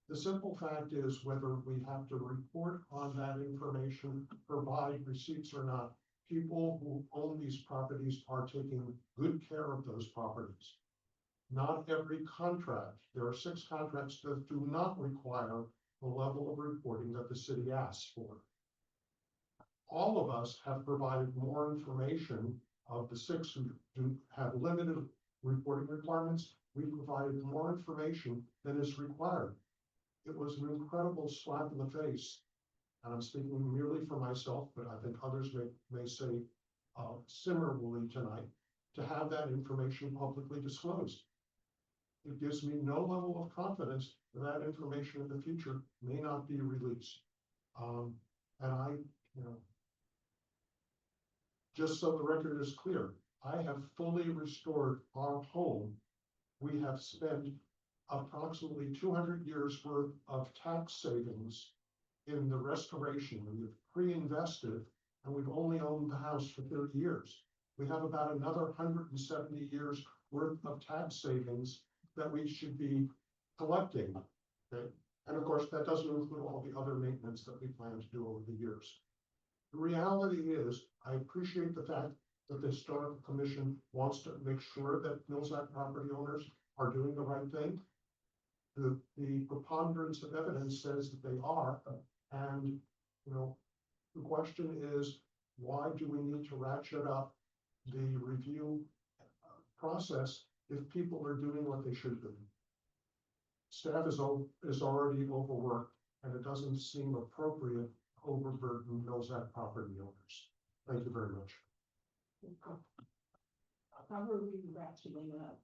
The simple fact is whether we have to report on that information, provide receipts or not, people who own these properties are taking good care of those properties. Not every contract, there are 6 contracts that do not require the level of reporting that the city asks for. All of us have provided more information. Of the 6 who do have limited reporting requirements, we provided more information than is required. It was an incredible slap in the face, and I'm speaking merely for myself, but I think others may say similarly tonight, to have that information publicly disclosed. It gives me no level of confidence that information in the future may not be released. And I, you know, just so the record is clear, I have fully restored our home. We have spent approximately 200 years worth of tax savings in the restoration. We've pre-invested, and we've only owned the house for 30 years. We have about another 170 years worth of tax savings that we should be collecting. Okay? And of course, that doesn't include all the other maintenance that we plan to do over the years. The reality is, I appreciate the fact that the Historical Commission wants to make sure that Mills Act property owners are doing the right thing. the preponderance of evidence says that they are. And, you know, the question is, why do we need to ratchet up the review process if people are doing what they should do? Staff is already overworked, and it doesn't seem appropriate to overburden Millsack property owners. Thank you very much. How are we ratcheting up?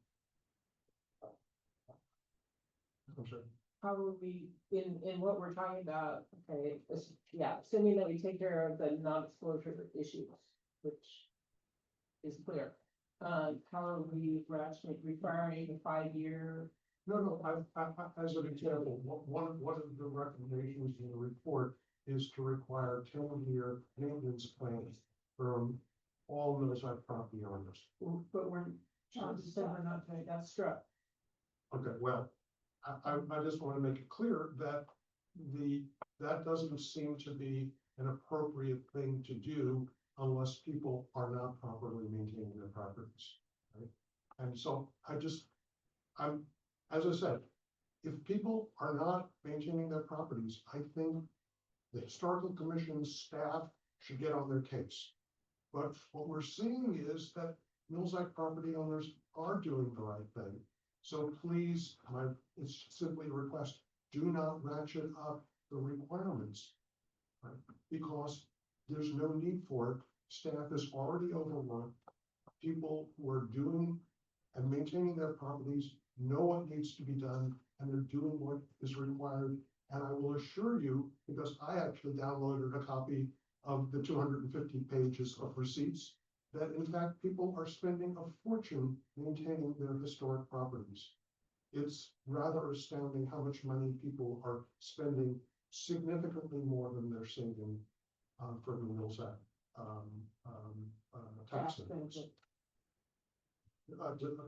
I'm sorry. How are we, in what we're talking about, okay, yeah, assuming that we take care of the non-disclosure issues, which is clear. How are we ratcheting, requiring a 5-year? No, as an example, one of the recommendations in the report is to require 10-year maintenance plans from all Millsack property owners. But we're, John just said we're not doing, that's struck. Okay, well, I just want to make it clear that that doesn't seem to be an appropriate thing to do unless people are not properly maintaining their properties, right? And so as I said, if people are not maintaining their properties, I think the Historical Commission's staff should get on their case. But what we're seeing is that Millsack property owners are doing the right thing. So please, it's simply a request, do not ratchet up the requirements, right? Because there's no need for it. Staff is already overworked. People who are doing and maintaining their properties know what needs to be done, and they're doing what is required. And I will assure you, because I actually downloaded a copy of the 250 pages of receipts, that in fact, people are spending a fortune maintaining their historic properties. It's rather astounding how much money people are spending, significantly more than they're saving for the Millsack tax benefits.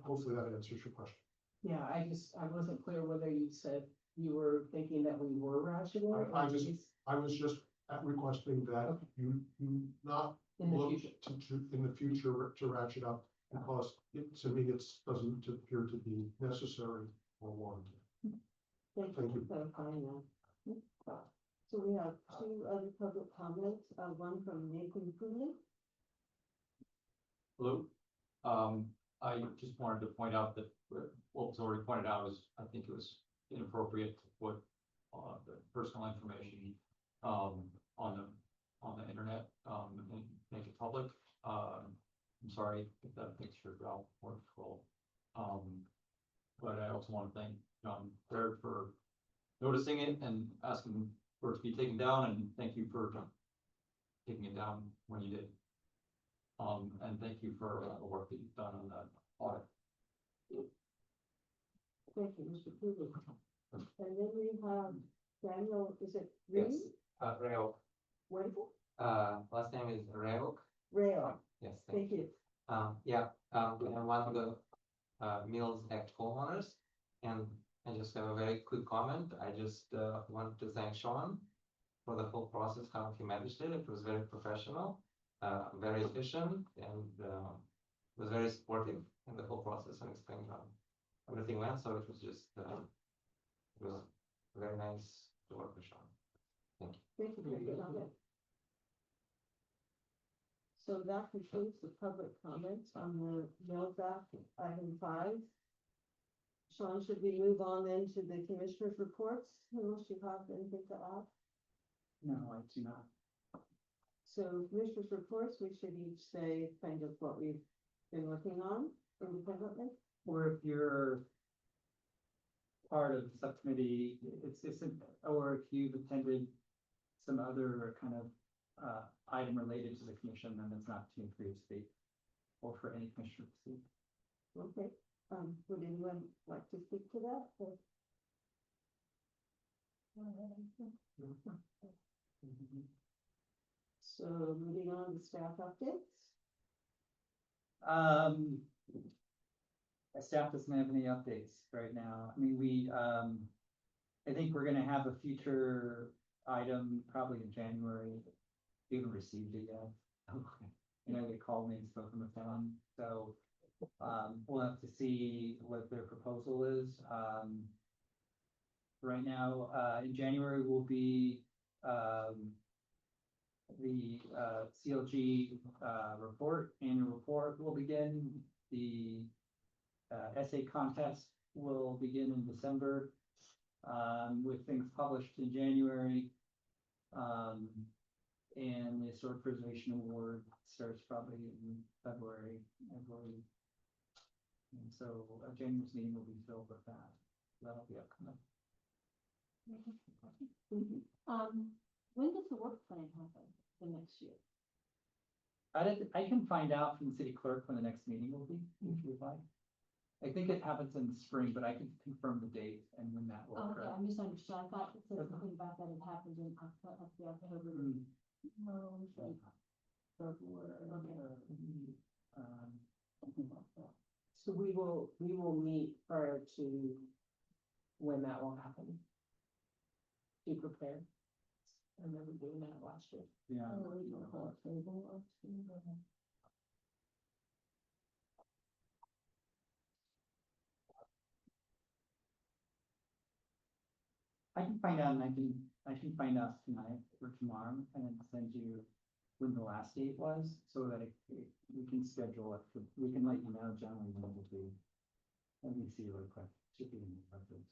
Hopefully that answers your question. Yeah, I wasn't clear whether you said you were thinking that we were rationing. I was just requesting that Okay. you not In the look future. in the future to ratchet up, because to me, it doesn't appear to be necessary or warranted. Thank Thank you you. for clarifying that. So we have 2 other public comments, one from Nathan Cooley. Hello, I just wanted to point out that what was already pointed out is, I think it was inappropriate to put the personal information on the internet and make it public. I'm sorry if that makes your job more difficult. But I also want to thank John Baird for noticing it and asking for it to be taken down, and thank you for taking it down when you did. And thank you for the work that you've done on that audit. Thank you, Mr. Cooley. And then we have Daniel, is it Yes, Reed? Reo. What is it? Last name is Reo. Rail, Yes, thank you. yeah, we have one of the Mills Act homeowners, and I just have a very quick comment. I just want to thank Sean for the whole process, how he managed it. It was very professional, very efficient, and was very supportive in the whole process and explaining how everything went. So it was just it was very nice to work with Sean. Thank you. Thank you for your comment. So that concludes the public comments on the Mills Act item 5. Sean, should we move on then to the commissioners' reports, unless you have anything to add? No, I do not. So commissioners' reports, we should each say kind of what we've been working on independently. Or if you're part of the subcommittee, or if you've attended some other kind of item related to the commission, then it's not too for you to speak, or for any commissioner to speak. Okay, would anyone like to speak to that? Or- So moving on to staff updates. Staff doesn't have any updates right now. I mean, I think we're gonna have a future item probably in January. We haven't received it yet. You know, they called me and spoken with them, so, we'll have to see what their proposal is. right now. In January will be, the, CLG, annual report will begin. The, essay contest will begin in December, with things published in January. And the Historic Preservation Award starts probably in February, I believe. And so, January's meeting will be filled with that. That'll be upcoming. When does the work plan happen the next year? I can find out from the city clerk when the next meeting will be, if you'd like. I think it happens in the spring, but I can confirm the date and when that will Oh, okay, occur. I misunderstood. I thought it said something about that it happened in October. Mm. No, it's like February, Okay. something like that. So we will meet prior to when that will happen. Be prepared. I remember doing that last year. Yeah. I can find out and I can find out tonight or tomorrow and then send you when the last date was, so that we can schedule it, we can let you know generally when it will be. Let me see real quick, should be in the records.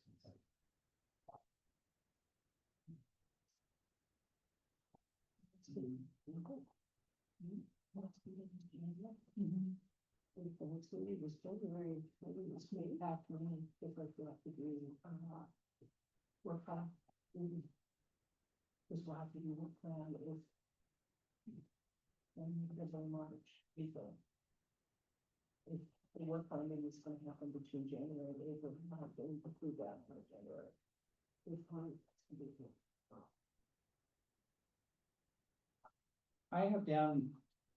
Work on. This will have to be work plan if. Then February, March, April. If the work plan is gonna happen between January and April, we have to include that in January. If time, it's gonna be good. I have down,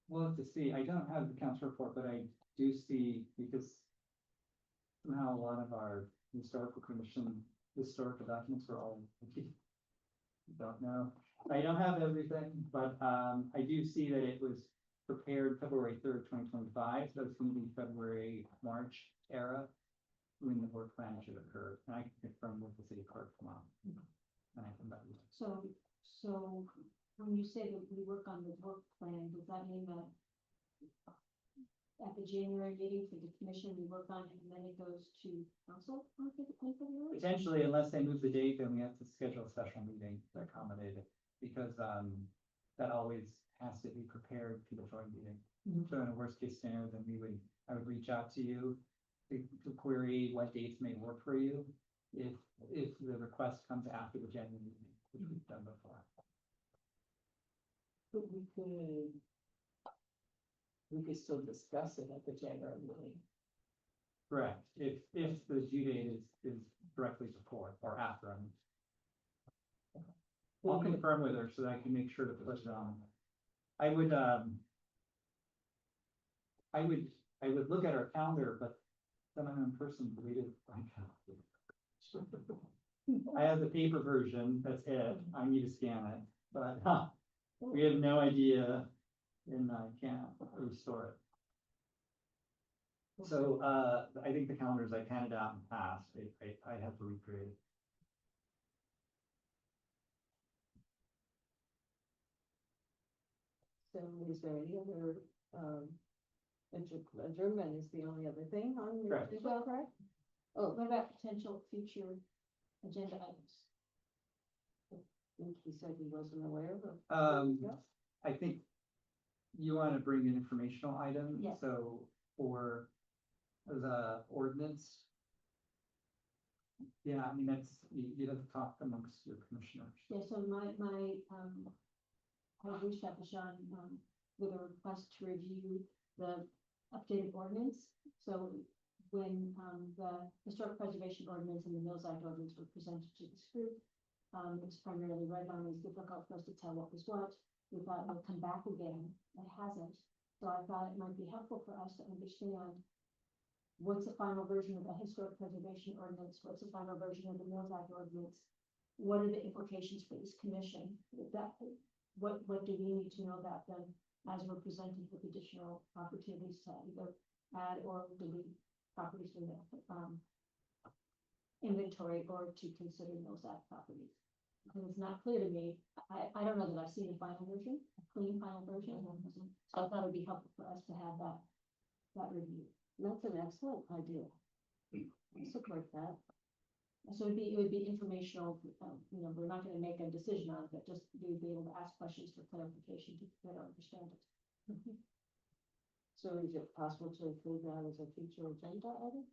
we'll have to see, I don't have the council report, but I do see, because somehow a lot of our historical commission, historical documents are all, don't know. I don't have everything, but, I do see that it was prepared February 3rd, 2025, so it's gonna be February, March era, when the work plan should occur, and I can confirm with the city clerk tomorrow. And I can let you know. So when you say that we work on the work plan, does that mean that at the January meeting for the commission, we work on it and then it goes to council on February? Potentially, unless they move the date, then we have to schedule a special meeting to accommodate it, because, that always has to be prepared for the joint meeting. Mhm. So in a worst case scenario, then I would reach out to you to query what dates may work for you, if the request comes after the January meeting, which we've done before. But we could still discuss it at the January meeting. Correct, if the due date is directly before or after, I'll confirm with her so that I can make sure to put it on. I would look at our calendar, but then I'm in person deleted my calendar. I have the paper version, that's it, I need to scan it, but, we have no idea, and I can't restore it. So, I think the calendars I've handed out in the past, I have to recreate. So is there any other, adjournment is the only other thing on your Correct. agenda, correct? Oh, What about potential future agenda items? I think he said he wasn't aware of. Yeah. I think you want to bring an informational item, Yes. so for the ordinance. Yeah, I mean, that's, you have to talk amongst your commissioners. Yeah, so I reached out to Sean, with a request to review the updated ordinance. So when, the historic preservation ordinance and the Mills Act ordinance were presented to this group, it's primarily red line, it's difficult for us to tell what was what. We thought it would come back again, it hasn't. So I thought it might be helpful for us to understand what's the final version of the historic preservation ordinance, what's the final version of the Mills Act ordinance? What are the implications for this commission? What do we need to know about them as we're presented with additional opportunities to either add or delete properties in the, inventory or to consider those act properties. Because it's not clear to me, I don't know that I've seen a final version, a clean final version, so I thought it'd be helpful for us to have that review. That's an excellent idea. I support that. So it would be informational, you know, we're not gonna make a decision on it, but just we'd be able to ask questions for clarification to better understand it. So is it possible to include that as a future agenda item?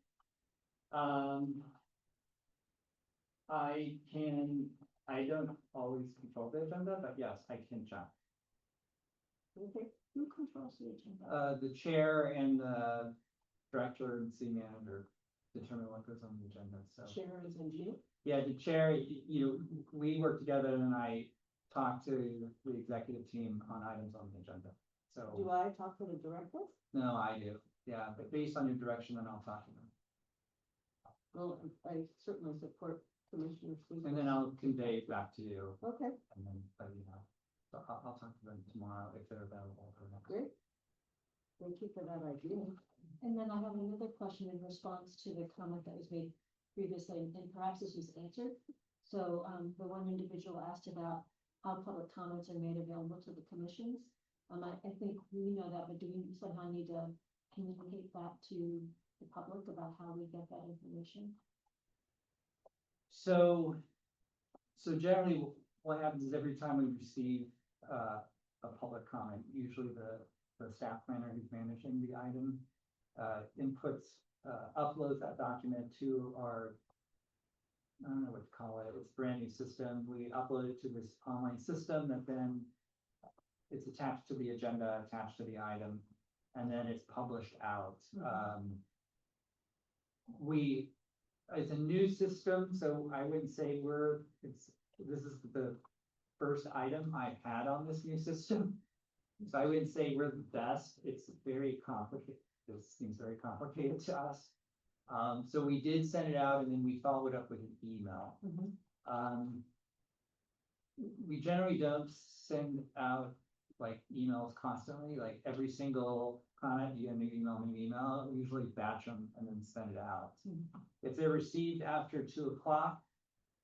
I don't always control the agenda, but yes, I can check. Okay. Who controls the agenda? The chair and the director and city manager determine what goes on the agenda, so. Sharon and you? Yeah, the chair, you know, we work together and I talk to the executive team on items on the agenda, Do so. I talk to the director? No, I do, yeah, but based on your direction, then I'll talk to them. Well, I certainly support Commissioner Stevens. And then I'll convey it back to you Okay, and then, let you know. So I'll talk to them tomorrow if they're available for next. great. Thank you for that idea. And then I have another question in response to the comment that was made previously, and perhaps this was answered. So, the one individual asked about how public comments are made available to the commissions. I think we know that, but do we somehow need to communicate that to the public about how we get that information? So generally, what happens is every time we receive, a public comment, usually the staff planner who's managing the item, inputs, uploads that document to our, I don't know what to call it, it's a brand new system. We upload it to this online system that then it's attached to the agenda, attached to the item, and then it's published out. It's a new system, so I wouldn't say this is the first item I've had on this new system. So I wouldn't say we're the best. It's very complicated. This seems very complicated to us. So we did send it out and then we followed up with an email. We generally don't send out like emails constantly, like every single comment, you get a new email, we usually batch them and then send it out. If they're received after 2 o'clock,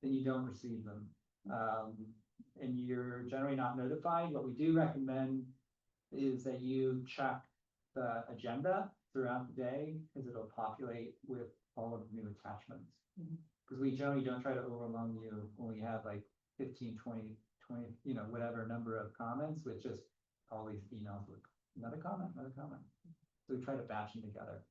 then you don't receive them. And you're generally not notified. What we do recommend is that you check the agenda throughout the day, because it'll populate with all of the new attachments. Because we generally don't try to overwhelm you when we have like 15, 20, you know, whatever number of comments, with just all these emails with another comment. So we try to batch them together.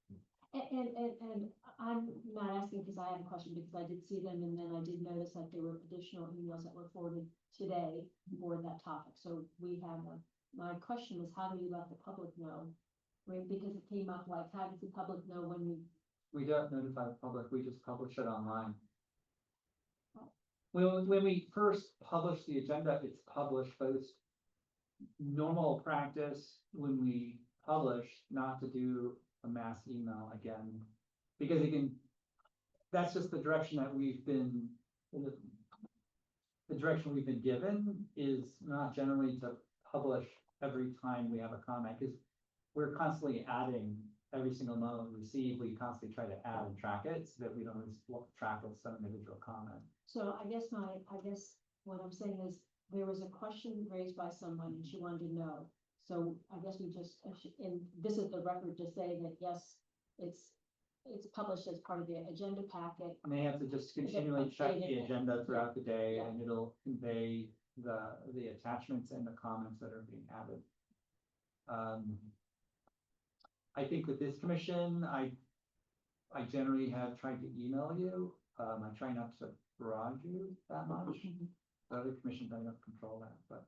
And I'm not asking because I have a question, because I did see them, and then I did notice that there were additional emails that were forwarded today for that topic, so we have them. My question is, how do you let the public know? Right, because it came up like, how does the public know when We don't notify the public, we just publish it online. When we first publish the agenda, it's published, but it's normal practice when we publish not to do a mass email again. Because that's just the direction that we've been, the direction we've been given is not generally to publish every time we have a comment, because we're constantly adding every single moment we receive, we constantly try to add and track it so that we don't lose track of some individual comment. So I guess what I'm saying is, there was a question raised by someone and she wanted to know. So I guess we just, and this is the record to say that, yes, it's published as part of the agenda packet. And they have to just continually check the agenda throughout the day, and it'll convey the attachments and the comments that are being added. I think with this commission, I generally have tried to email you. I try not to barrage you that much. The other commissions, I don't control that, but.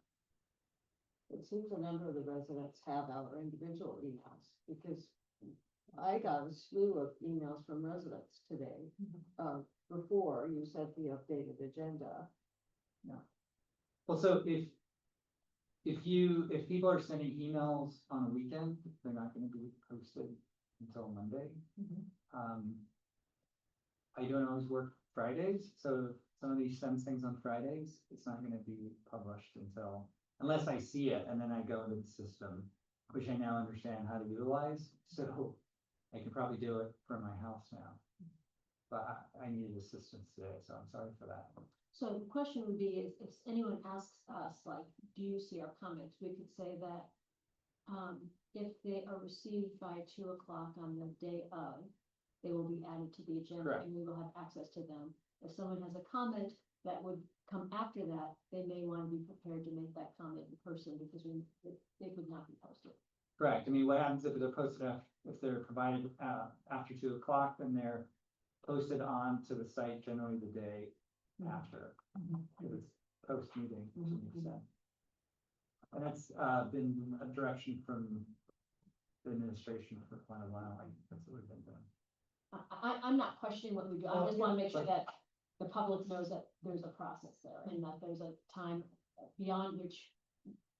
It seems a number of the residents have our individual emails, because I got a slew of emails from residents today, before you sent the updated agenda. Well, so if people are sending emails on a weekend, they're not gonna be posted until Monday. I don't always work Fridays, so if somebody sends things on Fridays, it's not gonna be published unless I see it, and then I go into the system, which I now understand how to utilize, so I can probably do it from my house now. but I needed assistance today, so I'm sorry for that. So the question would be, if anyone asks us, like, do you see our comments, we could say that, if they are received by 2 o'clock on the day of, they will be added to the agenda Correct. and we will have access to them. If someone has a comment that would come after that, they may want to be prepared to make that comment in person because they could not be posted. Correct. I mean, what happens if they're posted if they're provided, after 2 o'clock, then they're posted on to the site generally the day after. If it's post meeting, to some extent. And that's, been a direction from the administration for quite a while, like, that's what we've been doing. I'm not questioning what we do, I just want to make sure that the public knows that there's a process there and that there's a time beyond which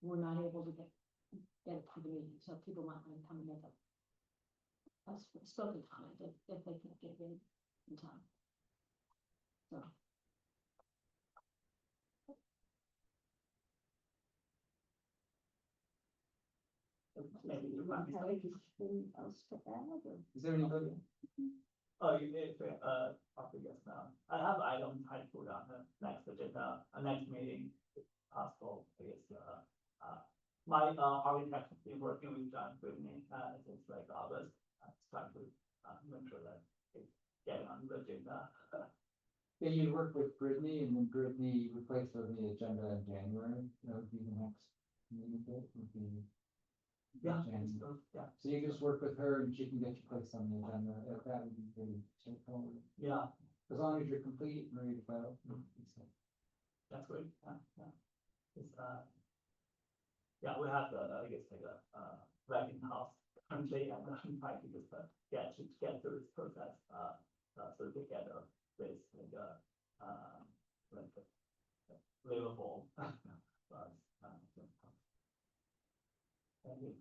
we're not able to get it to the meeting, so people might want to come and make a spoken comment if they can't get in time. So. Maybe you want to have anything else to add, or? Is there anybody? Oh, you did, after yes now. I have items I put on the next agenda, next meeting, if possible, I guess, my, architect has been working with John Brittany, since like August. It's trying to, make sure that it's getting on the agenda. Yeah, you work with Brittany and then Brittany replaced her on the agenda in January, that would be the next meeting date, would be. Yeah, January. yeah, So you can just work with her and she can get you placed on the agenda, if that would be pretty straightforward. yeah, As long as you're complete and ready to go. that's great, yeah. It's, yeah, we have the, I guess, like writing house currently, and I'm trying to just, get through this process, so to get this, like, livable. Thank you.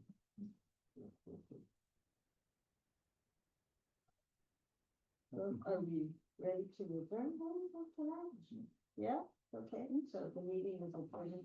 So are we ready to adjourn tonight? Yeah, okay, so the meeting is adjourned,